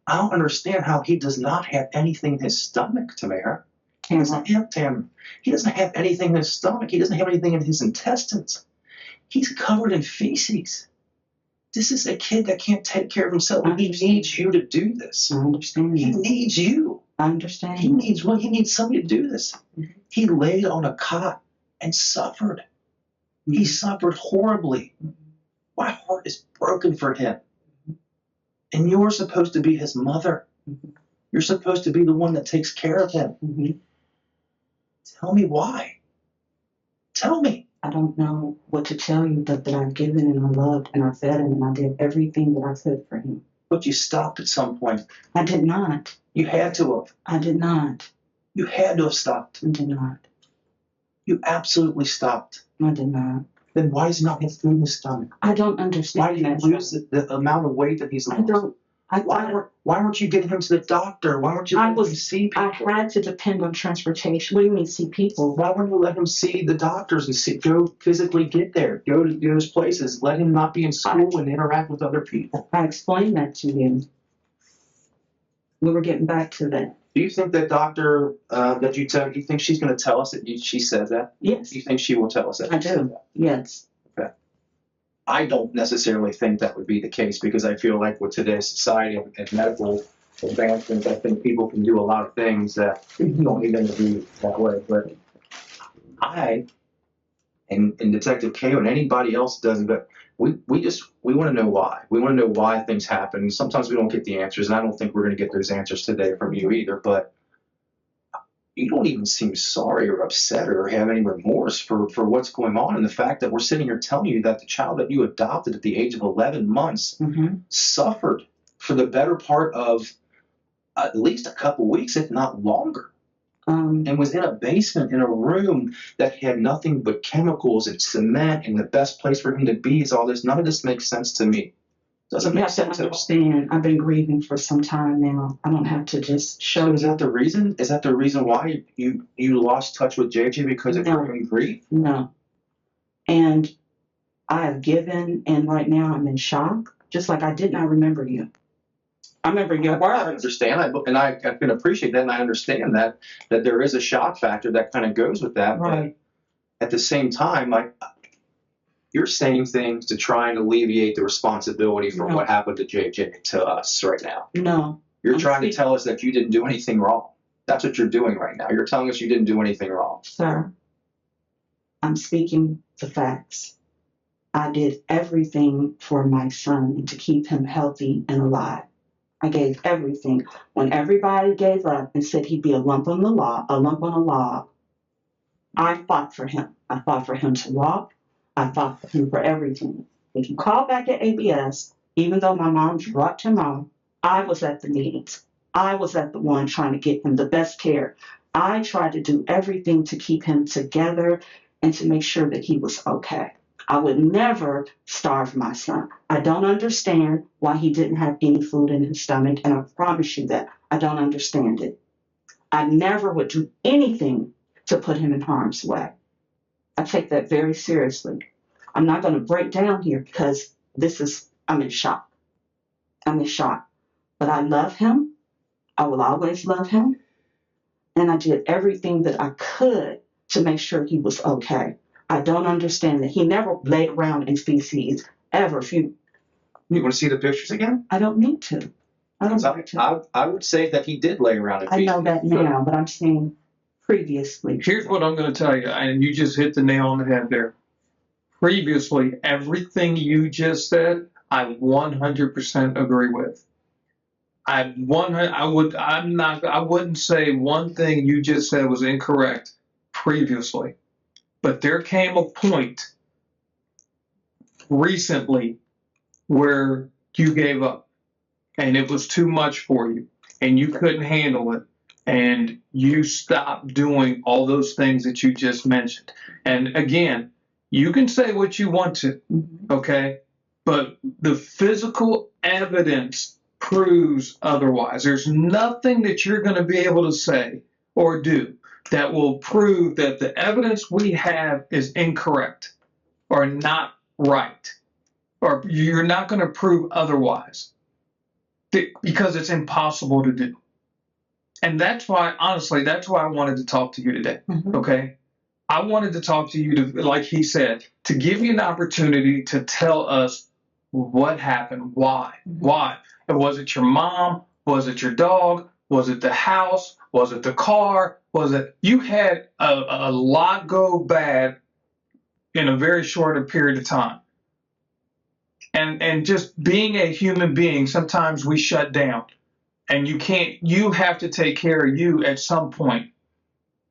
I don't understand how he does not have anything in his stomach, Tamara. He doesn't have anything in his stomach. He doesn't have anything in his intestines. He's covered in feces. This is a kid that can't take care of himself. He needs you to do this. I understand. He needs you. I understand. He needs somebody to do this. He laid on a cot and suffered. He suffered horribly. My heart is broken for him. And you're supposed to be his mother. You're supposed to be the one that takes care of him. Tell me why. Tell me. I don't know what to tell you, that I've given and I loved and I fed him and I did everything that I could for him. But you stopped at some point. I did not. You had to have. I did not. You had to have stopped. I did not. You absolutely stopped. I did not. Then why does he not have food in his stomach? I don't understand. Why did he lose the amount of weight that he's lost? Why weren't you getting him to the doctor? Why weren't you letting him see people? I had to depend on transportation. What do you mean see people? Why wouldn't you let him see the doctors and go physically get there? Go to those places. Let him not be in school and interact with other people. I explained that to you. We were getting back to that. Do you think that doctor that you tell, you think she's going to tell us that she said that? Yes. Do you think she will tell us that? I do. Yes. Okay. I don't necessarily think that would be the case because I feel like with today's society and medical advancements, I think people can do a lot of things that don't even be that way. But I and Detective Ko and anybody else doesn't, but we want to know why. We want to know why things happen. Sometimes we don't get the answers, and I don't think we're going to get those answers today from you either. But you don't even seem sorry or upset or have any remorse for what's going on, and the fact that we're sitting here telling you that the child that you adopted at the age of 11 months suffered for the better part of at least a couple weeks, if not longer. And was in a basement in a room that had nothing but chemicals and cement, and the best place for him to be is all this. None of this makes sense to me. Doesn't make sense at all. Understand. I've been grieving for some time now. I don't have to just show. So is that the reason? Is that the reason why you lost touch with JJ because of your own grief? No. And I have given, and right now I'm in shock, just like I did not remember you. I remember your words. I understand, I can appreciate that, and I understand that there is a shock factor that kind of goes with that. Right. But at the same time, you're saying things to try and alleviate the responsibility for what happened to JJ to us right now. No. You're trying to tell us that you didn't do anything wrong. That's what you're doing right now. You're telling us you didn't do anything wrong. Sir, I'm speaking the facts. I did everything for my son to keep him healthy and alive. I gave everything. When everybody gave up and said he'd be a lump on the log, I fought for him. I fought for him to walk. I fought for him for everything. If you call back at ABS, even though my mom dropped him off, I was at the meetings. I was at the one trying to get him the best care. I tried to do everything to keep him together and to make sure that he was okay. I would never starve my son. I don't understand why he didn't have any food in his stomach, and I promise you that I don't understand it. I never would do anything to put him in harm's way. I take that very seriously. I'm not going to break down here because I'm in shock. I'm in shock. But I love him. I will always love him. And I did everything that I could to make sure he was okay. I don't understand that he never laid around in feces ever. You want to see the pictures again? I don't need to. I would say that he did lay around in feces. I know that now, but I'm saying previously. Here's what I'm going to tell you, and you just hit the nail on the head there. Previously, everything you just said, I 100% agree with. I wouldn't say one thing you just said was incorrect previously. But there came a point recently where you gave up and it was too much for you and you couldn't handle it and you stopped doing all those things that you just mentioned. And again, you can say what you want to, okay? But the physical evidence proves otherwise. There's nothing that you're going to be able to say or do that will prove that the evidence we have is incorrect or not right, or you're not going to prove otherwise because it's impossible to do. And that's why, honestly, that's why I wanted to talk to you today, okay? I wanted to talk to you, to, like he said, to give you an opportunity to tell us what happened, why. And was it your mom? Was it your dog? Was it the house? Was it the car? You had a lot go bad in a very short period of time. And just being a human being, sometimes we shut down. And you have to take care of you at some point.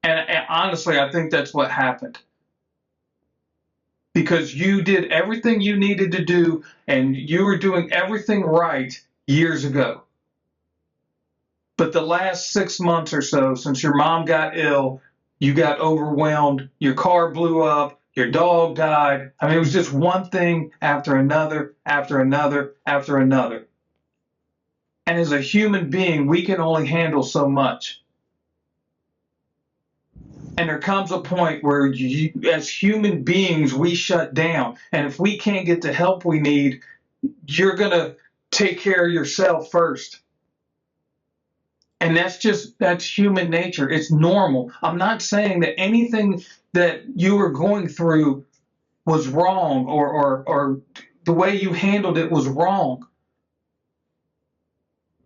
And honestly, I think that's what happened. Because you did everything you needed to do, and you were doing everything right years ago. But the last 6 months or so, since your mom got ill, you got overwhelmed, your car blew up, your dog died. I mean, it was just one thing after another, after another, after another. And as a human being, we can only handle so much. And there comes a point where as human beings, we shut down. And if we can't get the help we need, you're going to take care of yourself first. And that's human nature. It's normal. I'm not saying that anything that you were going through was wrong or the way you handled it was wrong.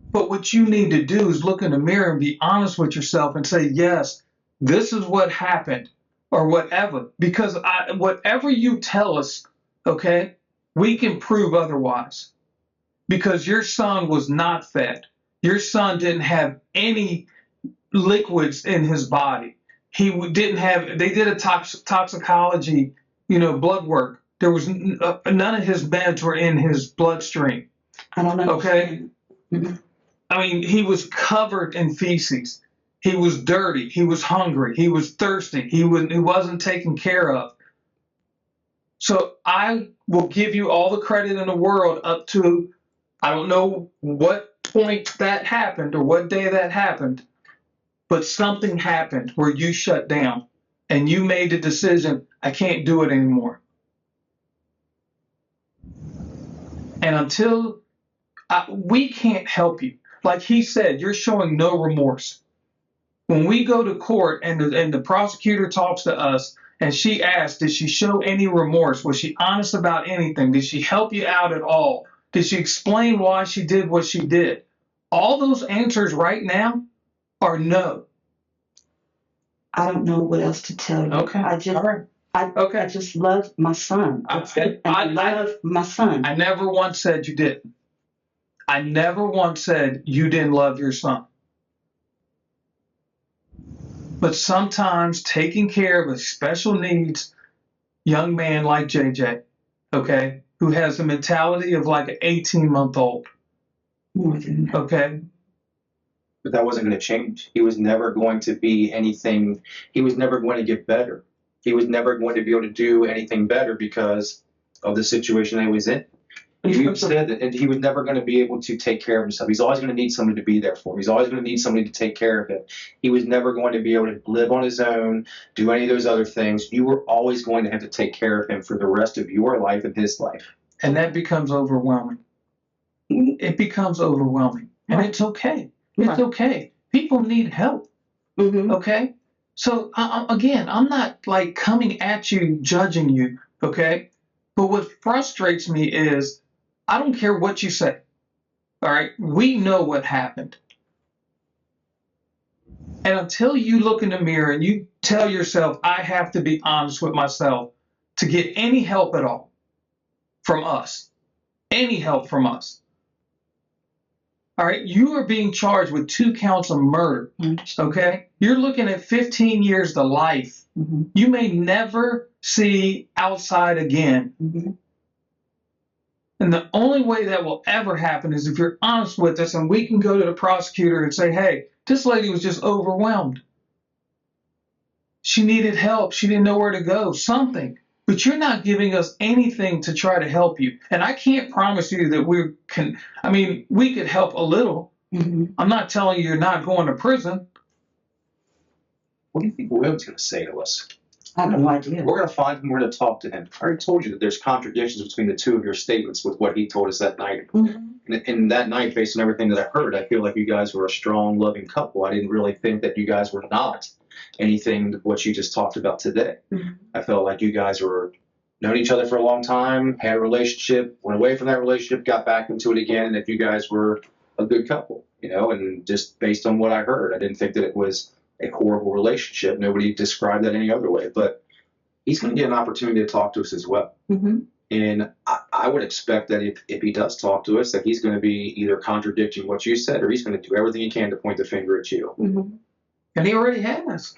But what you need to do is look in the mirror and be honest with yourself and say, yes, this is what happened or whatever. Because whatever you tell us, okay, we can prove otherwise. Because your son was not fed. Your son didn't have any liquids in his body. He didn't have, they did a toxicology, blood work. There was none of his meds were in his bloodstream. I don't know. Okay. Mm-hmm. I mean, he was covered in feces. He was dirty. He was hungry. He was thirsty. He wasn't taken care of. So I will give you all the credit in the world up to, I don't know what point that happened or what day that happened, but something happened where you shut down and you made the decision, I can't do it anymore. And until we can't help you. Like he said, you're showing no remorse. When we go to court and the prosecutor talks to us and she asks, did she show any remorse? Was she honest about anything? Did she help you out at all? Did she explain why she did what she did? All those answers right now are no. I don't know what else to tell you. Okay. I just, all right. I just love my son. I love my son. I never once said you didn't. I never once said you didn't love your son. But sometimes taking care of a special needs young man like JJ, okay, who has the mentality of like an 18-month-old. More than that. Okay. But that wasn't going to change. He was never going to be anything. He was never going to get better. He was never going to be able to do anything better because of the situation that he was in. You said that he was never going to be able to take care of himself. He's always going to need somebody to be there for him. He's always going to need somebody to take care of him. He was never going to be able to live on his own, do any of those other things. You were always going to have to take care of him for the rest of your life and his life. And that becomes overwhelming. It becomes overwhelming. And it's okay. It's okay. People need help. Mm-hmm. Okay? So, again, I'm not like coming at you, judging you. Okay? But what frustrates me is I don't care what you say. All right? We know what happened. And until you look in the mirror and you tell yourself, I have to be honest with myself to get any help at all from us, any help from us. All right? You are being charged with 2 counts of murder. Okay? You're looking at 15 years to life. Mm-hmm. You may never see outside again. Mm-hmm. And the only way that will ever happen is if you're honest with us and we can go to the prosecutor and say, hey, this lady was just overwhelmed. She needed help. She didn't know where to go, something. But you're not giving us anything to try to help you. And I can't promise you that we could help a little. Mm-hmm. I'm not telling you you're not going to prison. What do you think William's going to say to us? I have no idea. We're going to find him. We're going to talk to him. I already told you that there's contradictions between the two of your statements with what he told us that night. Mm-hmm. And that night, based on everything that I heard, I feel like you guys were a strong, loving couple. I didn't really think that you guys were not anything what you just talked about today. Mm-hmm. I felt like you guys were known each other for a long time, had a relationship, went away from that relationship, got back into it again, and that you guys were a good couple, and just based on what I heard, I didn't think that it was a horrible relationship. Nobody described that any other way, but he's going to get an opportunity to talk to us as well. Mm-hmm. And I would expect that if he does talk to us, that he's going to be either contradicting what you said or he's going to do everything he can to point the finger at you. Mm-hmm. And he already has.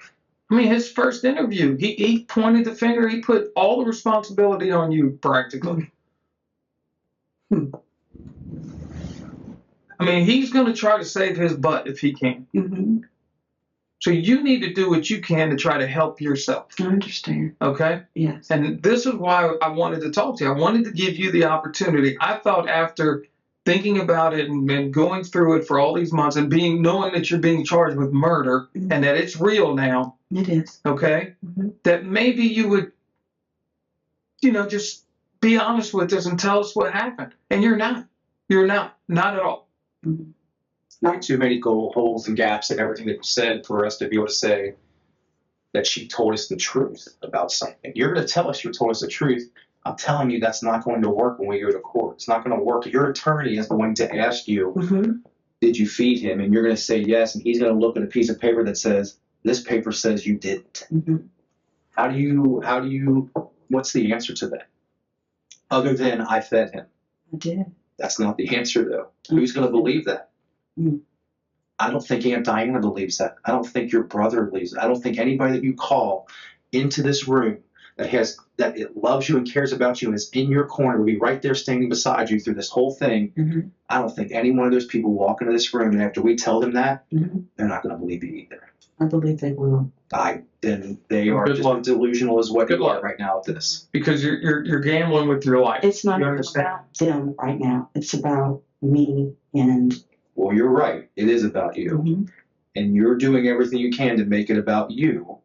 I mean, his first interview, he pointed the finger. He put all the responsibility on you, practically. Mm-hmm. I mean, he's going to try to save his butt if he can. Mm-hmm. So you need to do what you can to try to help yourself. I understand. Okay? Yes. And this is why I wanted to talk to you. I wanted to give you the opportunity. I thought after thinking about it and going through it for all these months and knowing that you're being charged with murder and that it's real now. It is. Okay? That maybe you would, just be honest with us and tell us what happened. And you're not. You're not. Not at all. Not too many holes and gaps in everything that you said for us to be able to say that she told us the truth about something. You're going to tell us you told us the truth. I'm telling you that's not going to work when we go to court. It's not going to work. Your attorney is going to ask you, did you feed him? And you're going to say yes, and he's going to look at a piece of paper that says, this paper says you didn't. How do you, what's the answer to that? Other than I fed him. I did. That's not the answer, though. Who's going to believe that? I don't think Aunt Diana believes that. I don't think your brother believes it. I don't think anybody that you call into this room that it loves you and cares about you and is in your corner, will be right there standing beside you through this whole thing. I don't think any one of those people walk into this room and after we tell them that, they're not going to believe you either. I believe they will. Then they are just as delusional as what you are right now with this. Because you're gambling with your life. It's not about them right now. It's about me and. Well, you're right. It is about you. And you're doing everything you can to make it about you.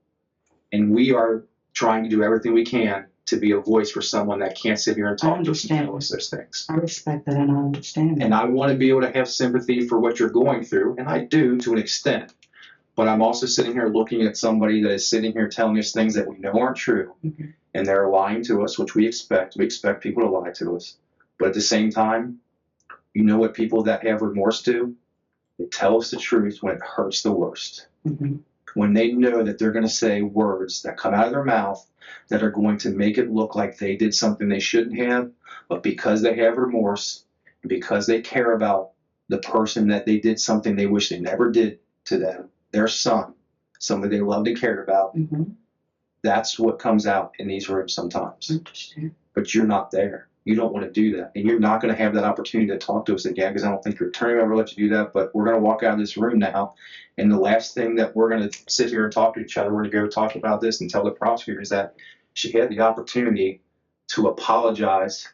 And we are trying to do everything we can to be a voice for someone that can't sit here and talk to us and tell us those things. I respect that and I understand that. And I want to be able to have sympathy for what you're going through, and I do to an extent. But I'm also sitting here looking at somebody that is sitting here telling us things that we know aren't true, and they're lying to us, which we expect. We expect people to lie to us. But at the same time, you know what people that have remorse do? They tell us the truth when it hurts the worst. When they know that they're going to say words that come out of their mouth that are going to make it look like they did something they shouldn't have, but because they have remorse and because they care about the person that they did something they wish they never did to them, their son, somebody they loved and cared about, that's what comes out in these rooms sometimes. But you're not there. You don't want to do that. And you're not going to have that opportunity to talk to us again because I don't think your attorney will ever let you do that. But we're going to walk out of this room now. And the last thing that we're going to sit here and talk to each other, we're going to go talk about this and tell the prosecutor is that she had the opportunity to apologize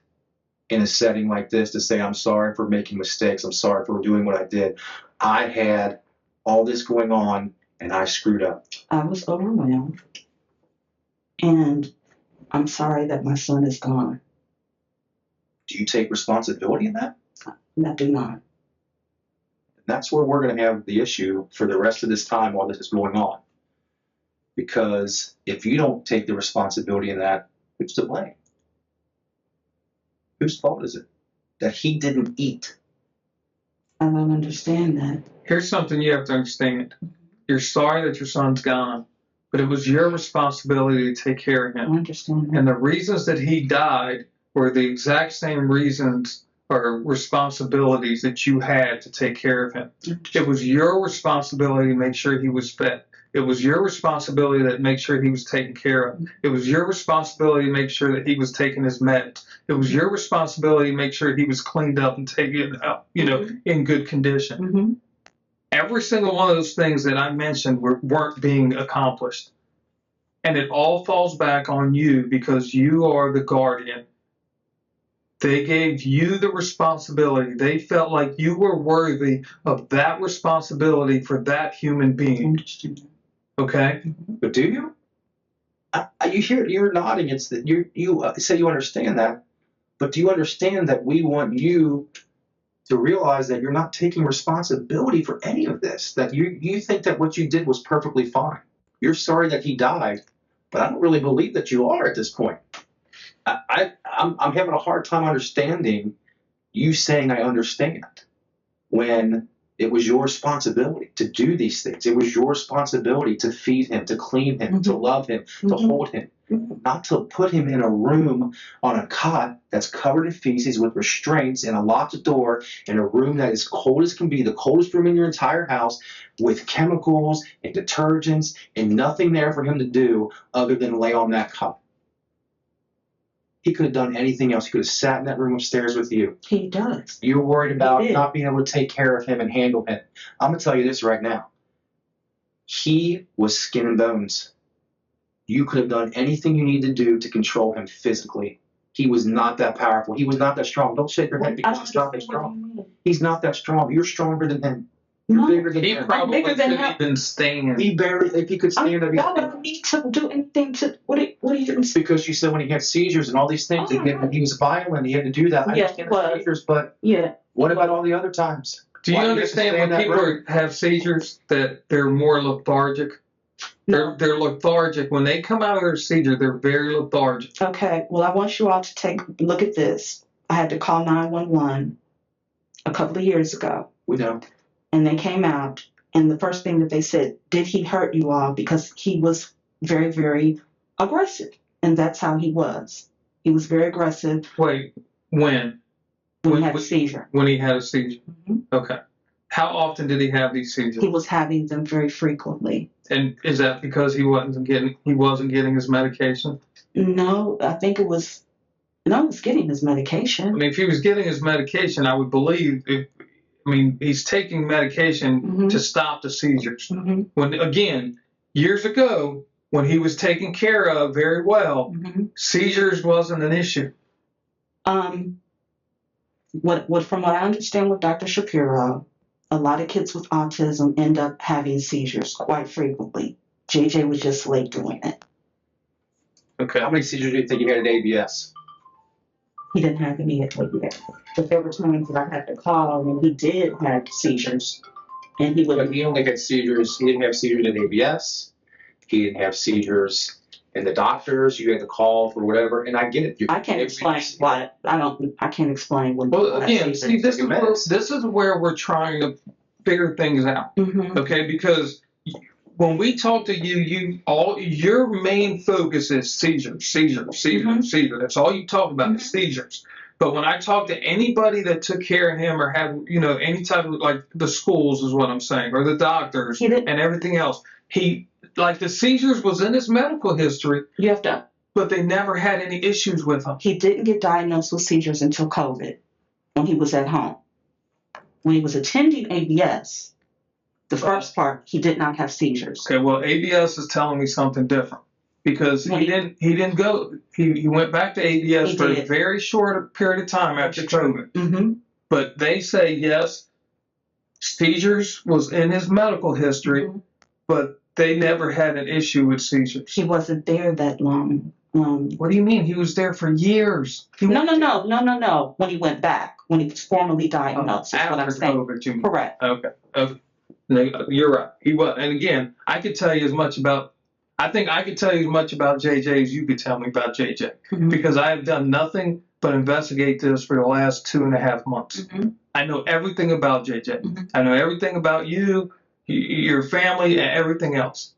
in a setting like this, to say, I'm sorry for making mistakes. I'm sorry for doing what I did. I had all this going on and I screwed up. I was overwhelmed. And I'm sorry that my son is gone. Do you take responsibility in that? I do not. That's where we're going to have the issue for the rest of this time while this is going on. Because if you don't take the responsibility in that, who's to blame? Whose fault is it that he didn't eat? I don't understand that. Here's something you have to understand. You're sorry that your son's gone, but it was your responsibility to take care of him. I understand that. And the reasons that he died were the exact same reasons or responsibilities that you had to take care of him. It was your responsibility to make sure he was fed. It was your responsibility to make sure he was taken care of. It was your responsibility to make sure that he was taking his meds. It was your responsibility to make sure he was cleaned up and taken out, in good condition. Every single one of those things that I mentioned weren't being accomplished. And it all falls back on you because you are the guardian. They gave you the responsibility. They felt like you were worthy of that responsibility for that human being. Okay? But do you? You're nodding. It's that you say you understand that, but do you understand that we want you to realize that you're not taking responsibility for any of this? That you think that what you did was perfectly fine. You're sorry that he died, but I don't really believe that you are at this point. I'm having a hard time understanding you saying I understand when it was your responsibility to do these things. It was your responsibility to feed him, to clean him, to love him, to hold him, not to put him in a room on a cot that's covered in feces with restraints and a locked door in a room that is cold as can be, the coldest room in your entire house, with chemicals and detergents and nothing there for him to do other than lay on that cot. He could have done anything else. He could have sat in that room upstairs with you. He does. You're worried about not being able to take care of him and handle him. I'm going to tell you this right now. He was skin and bones. You could have done anything you need to do to control him physically. He was not that powerful. He was not that strong. Don't shake your head because he's not that strong. He's not that strong. You're stronger than him. You're bigger than He him. probably bigger than couldn't him. even stand. He barely, if he could stand up, Why would I need to do anything to, what are you doing? because you said when he had seizures and all these things, he was violent. He had to do that. I Yeah, understand he the was. seizures, but Yeah. what about all the other times? Do you Why do you understand have when to stand that people have seizures that they're more lethargic? They're lethargic. When they come out of their seizure, they're very lethargic. Okay, well, I want you all to take a look at this. I had to call 911 a couple of years ago, We know. and they came out, and the first thing that they said, did he hurt you all? Because he was very, very aggressive, and that's how he was. He was very aggressive Wait, when? when he had a seizure. When he had a seizure. Mhm. Okay. How often did he have these seizures? He was having them very frequently. And is that because he wasn't getting his medication? No, I think it was, no, he was getting his medication. I mean, if he was getting his medication, I would believe. He's taking medication to stop the seizures. Mm-hmm. When again, years ago, when he was taken care of very well, seizures wasn't an issue. What from what I understand with Dr. Shapiro, a lot of kids with autism end up having seizures quite frequently. JJ was just late doing it. Okay. How many seizures do you think he had at ABS? He didn't have any yet, but there were times that I had to call when he did have seizures, and he But would. he only had seizures. He didn't have seizures at ABS. He didn't have seizures in the doctors. You had to call for whatever, and I get it. I can't explain why. I can't explain when. Well, again, see, this Seizures. is where we're trying to figure things out. Mm-hmm. Okay, because when we talk to you, your main focus is seizures. That's all you talk about is seizures. But when I talk to anybody that took care of him or had, any type of, like the schools is what I'm saying, or the doctors and everything else, the seizures was in his medical history. You have to. But they never had any issues with him. He didn't get diagnosed with seizures until COVID, when he was at home. When he was attending ABS, the first part, he did not have seizures. Okay, well, ABS is telling me something different because he didn't go. He went back to ABS for a very short period of time after COVID. Mm-hmm. But they say yes, seizures was in his medical history, but they never had an issue with seizures. He wasn't there that long. What do you mean? He was there for years. No. When he went back, when he was formally diagnosed, is what I'm saying. COVID, you mean. Correct. Okay. No, you're right. He was, and again, I could tell you as much about. I think I could tell you as much about JJ as you could tell me about JJ because I have done nothing but investigate this for the last 2.5 months. I know everything about JJ. I know everything about you, your family, and everything else.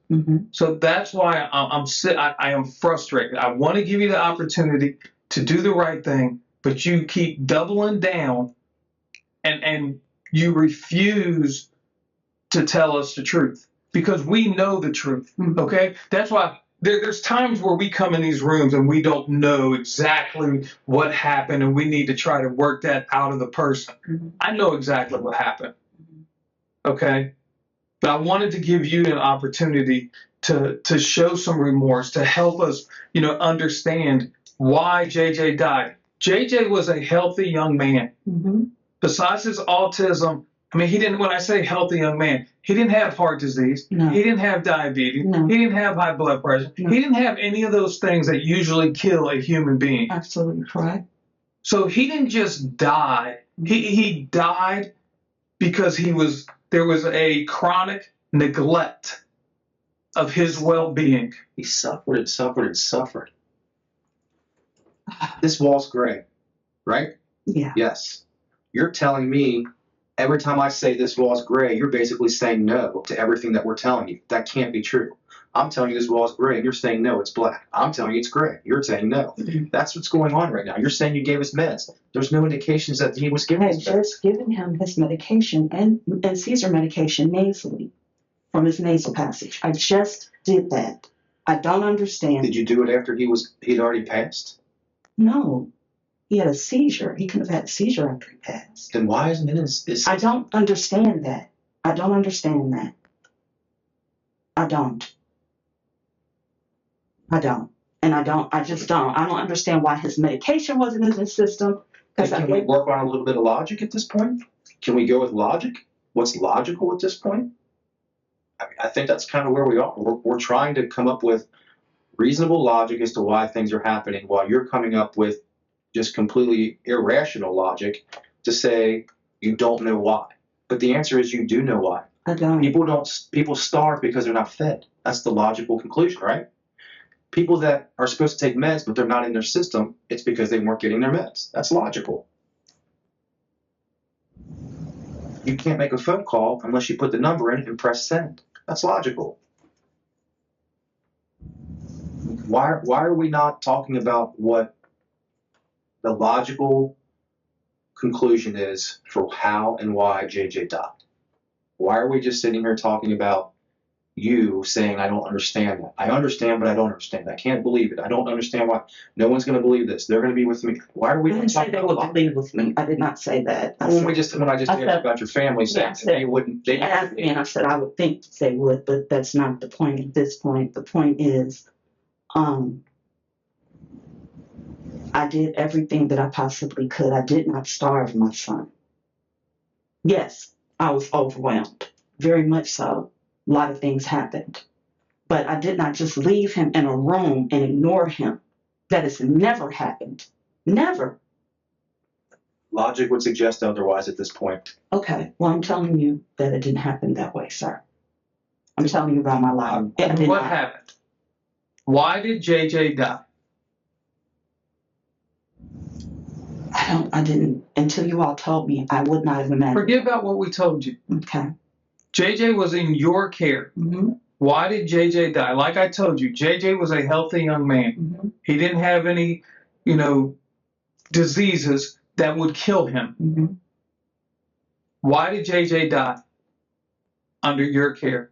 So that's why I am frustrated. I want to give you the opportunity to do the right thing, but you keep doubling down and you refuse to tell us the truth because we know the truth. Okay? That's why there's times where we come in these rooms and we don't know exactly what happened and we need to try to work that out of the person. I know exactly what happened. Okay? But I wanted to give you an opportunity to show some remorse, to help us, understand why JJ died. JJ was a healthy young man. Besides his autism, he didn't, when I say healthy young man, he didn't have heart disease. No. He didn't have diabetes. No. He didn't have high blood pressure. No. He didn't have any of those things that usually kill a human being. Absolutely correct. So he didn't just die. He died because there was a chronic neglect of his well-being. He suffered and suffered and suffered. This wall's gray, right? Yeah. Yes. You're telling me every time I say this wall's gray, you're basically saying no to everything that we're telling you. That can't be true. I'm telling you this wall's gray, and you're saying no, it's black. I'm telling you it's gray. You're saying no. That's what's going on right now. You're saying you gave us meds. There's no indications that he was given I had his meds. just given him his medication and seizure medication nasally from his nasal passage. I just did that. I don't understand. Did you do it after he'd already passed? No. He had a seizure. He couldn't have had a seizure after he passed. Then why isn't it his I don't understand that. I don't understand that. I don't. And I don't understand why his medication wasn't in his system. Can we work on a little bit of logic at this point? Can we go with logic? What's logical at this point? I mean, I think that's kind of where we are. We're trying to come up with reasonable logic as to why things are happening, while you're coming up with just completely irrational logic to say you don't know why. But the answer is you do know why. I don't. People starve because they're not fed. That's the logical conclusion, right? People that are supposed to take meds but they're not in their system, it's because they weren't getting their meds. That's logical. You can't make a phone call unless you put the number in and press send. That's logical. Why are we not talking about what the logical conclusion is for how and why JJ died? Why are we just sitting here talking about you saying, I don't understand that? I understand, but I don't understand. I can't believe it. I don't understand why. No one's going to believe this. They're going to be with me. Why are we I didn't say they would believe with me. I did not say that. When I just asked about your family, saying they wouldn't. They asked me, and I said I would think they would, but that's not the point at this point. The point is, I did everything that I possibly could. I did not starve my son. Yes, I was overwhelmed, very much so. A lot of things happened. But I did not just leave him in a room and ignore him. That has never happened. Never. Logic would suggest otherwise at this point. Okay, well, I'm telling you that it didn't happen that way, sir. I'm telling you about my life. What happened? Why did JJ die? I didn't, until you all told me, I would not have imagined. Forget about what we told you. Okay. JJ was in your care. Mm-hmm. Why did JJ die? Like I told you, JJ was a healthy young man. Mm-hmm. He didn't have any, diseases that would kill him. Mm-hmm. Why did JJ die under your care?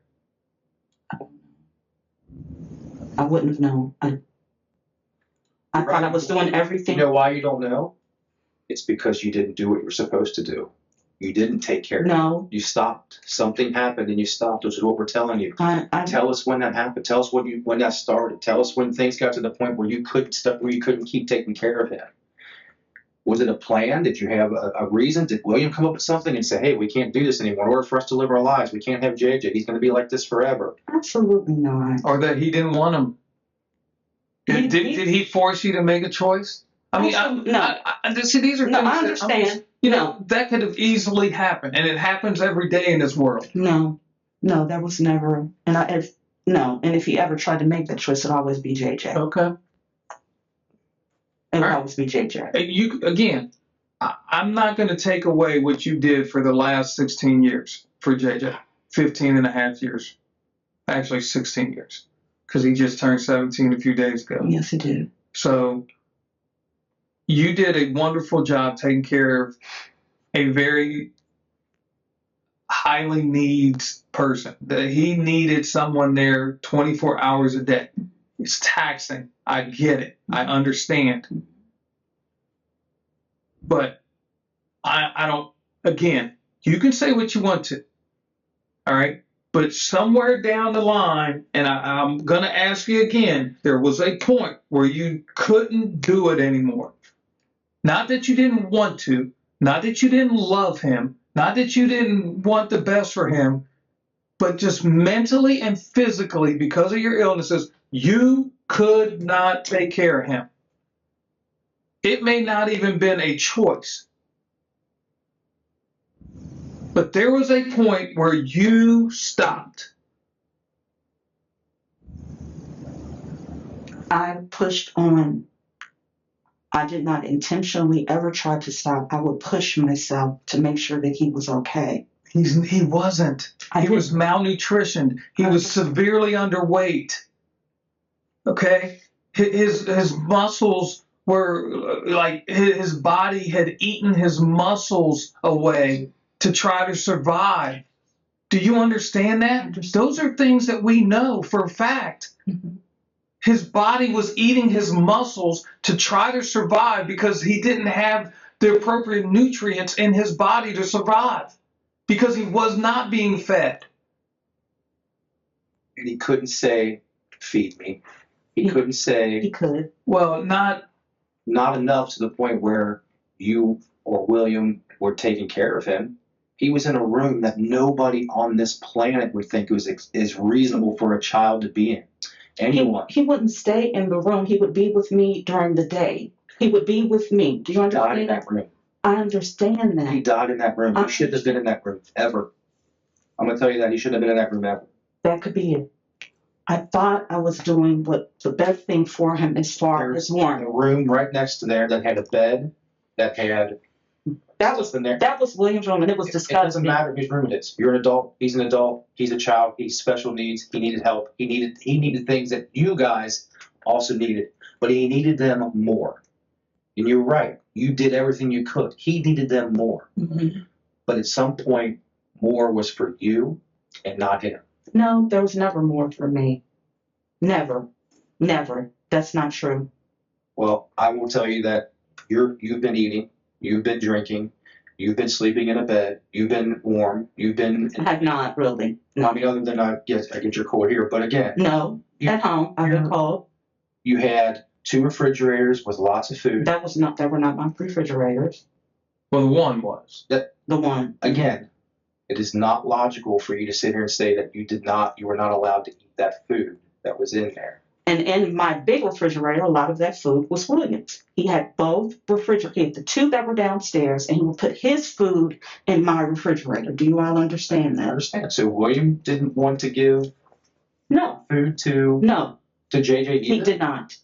I wouldn't have known. I thought I was doing everything. You know why you don't know? It's because you didn't do what you were supposed to do. You didn't take care of No. it. You stopped. Something happened and you stopped, which is what we're telling you. Tell us when that happened. Tell us when that started. Tell us when things got to the point where you couldn't keep taking care of him. Was it a plan? Did you have a reason? Did William come up with something and say, hey, we can't do this anymore. In order for us to live our lives, we can't have JJ. He's going to be like this forever. Absolutely not. Or that he didn't want him. Did he force you to make a choice? I mean, see, these are things I understand. That could have easily happened, and it happens every day in this world. No, that was never. And if he ever tried to make that choice, it'd always be JJ. Okay. It would always be JJ. I'm not going to take away what you did for the last 16 years for JJ. 15 and a half years. Actually, 16 years. Because he just turned 17 a few days ago. Yes, he did. So you did a wonderful job taking care of a very highly needs person. That he needed someone there 24 hours a day. It's taxing. I get it. I understand. But I don't, again, you can say what you want to. All right? But somewhere down the line, and I'm going to ask you again, there was a point where you couldn't do it anymore. Not that you didn't want to, not that you didn't love him, not that you didn't want the best for him, but just mentally and physically, because of your illnesses, you could not take care of him. It may not even been a choice. But there was a point where you stopped. I pushed on. I did not intentionally ever try to stop. I would push myself to make sure that he was okay. He wasn't. He was malnutritioned. He was severely underweight. Okay? His muscles were like his body had eaten his muscles away to try to survive. Do you understand that? Those are things that we know for a fact. Mm-hmm. His body was eating his muscles to try to survive because he didn't have the appropriate nutrients in his body to survive because he was not being fed. And he couldn't say, feed me. He couldn't He say, could. Well, not not enough to the point where you or William were taking care of him. He was in a room that nobody on this planet would think is reasonable for a child to be in. Anyone. He wouldn't stay in the room. He would be with me during the day. He would be with me. Do you He died in understand that that? room. I understand that. He died in that room. He shouldn't have been in that room ever. I'm going to tell you that. He shouldn't have been in that room ever. That could be it. I thought I was doing what the best thing for him as far as There's a one. room right next to there that had a bed, that had That was in there. that was William's room, and it was It doesn't disgusting. matter whose room it is. You're an adult. He's an adult. He's a child. He's special needs. He needed help. He needed things that you guys also needed, but he needed them more. And you're right. You did everything you could. He needed them more. Mhm. But at some point, more was for you and not him. No, there was never more for me. Never. Never. That's not true. Well, I will tell you that you've been eating, you've been drinking, you've been sleeping in a bed, you've been warm, you've been. I have not really. I No. mean, other than I get your cold here, but again, No. At home, I've been cold. you had 2 refrigerators with lots of food. That were not my refrigerators. well, the one was. The one. Again, it is not logical for you to sit here and say that you were not allowed to eat that food that was in there. And in my big refrigerator, a lot of that food was William's. He had both refrigerators, the 2 that were downstairs, and he would put his food in my refrigerator. Do you all understand I that? understand. So William didn't want to give No. food to No. JJ either? He did not.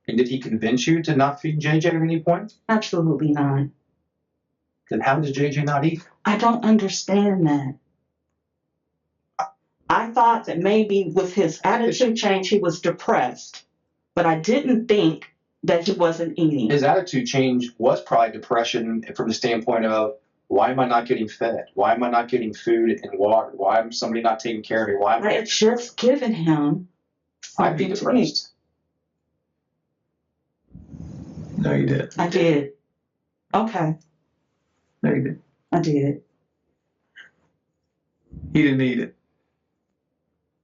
And did he convince you to not feed JJ at any point? Absolutely not. Then how does JJ not eat? I don't understand that. I thought that maybe with his attitude change, he was depressed, but I didn't think that he wasn't eating. His attitude change was probably depression from the standpoint of, why am I not getting fed? Why am I not getting food and water? Why am somebody not taking care of me? Why am I had just given him I'd be something to eat. depressed? No, you did. I did. Okay, No, you did. I did. He didn't eat it.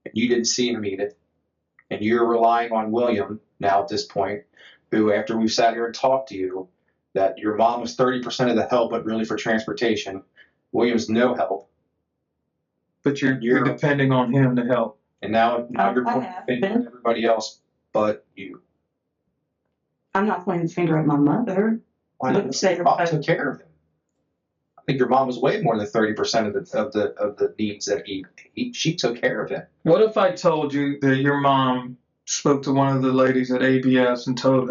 And you didn't see him eat it. And you're relying on William now at this point, who, after we've sat here and talked to you, that your mom was 30% of the help, but really for transportation. William's no help. But you're depending on him to help. And now you're I pointing have the finger been. at everybody else but you. I'm not pointing the finger at my mother. Why Look, not? say Your mom everybody- took care of him. I think your mom was way more than 30% of the needs that she took care of him. What if I told you that your mom spoke to one of the ladies at ABS and told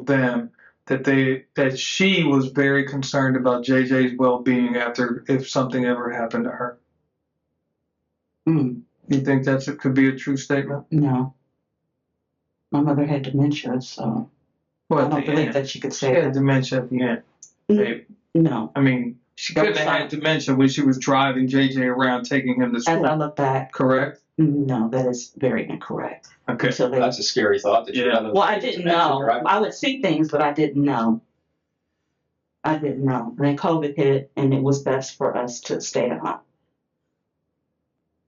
them that she was very concerned about JJ's well-being if something ever happened to her? Mm, You think could be a true statement? no. My mother had dementia, so Well, I at don't the believe end. that she could She say had that. dementia at the end. Babe. No. I mean, she couldn't have had dementia when she was driving JJ around, taking him to As I school. look back, Correct? no, that is very incorrect. Okay. Until they- That's a scary thought. That Yeah. Well, I didn't know. I would see things, but I didn't know. I didn't know. And then COVID hit, and it was best for us to stay at home.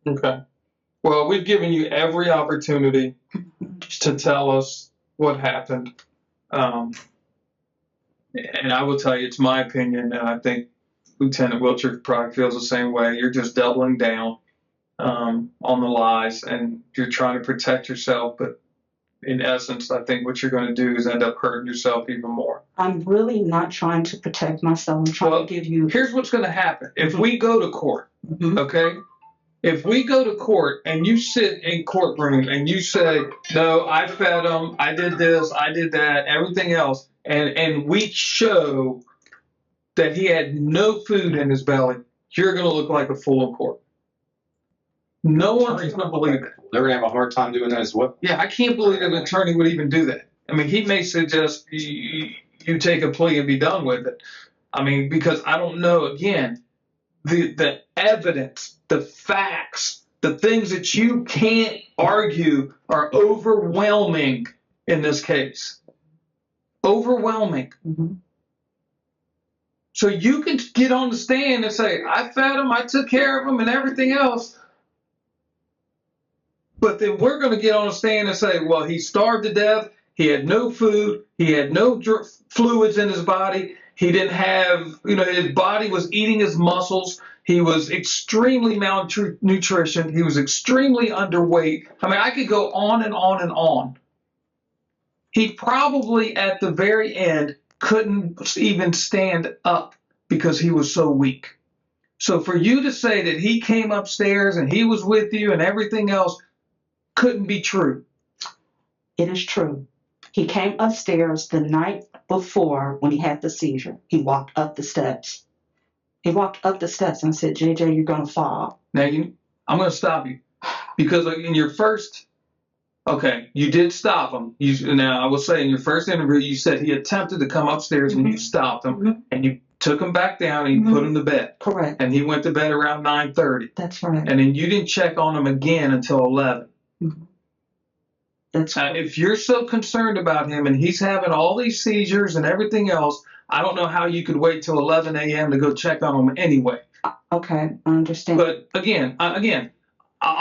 Okay. Well, we've given you every opportunity to tell us what happened. And I will tell you, it's my opinion, and I think Lieutenant Wiltshire probably feels the same way. You're just doubling down on the lies, and you're trying to protect yourself. But in essence, I think what you're going to do is end up hurting yourself even more. I'm really not trying to protect myself. I'm trying to give you. Here's what's going to happen. If we go to court, Mhm. okay? If we go to court and you sit in courtroom and you say, no, I fed him, I did this, I did that, everything else, and we show that he had no food in his belly, you're going to look like a fool in court. No one's going to believe it. They're going to have a hard time doing that as well. Yeah, I can't believe an attorney would even do that. I mean, he may suggest you take a plea and be done with it. I mean, because I don't know, again, the evidence, the facts, the things that you can't argue are overwhelming in this case. Overwhelming. Mm-hmm. So you can get on the stand and say, I fed him, I took care of him, and everything else. But then we're going to get on a stand and say, well, he starved to death. He had no food. He had no fluids in his body. He didn't have, his body was eating his muscles. He was extremely malnutrition. He was extremely underweight. I mean, I could go on and on and on. He probably at the very end couldn't even stand up because he was so weak. So for you to say that he came upstairs and he was with you and everything else couldn't be true. It is true. He came upstairs the night before when he had the seizure. He walked up the steps. He walked up the steps and said, JJ, you're going to fall. Now, I'm going to stop you because in your first, you did stop him. Now, I will say in your first interview, you said he attempted to come upstairs and you stopped him and you took him back down and you put him to bed. Correct. And he went to bed around 9:30. That's right. And then you didn't check on him again until 11. That's right. If you're so concerned about him and he's having all these seizures and everything else, I don't know how you could wait till 11 a.m. to go check on him anyway. Okay, I understand. But again, I'll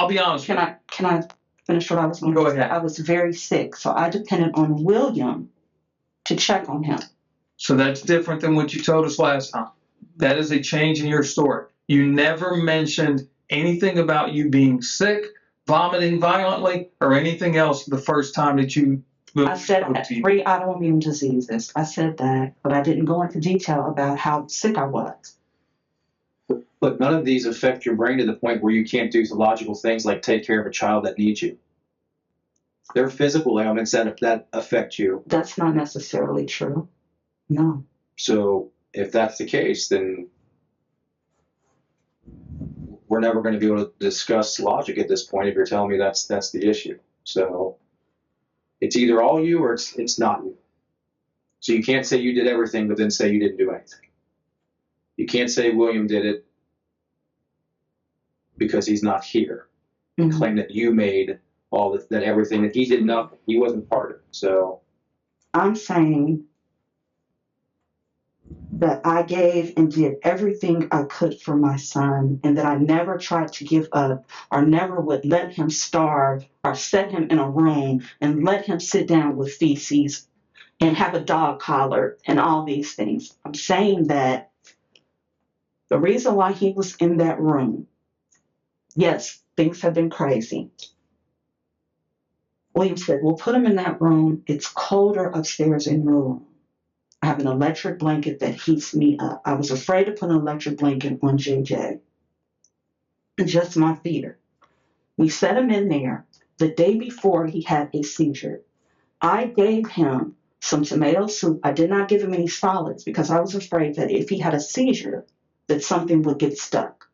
be honest with you. Can I finish what I was going to say? Go ahead. I was very sick, so I depended on William to check on him. So that's different than what you told us last time. That is a change in your story. You never mentioned anything about you being sick, vomiting violently, or anything else the first time that you I said I had 3 autoimmune diseases. I said that, but I didn't go into detail about how sick I was. But none of these affect your brain to the point where you can't do logical things like take care of a child that needs you. They're physical ailments that affect you. That's not necessarily true. No. So if that's the case, then we're never going to be able to discuss logic at this point if you're telling me that's the issue. So it's either all you or it's not you. So you can't say you did everything but then say you didn't do anything. You can't say William did it because he's not here. Mm-hmm. Claim that you made all that everything, that he did nothing. He wasn't part of it. So I'm saying that I gave and did everything I could for my son, and that I never tried to give up or never would let him starve or set him in a room and let him sit down with feces and have a dog collar and all these things. I'm saying that the reason why he was in that room, yes, things have been crazy. William said, we'll put him in that room. It's colder upstairs in your room. I have an electric blanket that heats me up. I was afraid to put an electric blanket on JJ. Just my fear. We set him in there the day before he had a seizure. I gave him some tomato soup. I did not give him any solids because I was afraid that if he had a seizure, that something would get stuck.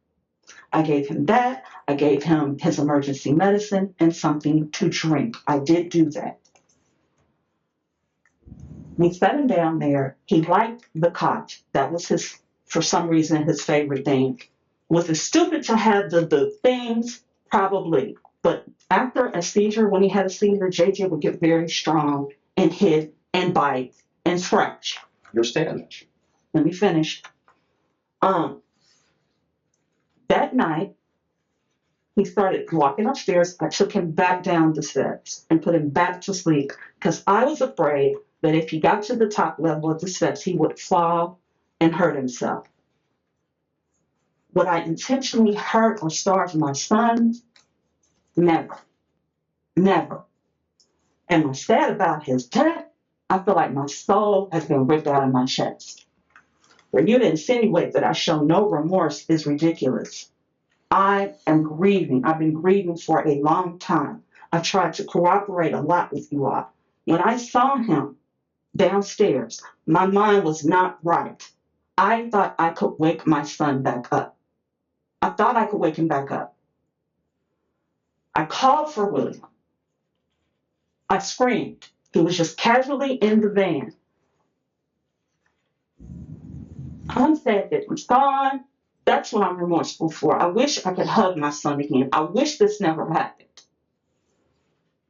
I gave him that. I gave him his emergency medicine and something to drink. I did do that. We set him down there. He liked the cot. That was for some reason, his favorite thing. Was it stupid to have the things? Probably. But after a seizure, when he had a seizure, JJ would get very strong and hit and bite and scratch. Understand. Let me finish. That night, he started walking upstairs. I took him back down the steps and put him back to sleep because I was afraid that if he got to the top level of the steps, he would fall and hurt himself. Would I intentionally hurt or starve my son? Never. Never. And what's sad about his death, I feel like my soul has been ripped out of my chest. For you to insinuate that I show no remorse is ridiculous. I am grieving. I've been grieving for a long time. I've tried to cooperate a lot with you all. When I saw him downstairs, my mind was not right. I thought I could wake my son back up. I thought I could wake him back up. I called for William. I screamed. He was just casually in the van. I'm sad that he's gone. That's what I'm remorseful for. I wish I could hug my son again. I wish this never happened.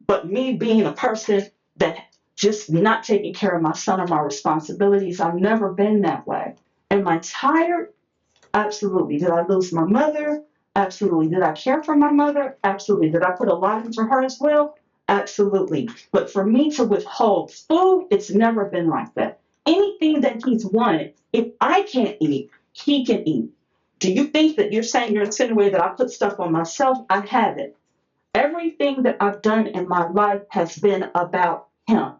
But me being a person that just not taking care of my son or my responsibilities, I've never been that way. Am I tired? Absolutely. Did I lose my mother? Absolutely. Did I care for my mother? Absolutely. Did I put a lot into her as well? Absolutely. But for me to withhold food, it's never been like that. Anything that he's wanted, if I can't eat, he can eat. Do you think that you're saying, you're insinuating that I put stuff on myself? I haven't. Everything that I've done in my life has been about him.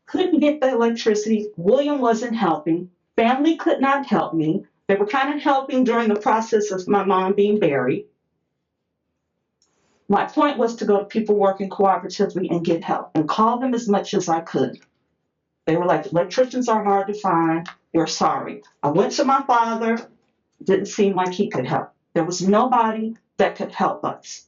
Couldn't get the electricity. William wasn't helping. Family could not help me. They were kind of helping during the process of my mom being buried. My point was to go to people working cooperatively and get help and call them as much as I could. They were like, electricians are hard to find. We're sorry. I went to my father. Didn't seem like he could help. There was nobody that could help us.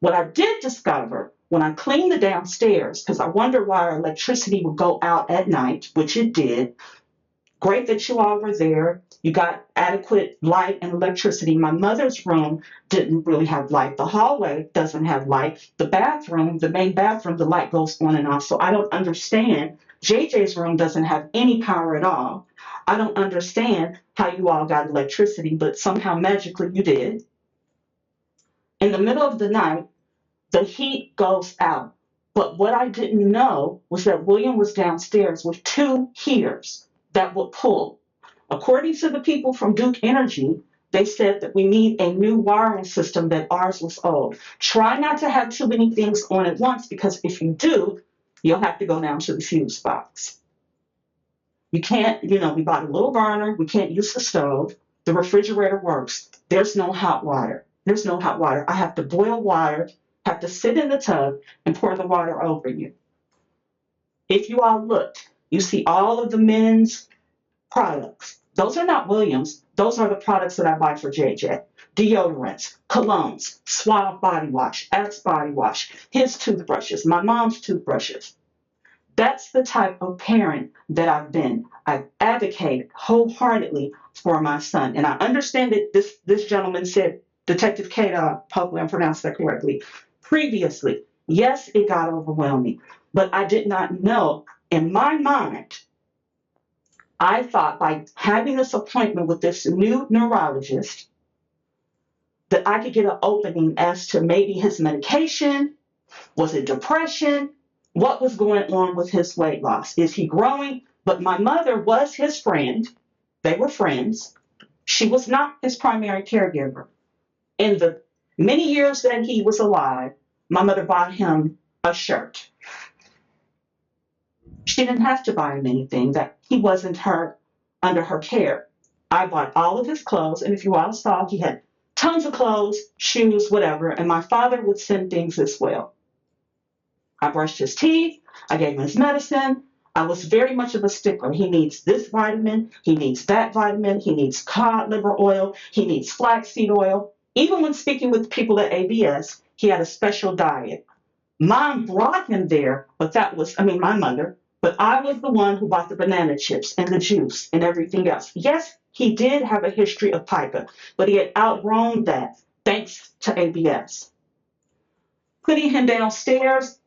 What I did discover when I cleaned the downstairs, because I wondered why our electricity would go out at night, which it did. Great that you all were there. You got adequate light and electricity. My mother's room didn't really have light. The hallway doesn't have light. The bathroom, the main bathroom, the light goes on and off. So I don't understand. JJ's room doesn't have any power at all. I don't understand how you all got electricity, but somehow magically you did. In the middle of the night, the heat goes out. But what I didn't know was that William was downstairs with 2 heaters that would pull. According to the people from Duke Energy, they said that we need a new wiring system, that ours was old. Try not to have too many things on at once, because if you do, you'll have to go down to the fuse box. You can't, we bought a little burner. We can't use the stove. The refrigerator works. There's no hot water. There's no hot water. I have to boil water, have to sit in the tub and pour the water over you. If you all looked, you see all of the men's products. Those are not Williams. Those are the products that I buy for JJ. Deodorants, colognes, Suave body wash, Axe body wash, his toothbrushes, my mom's toothbrushes. That's the type of parent that I've been. I've advocated wholeheartedly for my son. And I understand that this gentleman said, Detective Kada, hopefully I'm pronouncing that correctly, previously, yes, it got overwhelming. But I did not know, in my mind, I thought by having this appointment with this new neurologist that I could get an opening as to maybe his medication. Was it depression? What was going on with his weight loss? Is he growing? But my mother was his friend. They were friends. She was not his primary caregiver. In the many years that he was alive, my mother bought him a shirt. She didn't have to buy him anything, that he wasn't under her care. I bought all of his clothes, and if you all saw, he had tons of clothes, shoes, whatever, and my father would send things as well. I brushed his teeth. I gave him his medicine. I was very much of a stickler. He needs this vitamin. He needs that vitamin. He needs cod liver oil. He needs flaxseed oil. Even when speaking with people at ABS, he had a special diet. Mom brought him there, but my mother, but I was the one who bought the banana chips and the juice and everything else. Yes, he did have a history of pica, but he had outgrown that thanks to ABS. Putting him downstairs,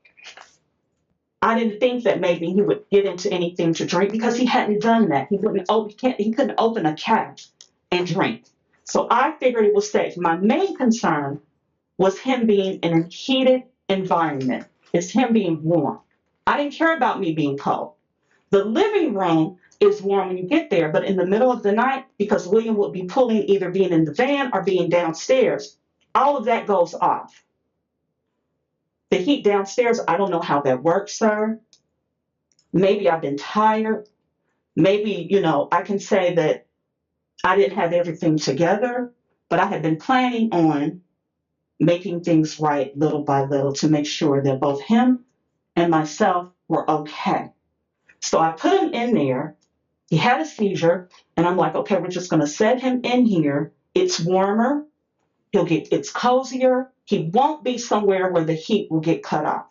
I didn't think that maybe he would get into anything to drink, because he hadn't done that. He couldn't open a cap and drink. So I figured it was safe. My main concern was him being in a heated environment. It's him being warm. I didn't care about me being cold. The living room is warm when you get there, but in the middle of the night, because William would be pulling, either being in the van or being downstairs, all of that goes off. The heat downstairs, I don't know how that works, sir. Maybe I've been tired. Maybe, I can say that I didn't have everything together, but I had been planning on making things right little by little to make sure that both him and myself were okay. So I put him in there. He had a seizure, and I'm like, okay, we're just going to set him in here. It's warmer. It's cozier. He won't be somewhere where the heat will get cut off.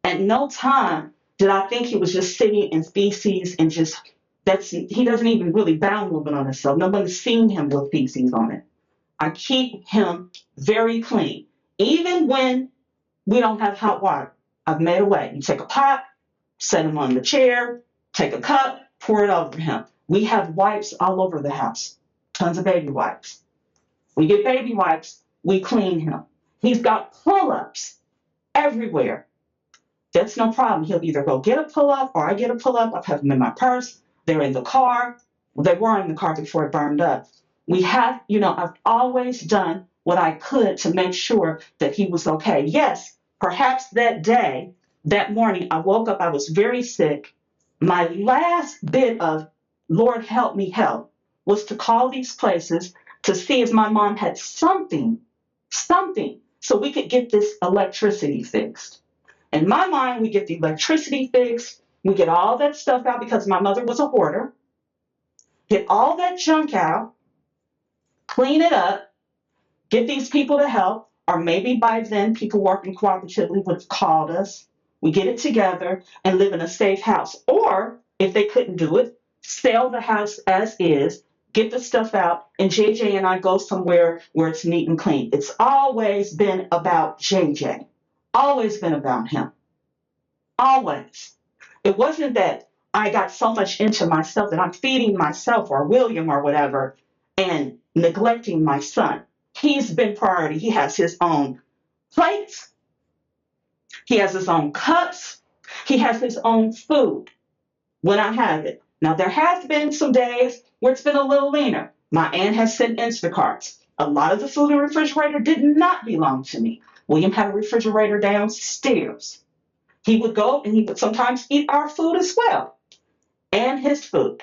At no time did I think he was just sitting in feces and he doesn't even really bound movement on himself. Nobody's seen him with feces on it. I keep him very clean. Even when we don't have hot water, I've made a way. You take a pot, set him on the chair, take a cup, pour it over him. We have wipes all over the house, tons of baby wipes. We get baby wipes, we clean him. He's got pull-ups everywhere. That's no problem. He'll either go get a pull-up or I get a pull-up. I have them in my purse. They're in the car. They were in the car before it burned up. We have, I've always done what I could to make sure that he was okay. Yes, perhaps that day, that morning, I woke up, I was very sick. My last bit of Lord help me help was to call these places to see if my mom had something, so we could get this electricity fixed. In my mind, we get the electricity fixed, we get all that stuff out because my mother was a hoarder, get all that junk out, clean it up, get these people to help, or maybe by then people working cooperatively would have called us. We get it together and live in a safe house. Or if they couldn't do it, sell the house as is, get the stuff out, and JJ and I go somewhere where it's neat and clean. It's always been about JJ. Always been about him. Always. It wasn't that I got so much into myself that I'm feeding myself or William or whatever and neglecting my son. He's been priority. He has his own plates. He has his own cups. He has his own food when I have it. Now, there has been some days where it's been a little leaner. My aunt has sent Instacarts. A lot of the food in the refrigerator did not belong to me. William had a refrigerator downstairs. He would go and he would sometimes eat our food as well, and his food.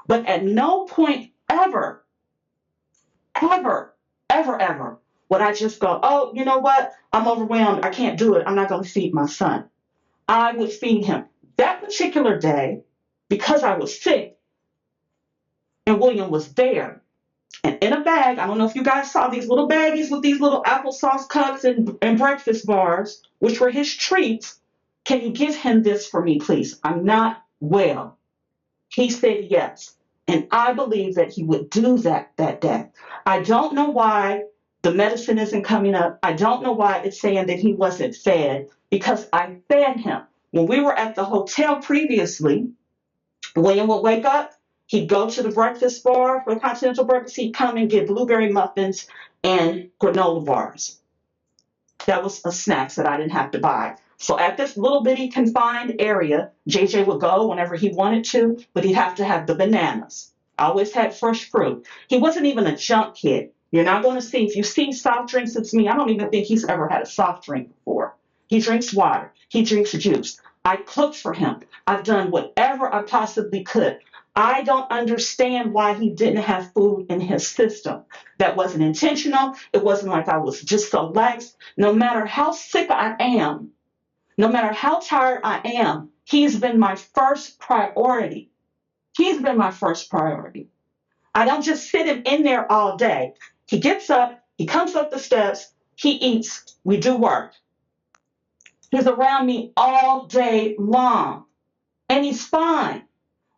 But at no point ever would I just go, oh, you know what? I'm overwhelmed. I can't do it. I'm not going to feed my son. I would feed him. That particular day, because I was sick and William was there, and in a bag, I don't know if you guys saw these little baggies with these little applesauce cups and breakfast bars, which were his treats. Can you give him this for me, please? I'm not well. He said yes. And I believe that he would do that day. I don't know why the medicine isn't coming up. I don't know why it's saying that he wasn't fed, because I fed him. When we were at the hotel previously, William would wake up, he'd go to the breakfast bar for continental breakfast, he'd come and get blueberry muffins and granola bars. That was a snack that I didn't have to buy. So at this little bitty confined area, JJ would go whenever he wanted to, but he'd have to have the bananas. I always had fresh fruit. He wasn't even a junk kid. You're not going to see, if you see soft drinks, it's me. I don't even think he's ever had a soft drink before. He drinks water. He drinks juice. I cooked for him. I've done whatever I possibly could. I don't understand why he didn't have food in his system. That wasn't intentional. It wasn't like I was just so lax. No matter how sick I am, no matter how tired I am, he's been my first priority. He's been my first priority. I don't just sit him in there all day. He gets up, he comes up the steps, he eats, we do work. He's around me all day long, and he's fine.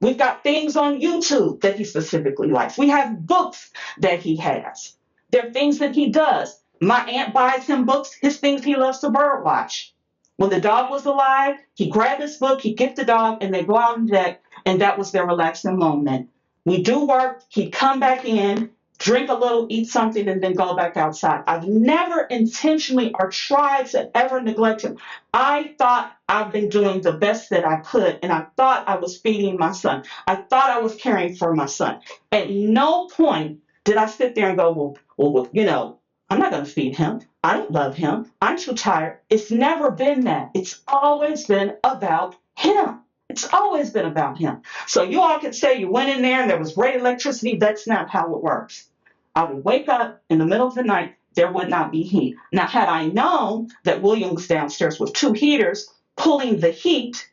We've got things on YouTube that he specifically likes. We have books that he has. There are things that he does. My aunt buys him books, his things he loves to bird watch. When the dog was alive, he grabbed his book, he'd get the dog, and they go out on deck, and that was their relaxing moment. We do work, he'd come back in, drink a little, eat something, and then go back outside. I've never intentionally or tried to ever neglect him. I thought I've been doing the best that I could, and I thought I was feeding my son. I thought I was caring for my son. At no point did I sit there and go, well, I'm not going to feed him. I don't love him. I'm too tired. It's never been that. It's always been about him. It's always been about him. So you all can say you went in there and there was great electricity. That's not how it works. I would wake up in the middle of the night. There would not be heat. Now, had I known that William was downstairs with 2 heaters pulling the heat,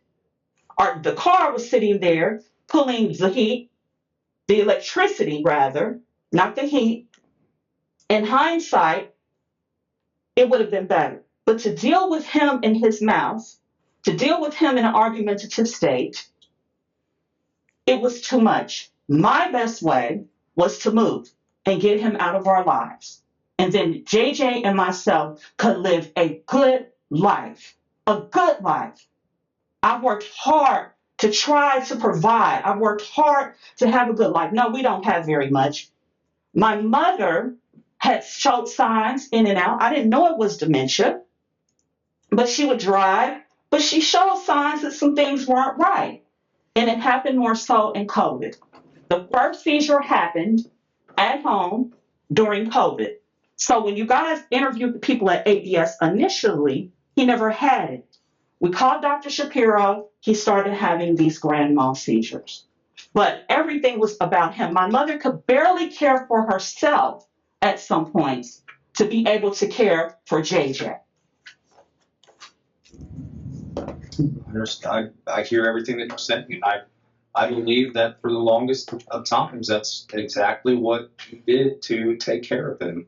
or the car was sitting there pulling the heat, the electricity rather, not the heat, in hindsight, it would have been better. But to deal with him in his mouth, to deal with him in an argumentative state, it was too much. My best way was to move and get him out of our lives. And then JJ and myself could live a good life. A good life. I worked hard to try to provide. I worked hard to have a good life. No, we don't have very much. My mother had showed signs in and out. I didn't know it was dementia, but she would drive, but she showed signs that some things weren't right. And it happened more so in COVID. The first seizure happened at home during COVID. So when you guys interviewed the people at ABS initially, he never had it. We called Dr. Shapiro. He started having these grand mal seizures. But everything was about him. My mother could barely care for herself at some points to be able to care for JJ. I hear everything that you're saying. I believe that for the longest of times, that's exactly what you did to take care of him,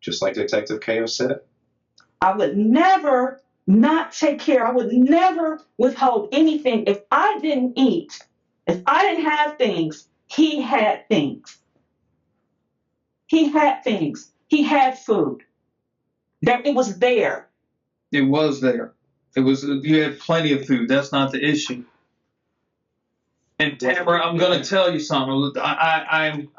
just like Detective Ko said. I would never not take care. I would never withhold anything. If I didn't eat, if I didn't have things, he had things. He had things. He had food. It was there. It was there. You had plenty of food. That's not the issue. And Tamara, I'm going to tell you something. I'm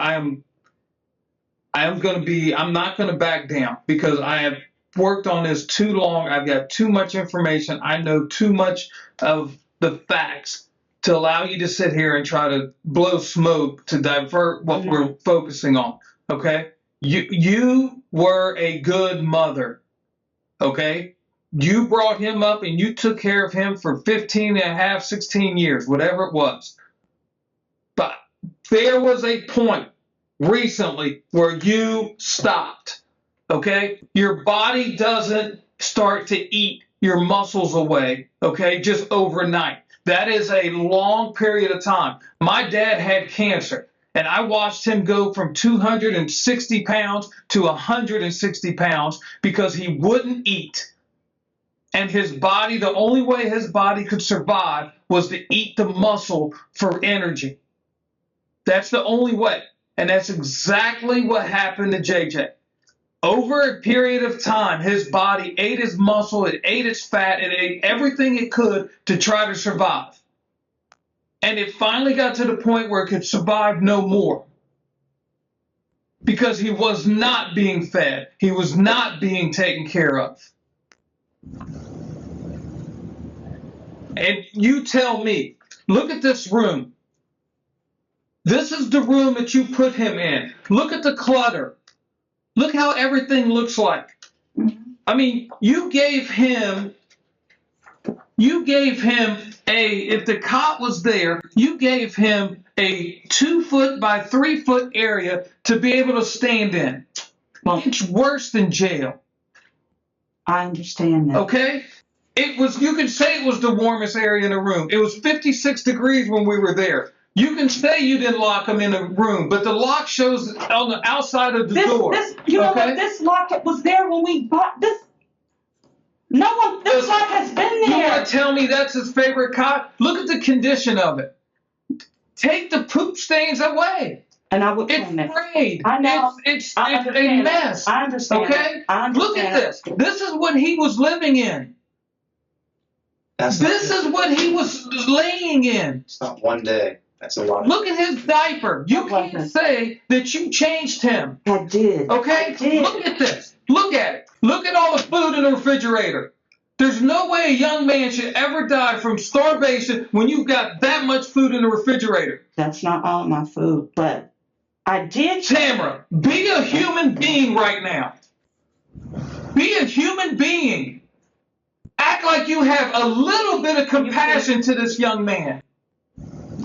not going to back down because I have worked on this too long. I've got too much information. I know too much of the facts to allow you to sit here and try to blow smoke to divert what we're focusing on. Okay? You were a good mother. Okay? You brought him up and you took care of him for 15 and a half, 16 years, whatever it was. But there was a point recently where you stopped, okay? Your body doesn't start to eat your muscles away, okay, just overnight. That is a long period of time. My dad had cancer, and I watched him go from 260 pounds to 160 pounds because he wouldn't eat. And his body, the only way his body could survive was to eat the muscle for energy. That's the only way. And that's exactly what happened to JJ. Over a period of time, his body ate his muscle, it ate its fat, it ate everything it could to try to survive. And it finally got to the point where it could survive no more. Because he was not being fed. He was not being taken care of. And you tell me, look at this room. This is the room that you put him in. Look at the clutter. Look how everything looks like. I mean, you gave him if the cot was there, you gave him a 2-foot by 3-foot area to be able to stand in. Well, it's worse than jail. I understand that. Okay? You can say it was the warmest area in the room. It was 56 degrees when we were there. You can say you didn't lock him in a room, but the lock shows on the outside of the door. Know what? This lock was there when we bought this. This lock has been there. You want to tell me that's his favorite cot? Look at the condition of it. Take the poop stains away. And I would. It's frayed. I know. It's a mess. I understand. Okay? I understand. Look at this. This is what he was living in. This is what he was laying in. It's not one day. That's a lot. Look at his diaper. You can't say that you changed him. I did. Okay? I did. Look at this. Look at it. Look at all the food in the refrigerator. There's no way a young man should ever die from starvation when you've got that much food in the refrigerator. That's not all my food, but I did. Tamara, be a human being right now. Be a human being. Act like you have a little bit of compassion to this young man.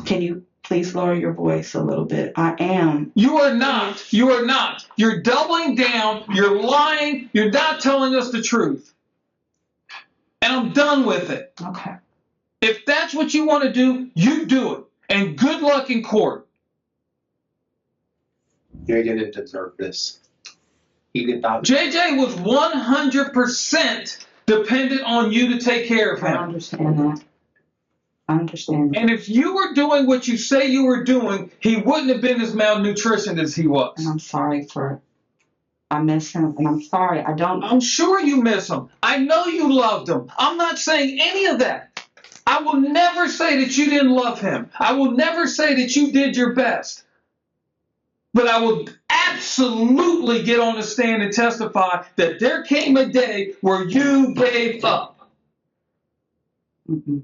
Can you please lower your voice a little bit? I am. You are not. You are not. You're doubling down. You're lying. You're not telling us the truth. And I'm done with it. Okay. If that's what you want to do, you do it. And good luck in court. JJ didn't deserve this. He did not. JJ was 100% dependent on you to take care of him. I understand that. I understand that. And if you were doing what you say you were doing, he wouldn't have been as malnutritioned as he was. And I'm sorry for it. I miss him, and I'm sorry. I'm sure you miss him. I know you loved him. I'm not saying any of that. I will never say that you didn't love him. I will never say that you did your best. But I will absolutely absolutely get on the stand and testify that there came a day where you gave up. Mm-mm.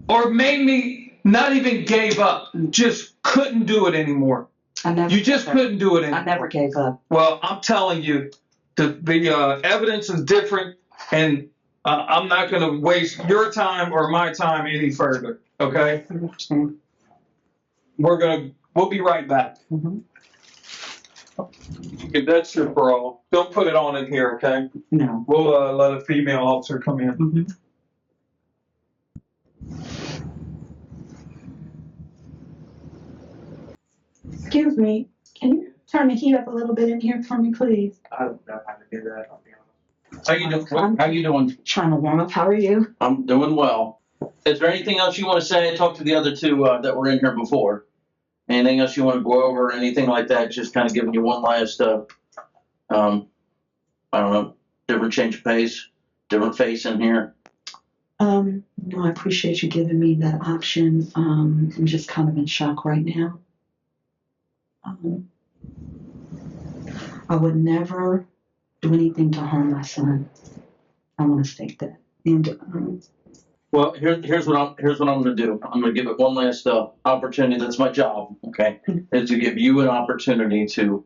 Or maybe not even gave up, just couldn't do it anymore. You just couldn't do it anymore. I never gave up. Well, I'm telling you, the evidence is different, and I'm not going to waste your time or my time any further. Okay? I understand. We'll be right back. Mm-hmm. Okay, that's your parole. Don't put it on in here, okay? No. We'll let a female officer come in. Mm-hmm. Excuse me, can you turn the heat up a little bit in here for me, please? I don't know how to do that, I'll be honest. How you doing? How you doing? Trying to warm up. How are you? I'm doing well. Is there anything else you want to say? Talk to the other two that were in here before. Anything else you want to go over? Anything like that? Just kind of giving you one last, I don't know, different change of pace, different face in here. No, I appreciate you giving me that option. I'm just kind of in shock right now. I would never do anything to harm my son. I want to state that. And Well, here's what I'm going to do. I'm going to give it one last opportunity. That's my job. Okay, is to give you an opportunity to,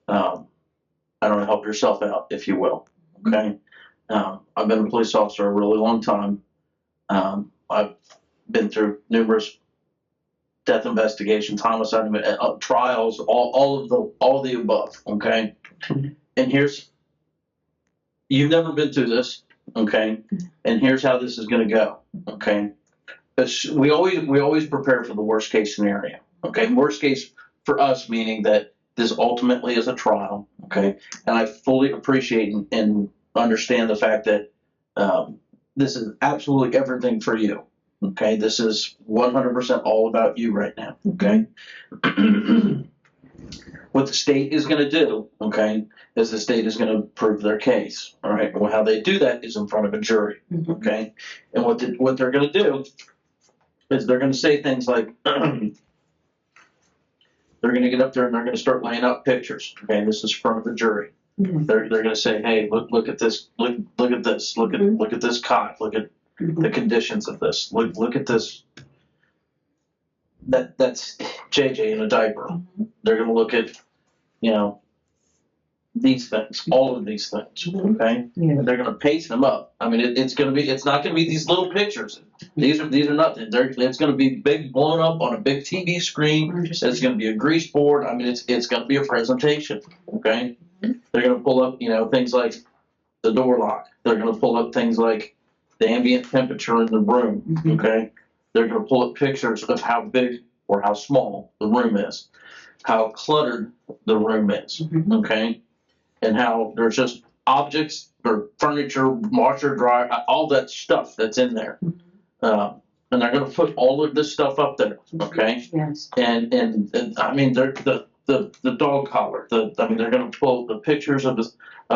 I don't know, help yourself out, if you will. Okay, I've been a police officer a really long time. I've been through numerous death investigations, homicide trials, all the above. Okay, and you've never been through this. Okay, and here's how this is going to go. Okay, we always prepare for the worst case scenario. Okay, worst case for us meaning that this ultimately is a trial. Okay, and I fully appreciate and understand the fact that this is absolutely everything for you. Okay, this is 100% all about you right now. Okay. What the state is going to do, okay, is the state is going to prove their case. All right. Well, how they do that is in front of a jury. Okay. And what they're going to do is they're going to say things like, they're going to get up there and they're going to start laying out pictures. Okay. And this is in front of a jury. They're going to say, hey, look at this. Look at this. Look at this cot. Look at the conditions of this. Look at this. That's JJ in a diaper. They're going to look at, these things, all of these things. Okay, and they're going to paste them up. I mean, it's not going to be these little pictures. These are nothing. It's going to be big, blown up on a big TV screen. It's going to be a grease board. I mean, it's going to be a presentation. Okay, they're going to pull up, things like the door lock. They're going to pull up things like the ambient temperature in the room. Okay. They're going to pull up pictures of how big or how small the room is, how cluttered the room is, okay, and how there's just objects or furniture, washer, dryer, all that stuff that's in there. And they're going to put all of this stuff up there, okay? Yes. And I mean, they're the dog collar. They're going to pull the pictures of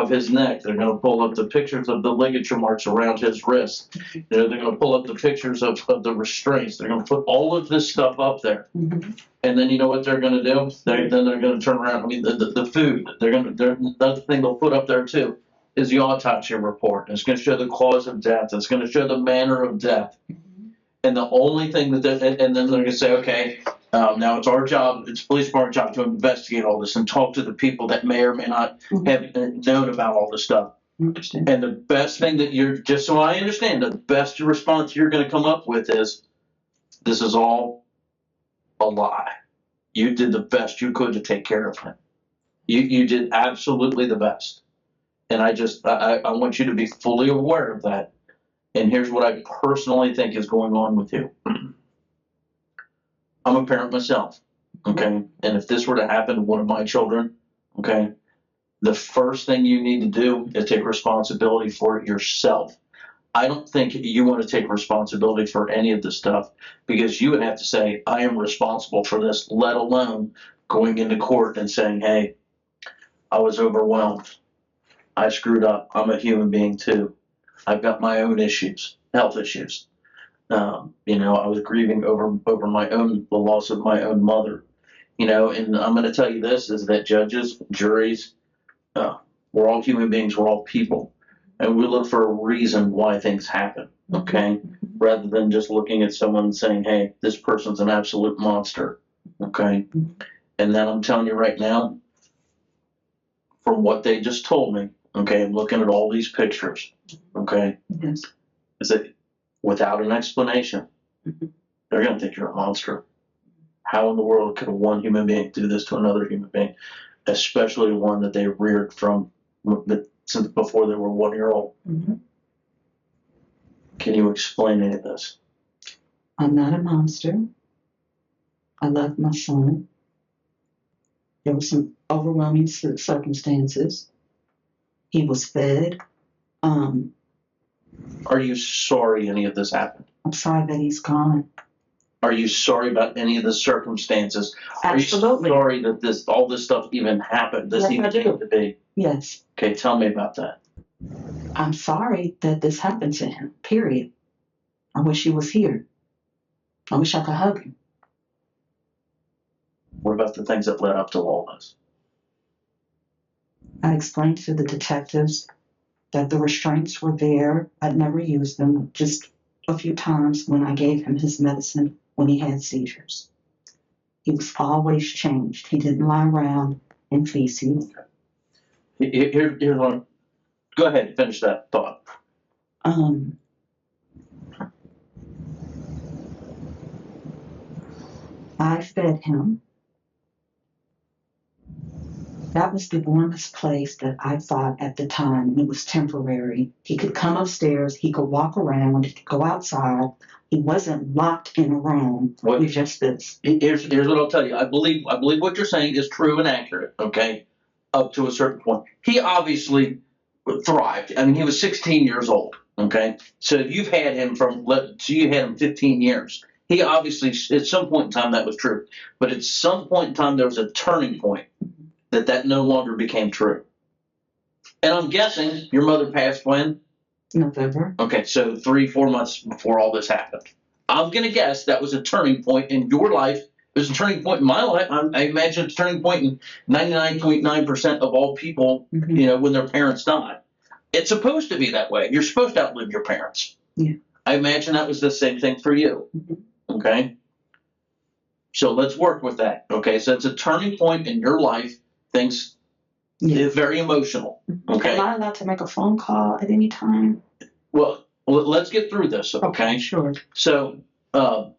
his neck. They're going to pull up the pictures of the ligature marks around his wrist. They're going to pull up the pictures of the restraints. They're going to put all of this stuff up there. And then you know what they're going to do? They're going to turn around. I mean, the food. Another thing they'll put up there too is the autopsy report. It's going to show the cause of death. It's going to show the manner of death. And the only thing and then they're going to say, okay, now it's our job, it's police department job to investigate all this and talk to the people that may or may not have known about all this stuff. And the best thing that just so I understand, the best response you're going to come up with is, this is all a lie. You did the best you could to take care of him. You did absolutely the best. And I want you to be fully aware of that. And here's what I personally think is going on with you. I'm a parent myself, okay? And if this were to happen to one of my children, okay, the first thing you need to do is take responsibility for it yourself. I don't think you want to take responsibility for any of this stuff because you would have to say, I am responsible for this, let alone going into court and saying, hey, I was overwhelmed. I screwed up. I'm a human being too. I've got my own issues, health issues. I was grieving over the loss of my own mother. You know, and I'm going to tell you this, is that judges, juries, we're all human beings, we're all people. And we look for a reason why things happen, okay? Rather than just looking at someone and saying, hey, this person's an absolute monster, okay? And then I'm telling you right now, from what they just told me, okay, I'm looking at all these pictures, okay, Yes. is that without an explanation, they're going to think you're a monster. How in the world could one human being do this to another human being, especially one that they reared from since before they were 1 year old? Can you explain any of this? I'm not a monster. I love my son. There were some overwhelming circumstances. He was fed. Are you sorry any of this happened? I'm sorry that he's gone. Are you sorry about any of the circumstances? Absolutely. Are you sorry that all this stuff even happened? This Yes, even I do. came to be? Yes. Okay, tell me about that. I'm sorry that this happened to him, period. I wish he was here. I wish I could hug him. What about the things that led up to all this? I explained to the detectives that the restraints were there. I'd never used them, just a few times when I gave him his medicine when he had seizures. He was always changed. He didn't lie around in feces. Here's one. Go ahead and finish that thought. I fed him. That was the warmest place that I thought at the time. It was temporary. He could come upstairs. He could walk around. He could go outside. He wasn't locked in a room with just this. Here's what I'll tell you. I believe what you're saying is true and accurate, okay, up to a certain point. He obviously thrived. I mean, he was 16 years old, okay? So you've had him you had him 15 years. He obviously, at some point in time, that was true. But at some point in time, there was a turning point that no longer became true. And I'm guessing your mother passed when? November. Okay, so 3-4 months before all this happened. I'm going to guess that was a turning point in your life. It was a turning point in my life. I imagine it's a turning point in 99.9% of all people, you know, when their parents die. It's supposed to be that way. You're supposed to outlive your parents. Yeah. I imagine that was the same thing for you. Okay? So let's work with that. Okay, so it's a turning point in your life. Things very emotional. Okay. Am I allowed to make a phone call at any time? Well, let's get through this. Okay. Sure. So, I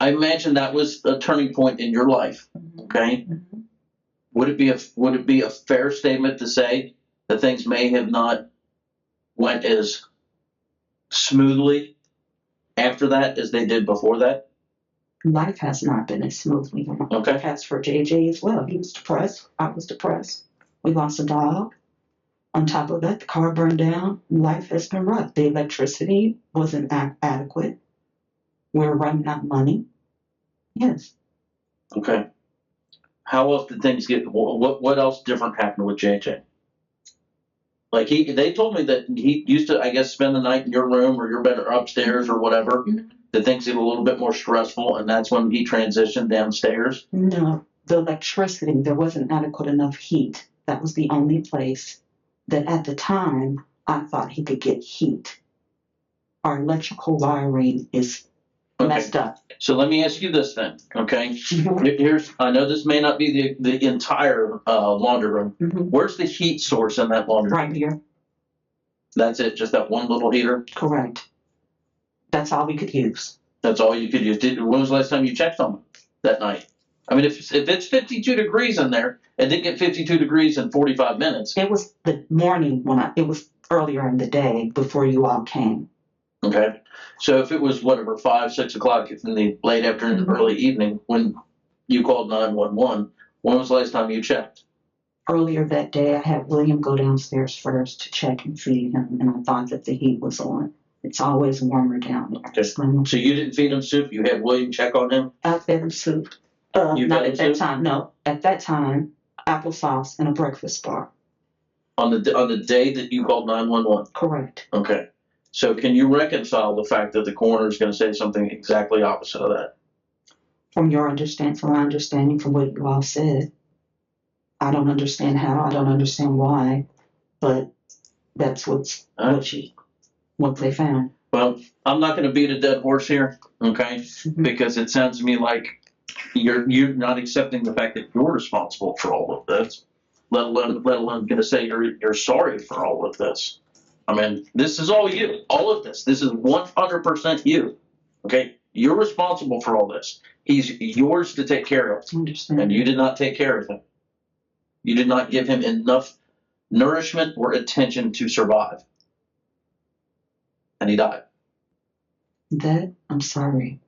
imagine that was a turning point in your life. Okay. Would it be a fair statement to say that things may have not went as smoothly after that as they did before that? Life has not been as smoothly. Okay. As for JJ as well. He was depressed. I was depressed. We lost a dog. On top of that, the car burned down. Life has been rough. The electricity wasn't adequate. We're running out of money. Yes. Okay. How else did things get? What else different happened with JJ? Like they told me that he used to, I guess, spend the night in your room or your bed or upstairs or whatever. That things get a little bit more stressful, and that's when he transitioned downstairs. No, the electricity. There wasn't adequate enough heat. That was the only place that at the time I thought he could get heat. Our electrical wiring is messed up. So let me ask you this then, okay? I know this may not be the entire laundry room. Where's the heat source in that laundry room? Right here. That's it, just that one little heater? Correct. That's all we could use. That's all you could use. When was the last time you checked on him that night? I mean, if it's 52 degrees in there, it didn't get 52 degrees in 45 minutes. It was the morning it was earlier in the day before you all came. Okay. So if it was 5, 6 o'clock in the late afternoon, early evening, when you called 911, when was the last time you checked? Earlier that day, I had William go downstairs first to check and feed him, and I thought that the heat was on. It's always warmer down there. Okay. So you didn't feed him soup? You had William check on him? I fed him soup. Not at that time. No, at that time, applesauce and a breakfast bar. On the day that you called 911? Correct. Okay. So can you reconcile the fact that the coroner is going to say something exactly opposite of that? from your understanding, from my understanding, from what you all said. I don't understand how, I don't understand why, but that's what they found. Well, I'm not going to beat a dead horse here, okay? Because it sounds to me like you're not accepting the fact that you're responsible for all of this, let alone going to say you're sorry for all of this. I mean, this is all you. All of this. This is 100% you. Okay? You're responsible for all this. He's yours to take care of. And you did not take care of him. You did not give him enough nourishment or attention to survive. And he died. That, I'm sorry.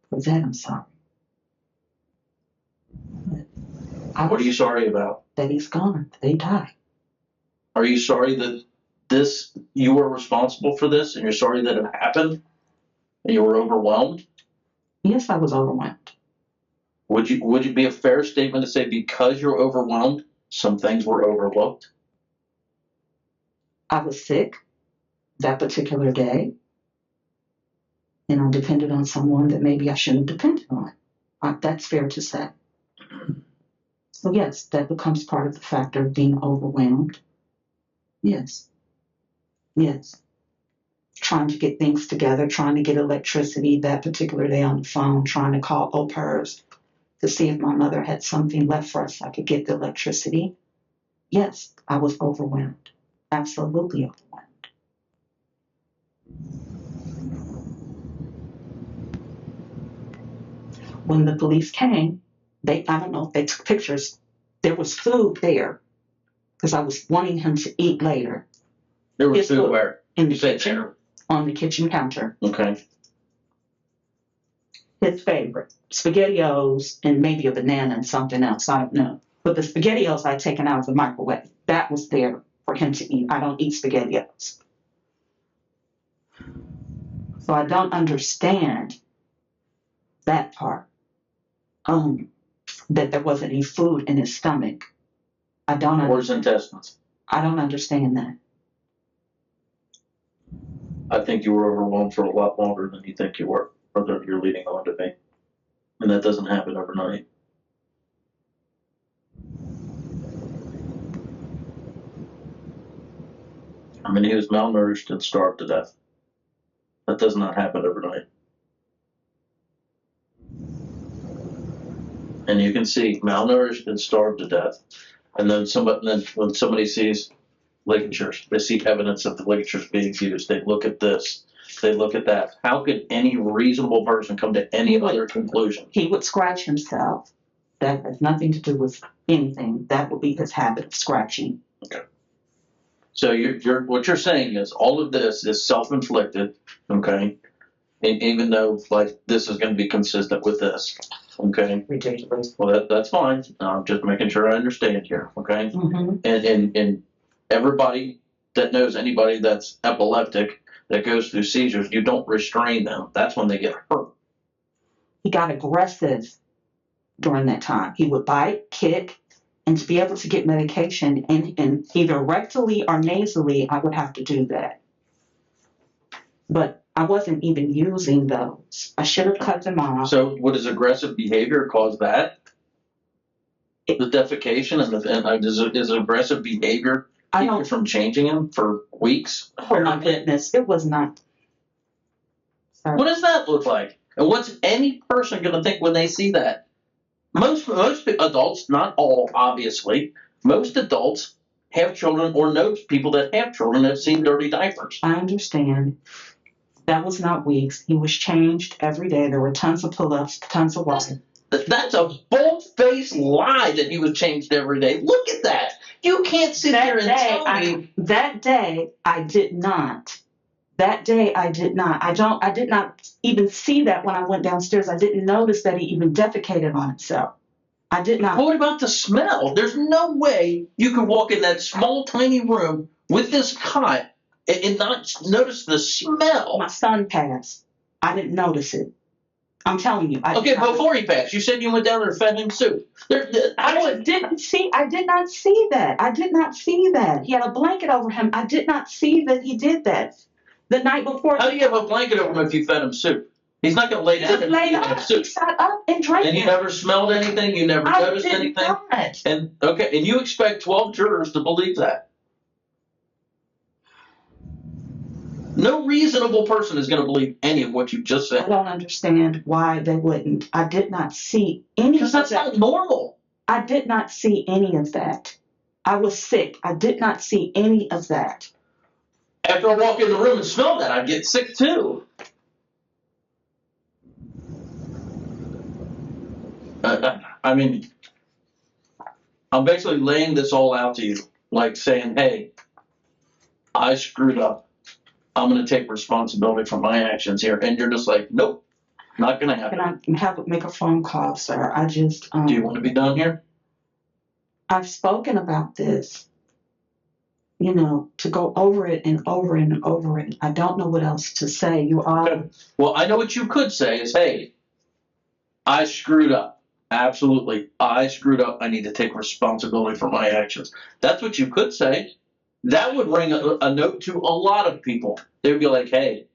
For that, I'm sorry. What are you sorry about? That he's gone. That he died. Are you sorry that you were responsible for this, and you're sorry that it happened, and you were overwhelmed? Yes, I was overwhelmed. Would it be a fair statement to say because you're overwhelmed, some things were overlooked? I was sick that particular day, and I depended on someone that maybe I shouldn't have depended on. That's fair to say. So yes, that becomes part of the factor of being overwhelmed. Yes. Yes. Trying to get things together, trying to get electricity that particular day on the phone, trying to call OPERS to see if my mother had something left for us I could get the electricity. Yes, I was overwhelmed. Absolutely overwhelmed. When the police came, I don't know if they took pictures. There was food there because I was wanting him to eat later. There was food where? In the kitchen, on the kitchen counter. Okay. His favorite, SpaghettiOs and maybe a banana and something else, I don't know. But the SpaghettiOs I'd taken out of the microwave, that was there for him to eat. I don't eat SpaghettiOs. So I don't understand that part. That there wasn't any food in his stomach. Or his intestines. I don't understand that. I think you were overwhelmed for a lot longer than you think you were, or that you're leading on to be. And that doesn't happen overnight. I mean, he was malnourished and starved to death. That does not happen overnight. And you can see malnourished and starved to death. And then when somebody sees ligatures, they see evidence of the ligatures being used. They look at this. They look at that. How could any reasonable person come to any other conclusion? He would scratch himself. That has nothing to do with anything. That would be his habit of scratching. Okay. So what you're saying is all of this is self-inflicted, okay? And even though like this is going to be consistent with this, okay? Ridiculous. Well, that's fine. I'm just making sure I understand here, okay? Mm-hmm. And everybody that knows anybody that's epileptic that goes through seizures, you don't restrain them. That's when they get hurt. He got aggressive during that time. He would bite, kick, and to be able to get medication, and either rectally or nasally, I would have to do that. But I wasn't even using those. I should have cut them off. So would his aggressive behavior cause that? The defecation and is aggressive behavior keep you from changing him for weeks? Oh my goodness, it was not. Sorry. What does that look like? And what's any person going to think when they see that? Most adults, not all, obviously, most adults have children or know people that have children that have seen dirty diapers. I understand. That was not weeks. He was changed every day. There were tons of pull-ups, tons of walking. That's a bold-faced lie that he was changed every day. Look at that. You can't sit there and tell me. That day, I did not. That day, I did not. I did not even see that when I went downstairs. I didn't notice that he even defecated on himself. I did not. What about the smell? There's no way you could walk in that small, tiny room with this cot and not notice the smell. My son passed. I didn't notice it. I'm telling you. Okay, before he passed, you said you went down there and fed him soup. I did not see that. I did not see that. He had a blanket over him. I did not see that he did that. The night before. How do you have a blanket over him if you fed him soup? He's not going to lay down Just and laid eat up. soup. He sat up and drank And you it. never smelled anything? You never noticed did anything? Not. And okay, and you expect 12 jurors to believe that? No reasonable person is going to believe any of what you just I said. don't understand why they wouldn't. I did not see any Because of that's that. not normal. I did not see any of that. I was sick. I did not see any of that. After I walk in the room and smell that, I get sick too. I mean, I'm basically laying this all out to you, like saying, hey, I screwed up. I'm going to take responsibility for my actions here. And you're just like, nope, not going to happen. Can I make a phone call, sir? I just. Do you want to be done here? I've spoken about this, you know, to go over it and over and over it. I don't know what else to say. You all. Okay. Well, I know what you could say is, hey, I screwed up. Absolutely. I screwed up. I need to take responsibility for my actions. That's what you could say. That would ring a note to a lot of people. They'd be like, hey,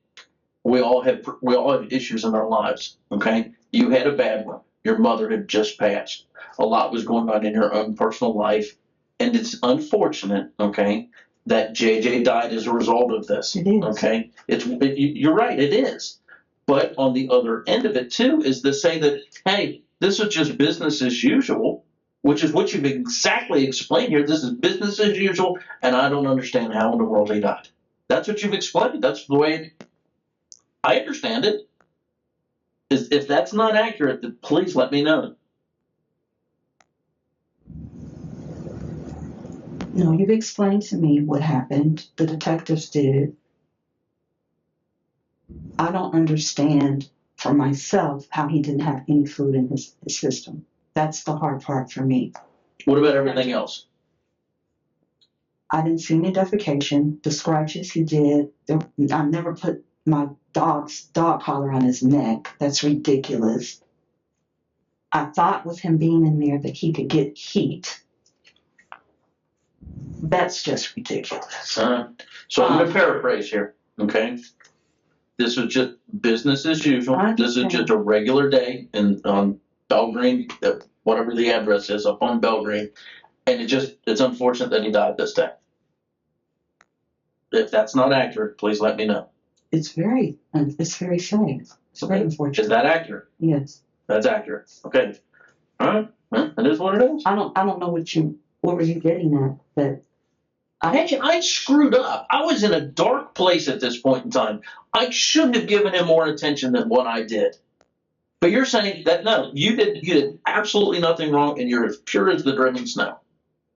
we all have issues in our lives. Okay. You had a bad one. Your mother had just passed. A lot was going on in your own personal life. And it's unfortunate, okay, that JJ died as a result of this. It is. Okay. You're right, it is. But on the other end of it too is to say that, hey, this is just business as usual, which is what you've exactly explained here. This is business as usual, and I don't understand how in the world he died. That's what you've explained. That's the way I understand it. If that's not accurate, then please let me know. No, you've explained to me what happened. The detectives did. I don't understand for myself how he didn't have any food in his system. That's the hard part for me. What about everything else? I didn't see any defecation. The scratches he did, I never put my dog's dog collar on his neck. That's ridiculous. I thought with him being in there that he could get heat. That's just ridiculous. So I'm going to paraphrase here, okay? This was just business as usual. This is just a regular day on Belgreen, whatever the address is, up on Belgreen. And it's unfortunate that he died this day. If that's not accurate, please let me know. It's very sad. It's very unfortunate. Is that accurate? Yes. That's accurate. Okay. All right. Well, it is what it is. I don't know what were you getting at, but I screwed up. I was in a dark place at this point in time. I should have given him more attention than what I did. But you're saying that no, you did absolutely nothing wrong, and you're as pure as the driven snow.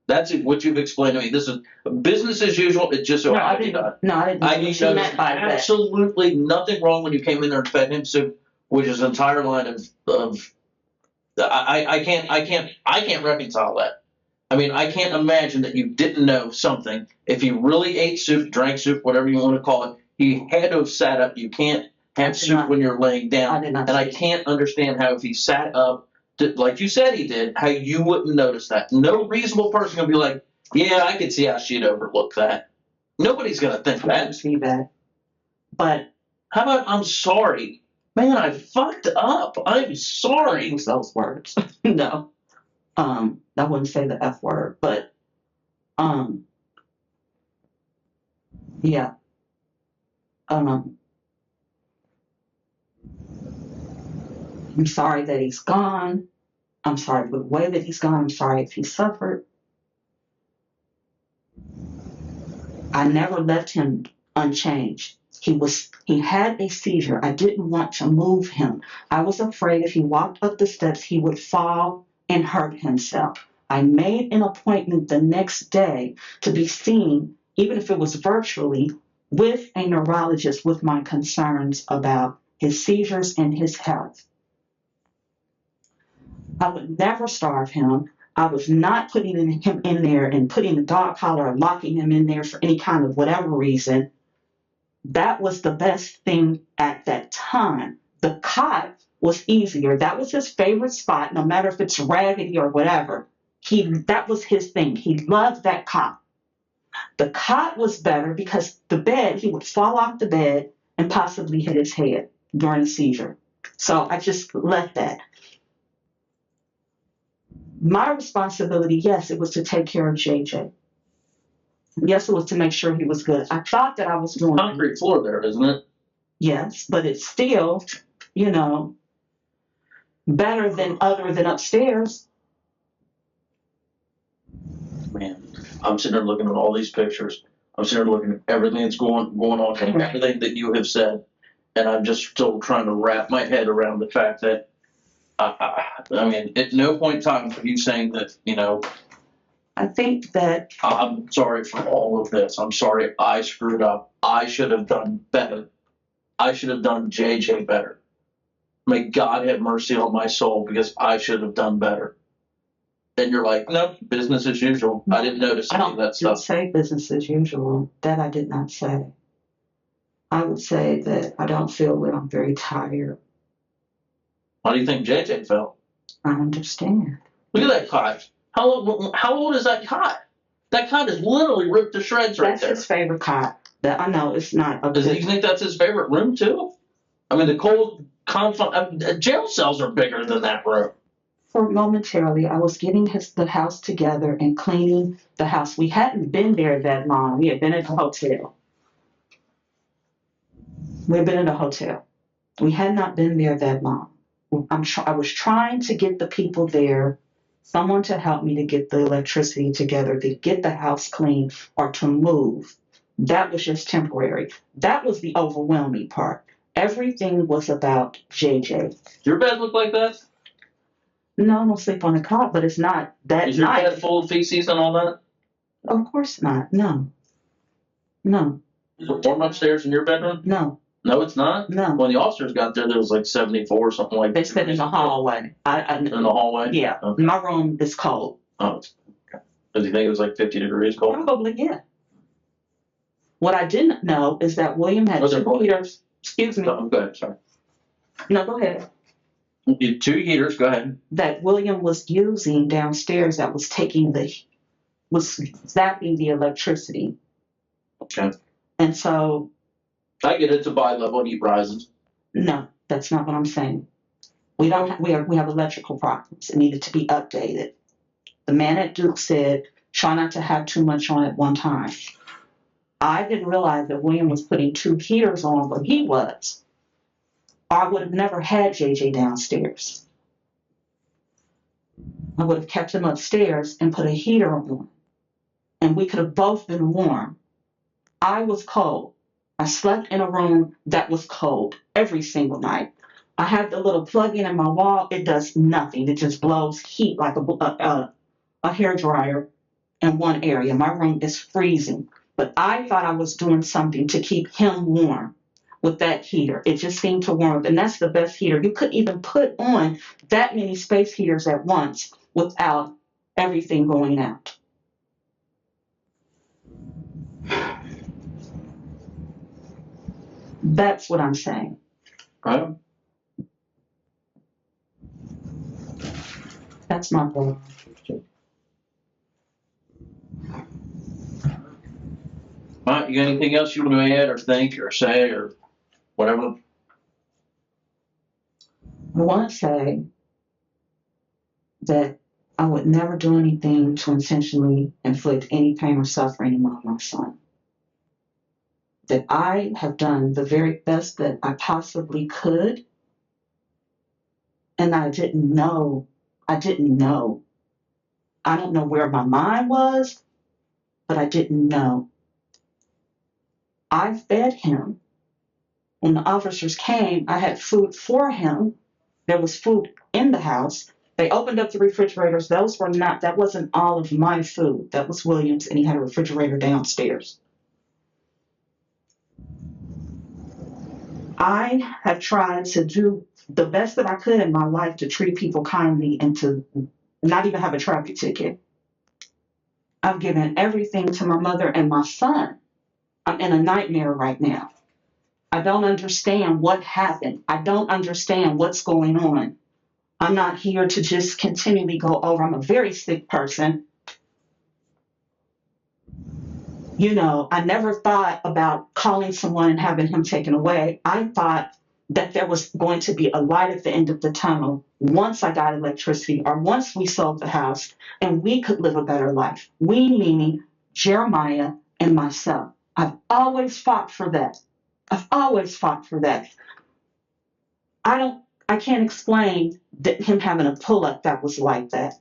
That's what you've explained to me. This is business as usual. It just so happened he died. No, I didn't. I need to know absolutely nothing wrong when you came in there and fed him soup, which is an entire line of. I can't reconcile that. I mean, I can't imagine that you didn't know something. If he really ate soup, drank soup, whatever you want to call it, he had to have sat up. You can't have soup when you're laying down. And I can't understand how if he sat up, like you said he did, how you wouldn't notice that. No reasonable person going to be like, yeah, I could see how she'd overlook that. Nobody's going to think that. I see that. But how about I'm sorry? Man, I fucked up. I'm sorry. I use those words. No. I wouldn't say the F word, but yeah. I'm sorry that he's gone. I'm sorry for the way that he's gone. I'm sorry if he suffered. I never left him unchanged. He had a seizure. I didn't want to move him. I was afraid if he walked up the steps, he would fall and hurt himself. I made an appointment the next day to be seen, even if it was virtually, with a neurologist with my concerns about his seizures and his health. I would never starve him. I was not putting him in there and putting a dog collar or locking him in there for any kind of whatever reason. That was the best thing at that time. The cot was easier. That was his favorite spot, no matter if it's raggedy or whatever. That was his thing. He loved that cot. The cot was better because the bed, he would fall off the bed and possibly hit his head during a seizure. So I just left that. My responsibility, yes, it was to take care of JJ. Yes, it was to make sure he was good. I thought that I was doing Concrete floor there, isn't it? Yes, but it's still, you know, better than other than upstairs. Man, I'm sitting there looking at all these pictures. I'm sitting there looking at everything that's going on, and everything that you have said, and I'm just still trying to wrap my head around the fact that, I mean, at no point in time are you saying that, you know, I think that I'm sorry for all of this. I'm sorry I screwed up. I should have done better. I should have done JJ better. May God have mercy on my soul because I should have done better. And you're like, no, business as usual. I didn't notice any of that didn't stuff. say business as usual. That I did not say. I would say that I don't feel well. I'm very tired. How do you think JJ felt? I understand. Look at that cot. How old is that cot? That cot is literally ripped to shreds right That's there. his favorite cot. That I know it's not. Does he think that's his favorite room too? I mean, the cold jail cells are bigger than that room. For momentarily, I was getting the house together and cleaning the house. We hadn't been there that long. We had been at the hotel. We had been in a hotel. We had not been there that long. I was trying to get the people there, someone to help me to get the electricity together, to get the house clean, or to move. That was just temporary. That was the overwhelming part. Everything was about JJ. Your bed look like that? No, I don't sleep on the cot, but it's not that Is your nice. bed full of feces and all that? Of course not. No. No. Is it warm upstairs in your bedroom? No. No, it's not? No. When the officers got there was like 74 or something like that. They said in the hallway. In the hallway? Yeah. Okay. My room is cold. Oh, okay. Does he think it was like 50 degrees cold? Probably, yeah. What I didn't know is that William had Was it two cold? heaters. Excuse me. Oh, go ahead, sorry. No, go ahead. You had 2 heaters, go ahead. That William was using downstairs that was zapping the electricity. Okay. And so. I get it, to bi-level heat rises. No, that's not what I'm saying. We have electrical problems. It needed to be updated. The man at Duke said, try not to have too much on at one time. I didn't realize that William was putting 2 heaters on, but he was. I would have never had JJ downstairs. I would have kept him upstairs and put a heater on. And we could have both been warm. I was cold. I slept in a room that was cold every single night. I have the little plug-in in my wall. It does nothing. It just blows heat like a hair dryer in one area. My room is freezing. But I thought I was doing something to keep him warm with that heater. It just seemed to warm up. And that's the best heater. You couldn't even put on that many space heaters at once without everything going out. That's what I'm saying. Right. That's my point. All right, you got anything else you want to add or think or say or whatever? I want to say that I would never do anything to intentionally inflict any pain or suffering on my son. That I have done the very best that I possibly could, and I didn't know. I don't know where my mind was, but I didn't know. I fed him. When the officers came, I had food for him. There was food in the house. They opened up the refrigerators. That wasn't all of my food. That was William's, and he had a refrigerator downstairs. I have tried to do the best that I could in my life to treat people kindly and to not even have a traffic ticket. I've given everything to my mother and my son. I'm in a nightmare right now. I don't understand what happened. I don't understand what's going on. I'm not here to just continually go over. I'm a very sick person. You know, I never thought about calling someone and having him taken away. I thought that there was going to be a light at the end of the tunnel once I got electricity or once we sold the house and we could live a better life. We meaning Jeremiah and myself. I've always fought for that. I've always fought for that. I can't explain him having a pull-up that was like that.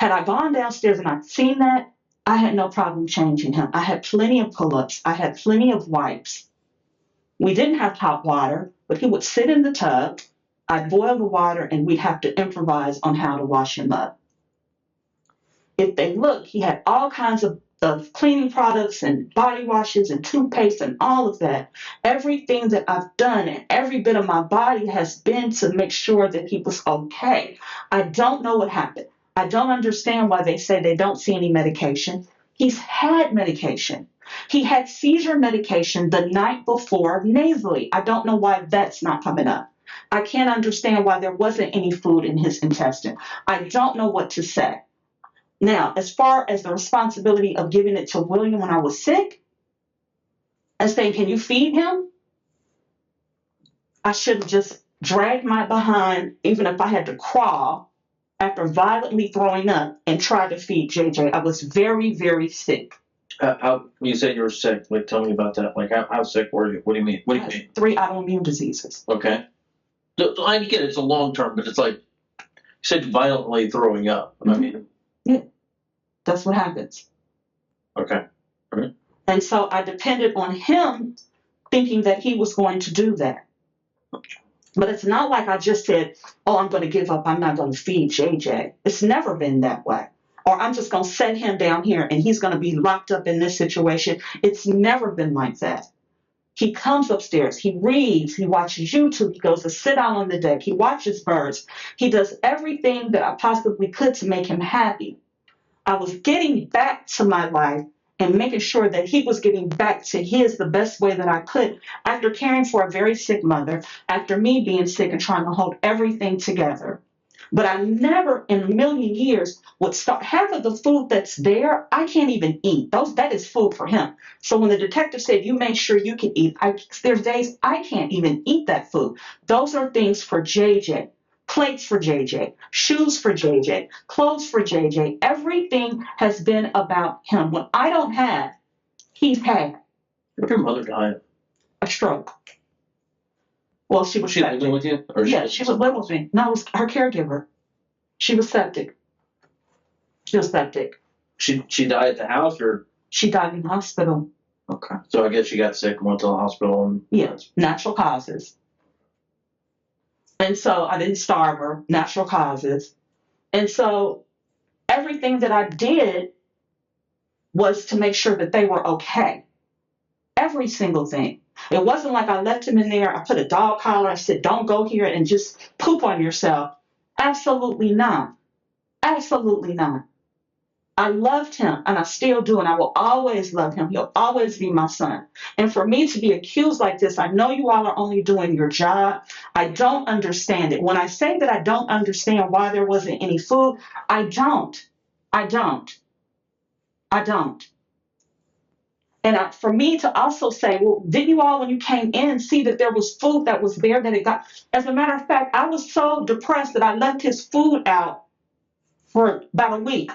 Had I gone downstairs and I'd seen that, I had no problem changing him. I had plenty of pull-ups. I had plenty of wipes. We didn't have hot water, but he would sit in the tub. I'd boil the water and we'd have to improvise on how to wash him up. If they look, he had all kinds of cleaning products and body washes and toothpaste and all of that. Everything that I've done and every bit of my body has been to make sure that he was okay. I don't know what happened. I don't understand why they say they don't see any medication. He's had medication. He had seizure medication the night before nasally. I don't know why that's not coming up. I can't understand why there wasn't any food in his intestine. I don't know what to say. Now, as far as the responsibility of giving it to William when I was sick and saying, can you feed him? I should have just dragged my behind, even if I had to crawl, after violently throwing up and try to feed JJ. I was very, very sick. How you say you were sick? Like, tell me about that. Like, how sick were you? What do you mean? What do you mean? 3 autoimmune diseases. Okay. I get it. It's a long term, but it's like you said, violently throwing up. I mean, yeah, that's what happens. Okay. Right. And so I depended on him, thinking that he was going to do that. But it's not like I just said, oh, I'm going to give up. I'm not going to feed JJ. It's never been that way. Or I'm just going to set him down here and he's going to be locked up in this situation. It's never been like that. He comes upstairs. He reads. He watches YouTube. He goes to sit out on the deck. He watches birds. He does everything that I possibly could to make him happy. I was getting back to my life and making sure that he was getting back to his the best way that I could after caring for a very sick mother, after me being sick and trying to hold everything together. But I never in a million years would start. Half of the food that's there, I can't even eat. That is food for him. So when the detective said, you make sure you can eat, there's days I can't even eat that food. Those are things for JJ. Plates for JJ, shoes for JJ, clothes for JJ. Everything has been about him. When I don't have, he's had. What did your mother die of? A stroke. Well, she was she septic. living with you? Or Yeah, she was living with me. No, I was her caregiver. She was septic. She was septic. She died at the house, or? She died in the hospital. Okay. So I guess she got sick and went to the hospital. And yeah, natural causes. And so I didn't starve her, natural causes. And so everything that I did was to make sure that they were okay. Every single thing. It wasn't like I left him in there, I put a dog collar, I said, don't go here and just poop on yourself. Absolutely not. Absolutely not. I loved him, and I still do, and I will always love him. He'll always be my son. And for me to be accused like this, I know you all are only doing your job. I don't understand it. When I say that I don't understand why there wasn't any food, I don't. And for me to also say, well, didn't you all, when you came in, see that there was food that was there that it got? As a matter of fact, I was so depressed that I left his food out for about a week,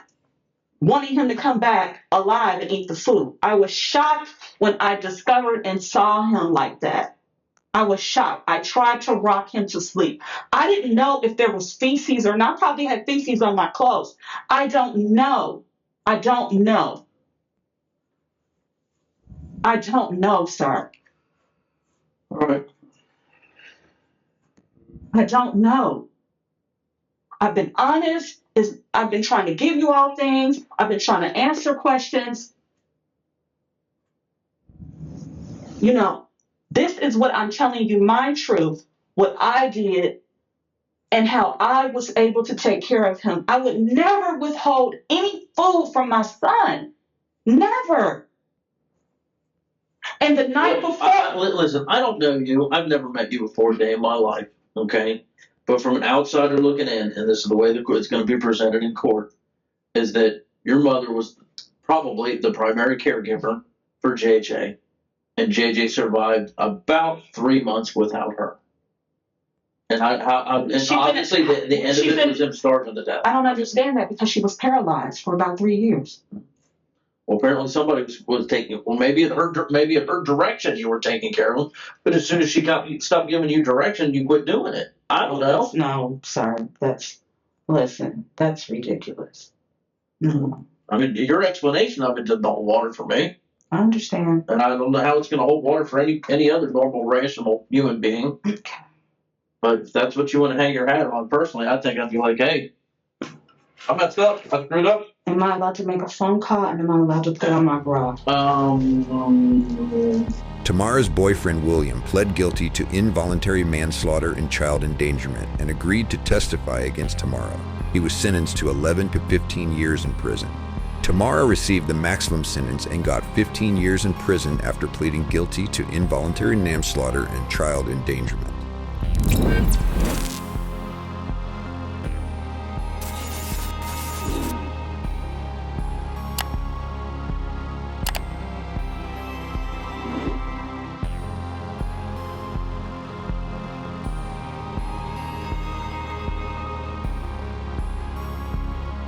wanting him to come back alive and eat the food. I was shocked when I discovered and saw him like that. I was shocked. I tried to rock him to sleep. I didn't know if there was feces or not. I probably had feces on my clothes. I don't know. I don't know, sir. All right. I don't know. I've been honest. I've been trying to give you all things. I've been trying to answer questions. You know, this is what I'm telling you, my truth, what I did, and how I was able to take care of him. I would never withhold any food from my son. Never. And the night before. Listen, I don't know you. I've never met you before a day in my life, okay? But from an outsider looking in, and this is the way it's going to be presented in court, is that your mother was probably the primary caregiver for JJ, and JJ survived about 3 months without her. And and She obviously the end of she it been- was him starving to death. I don't understand that because she was paralyzed for about 3 years. Well, apparently somebody was taking. Well, maybe at her direction you were taking care of him, but as soon as she stopped giving you direction, you quit doing it. I don't know. No, sorry. That's ridiculous. No, I mean, your explanation of it didn't hold water for me, I understand. and I don't know how it's going to hold water for any other normal, rational human being. Okay. But if that's what you want to hang your hat on, personally, I think I'd be like, hey, I messed up. I screwed up. Am I allowed to make a phone call and am I allowed to put on my bra? Tamara's boyfriend William pled guilty to involuntary manslaughter and child endangerment and agreed to testify against Tamara. He was sentenced to 11 to 15 years in prison. Tamara received the maximum sentence and got 15 years in prison after pleading guilty to involuntary manslaughter and child endangerment.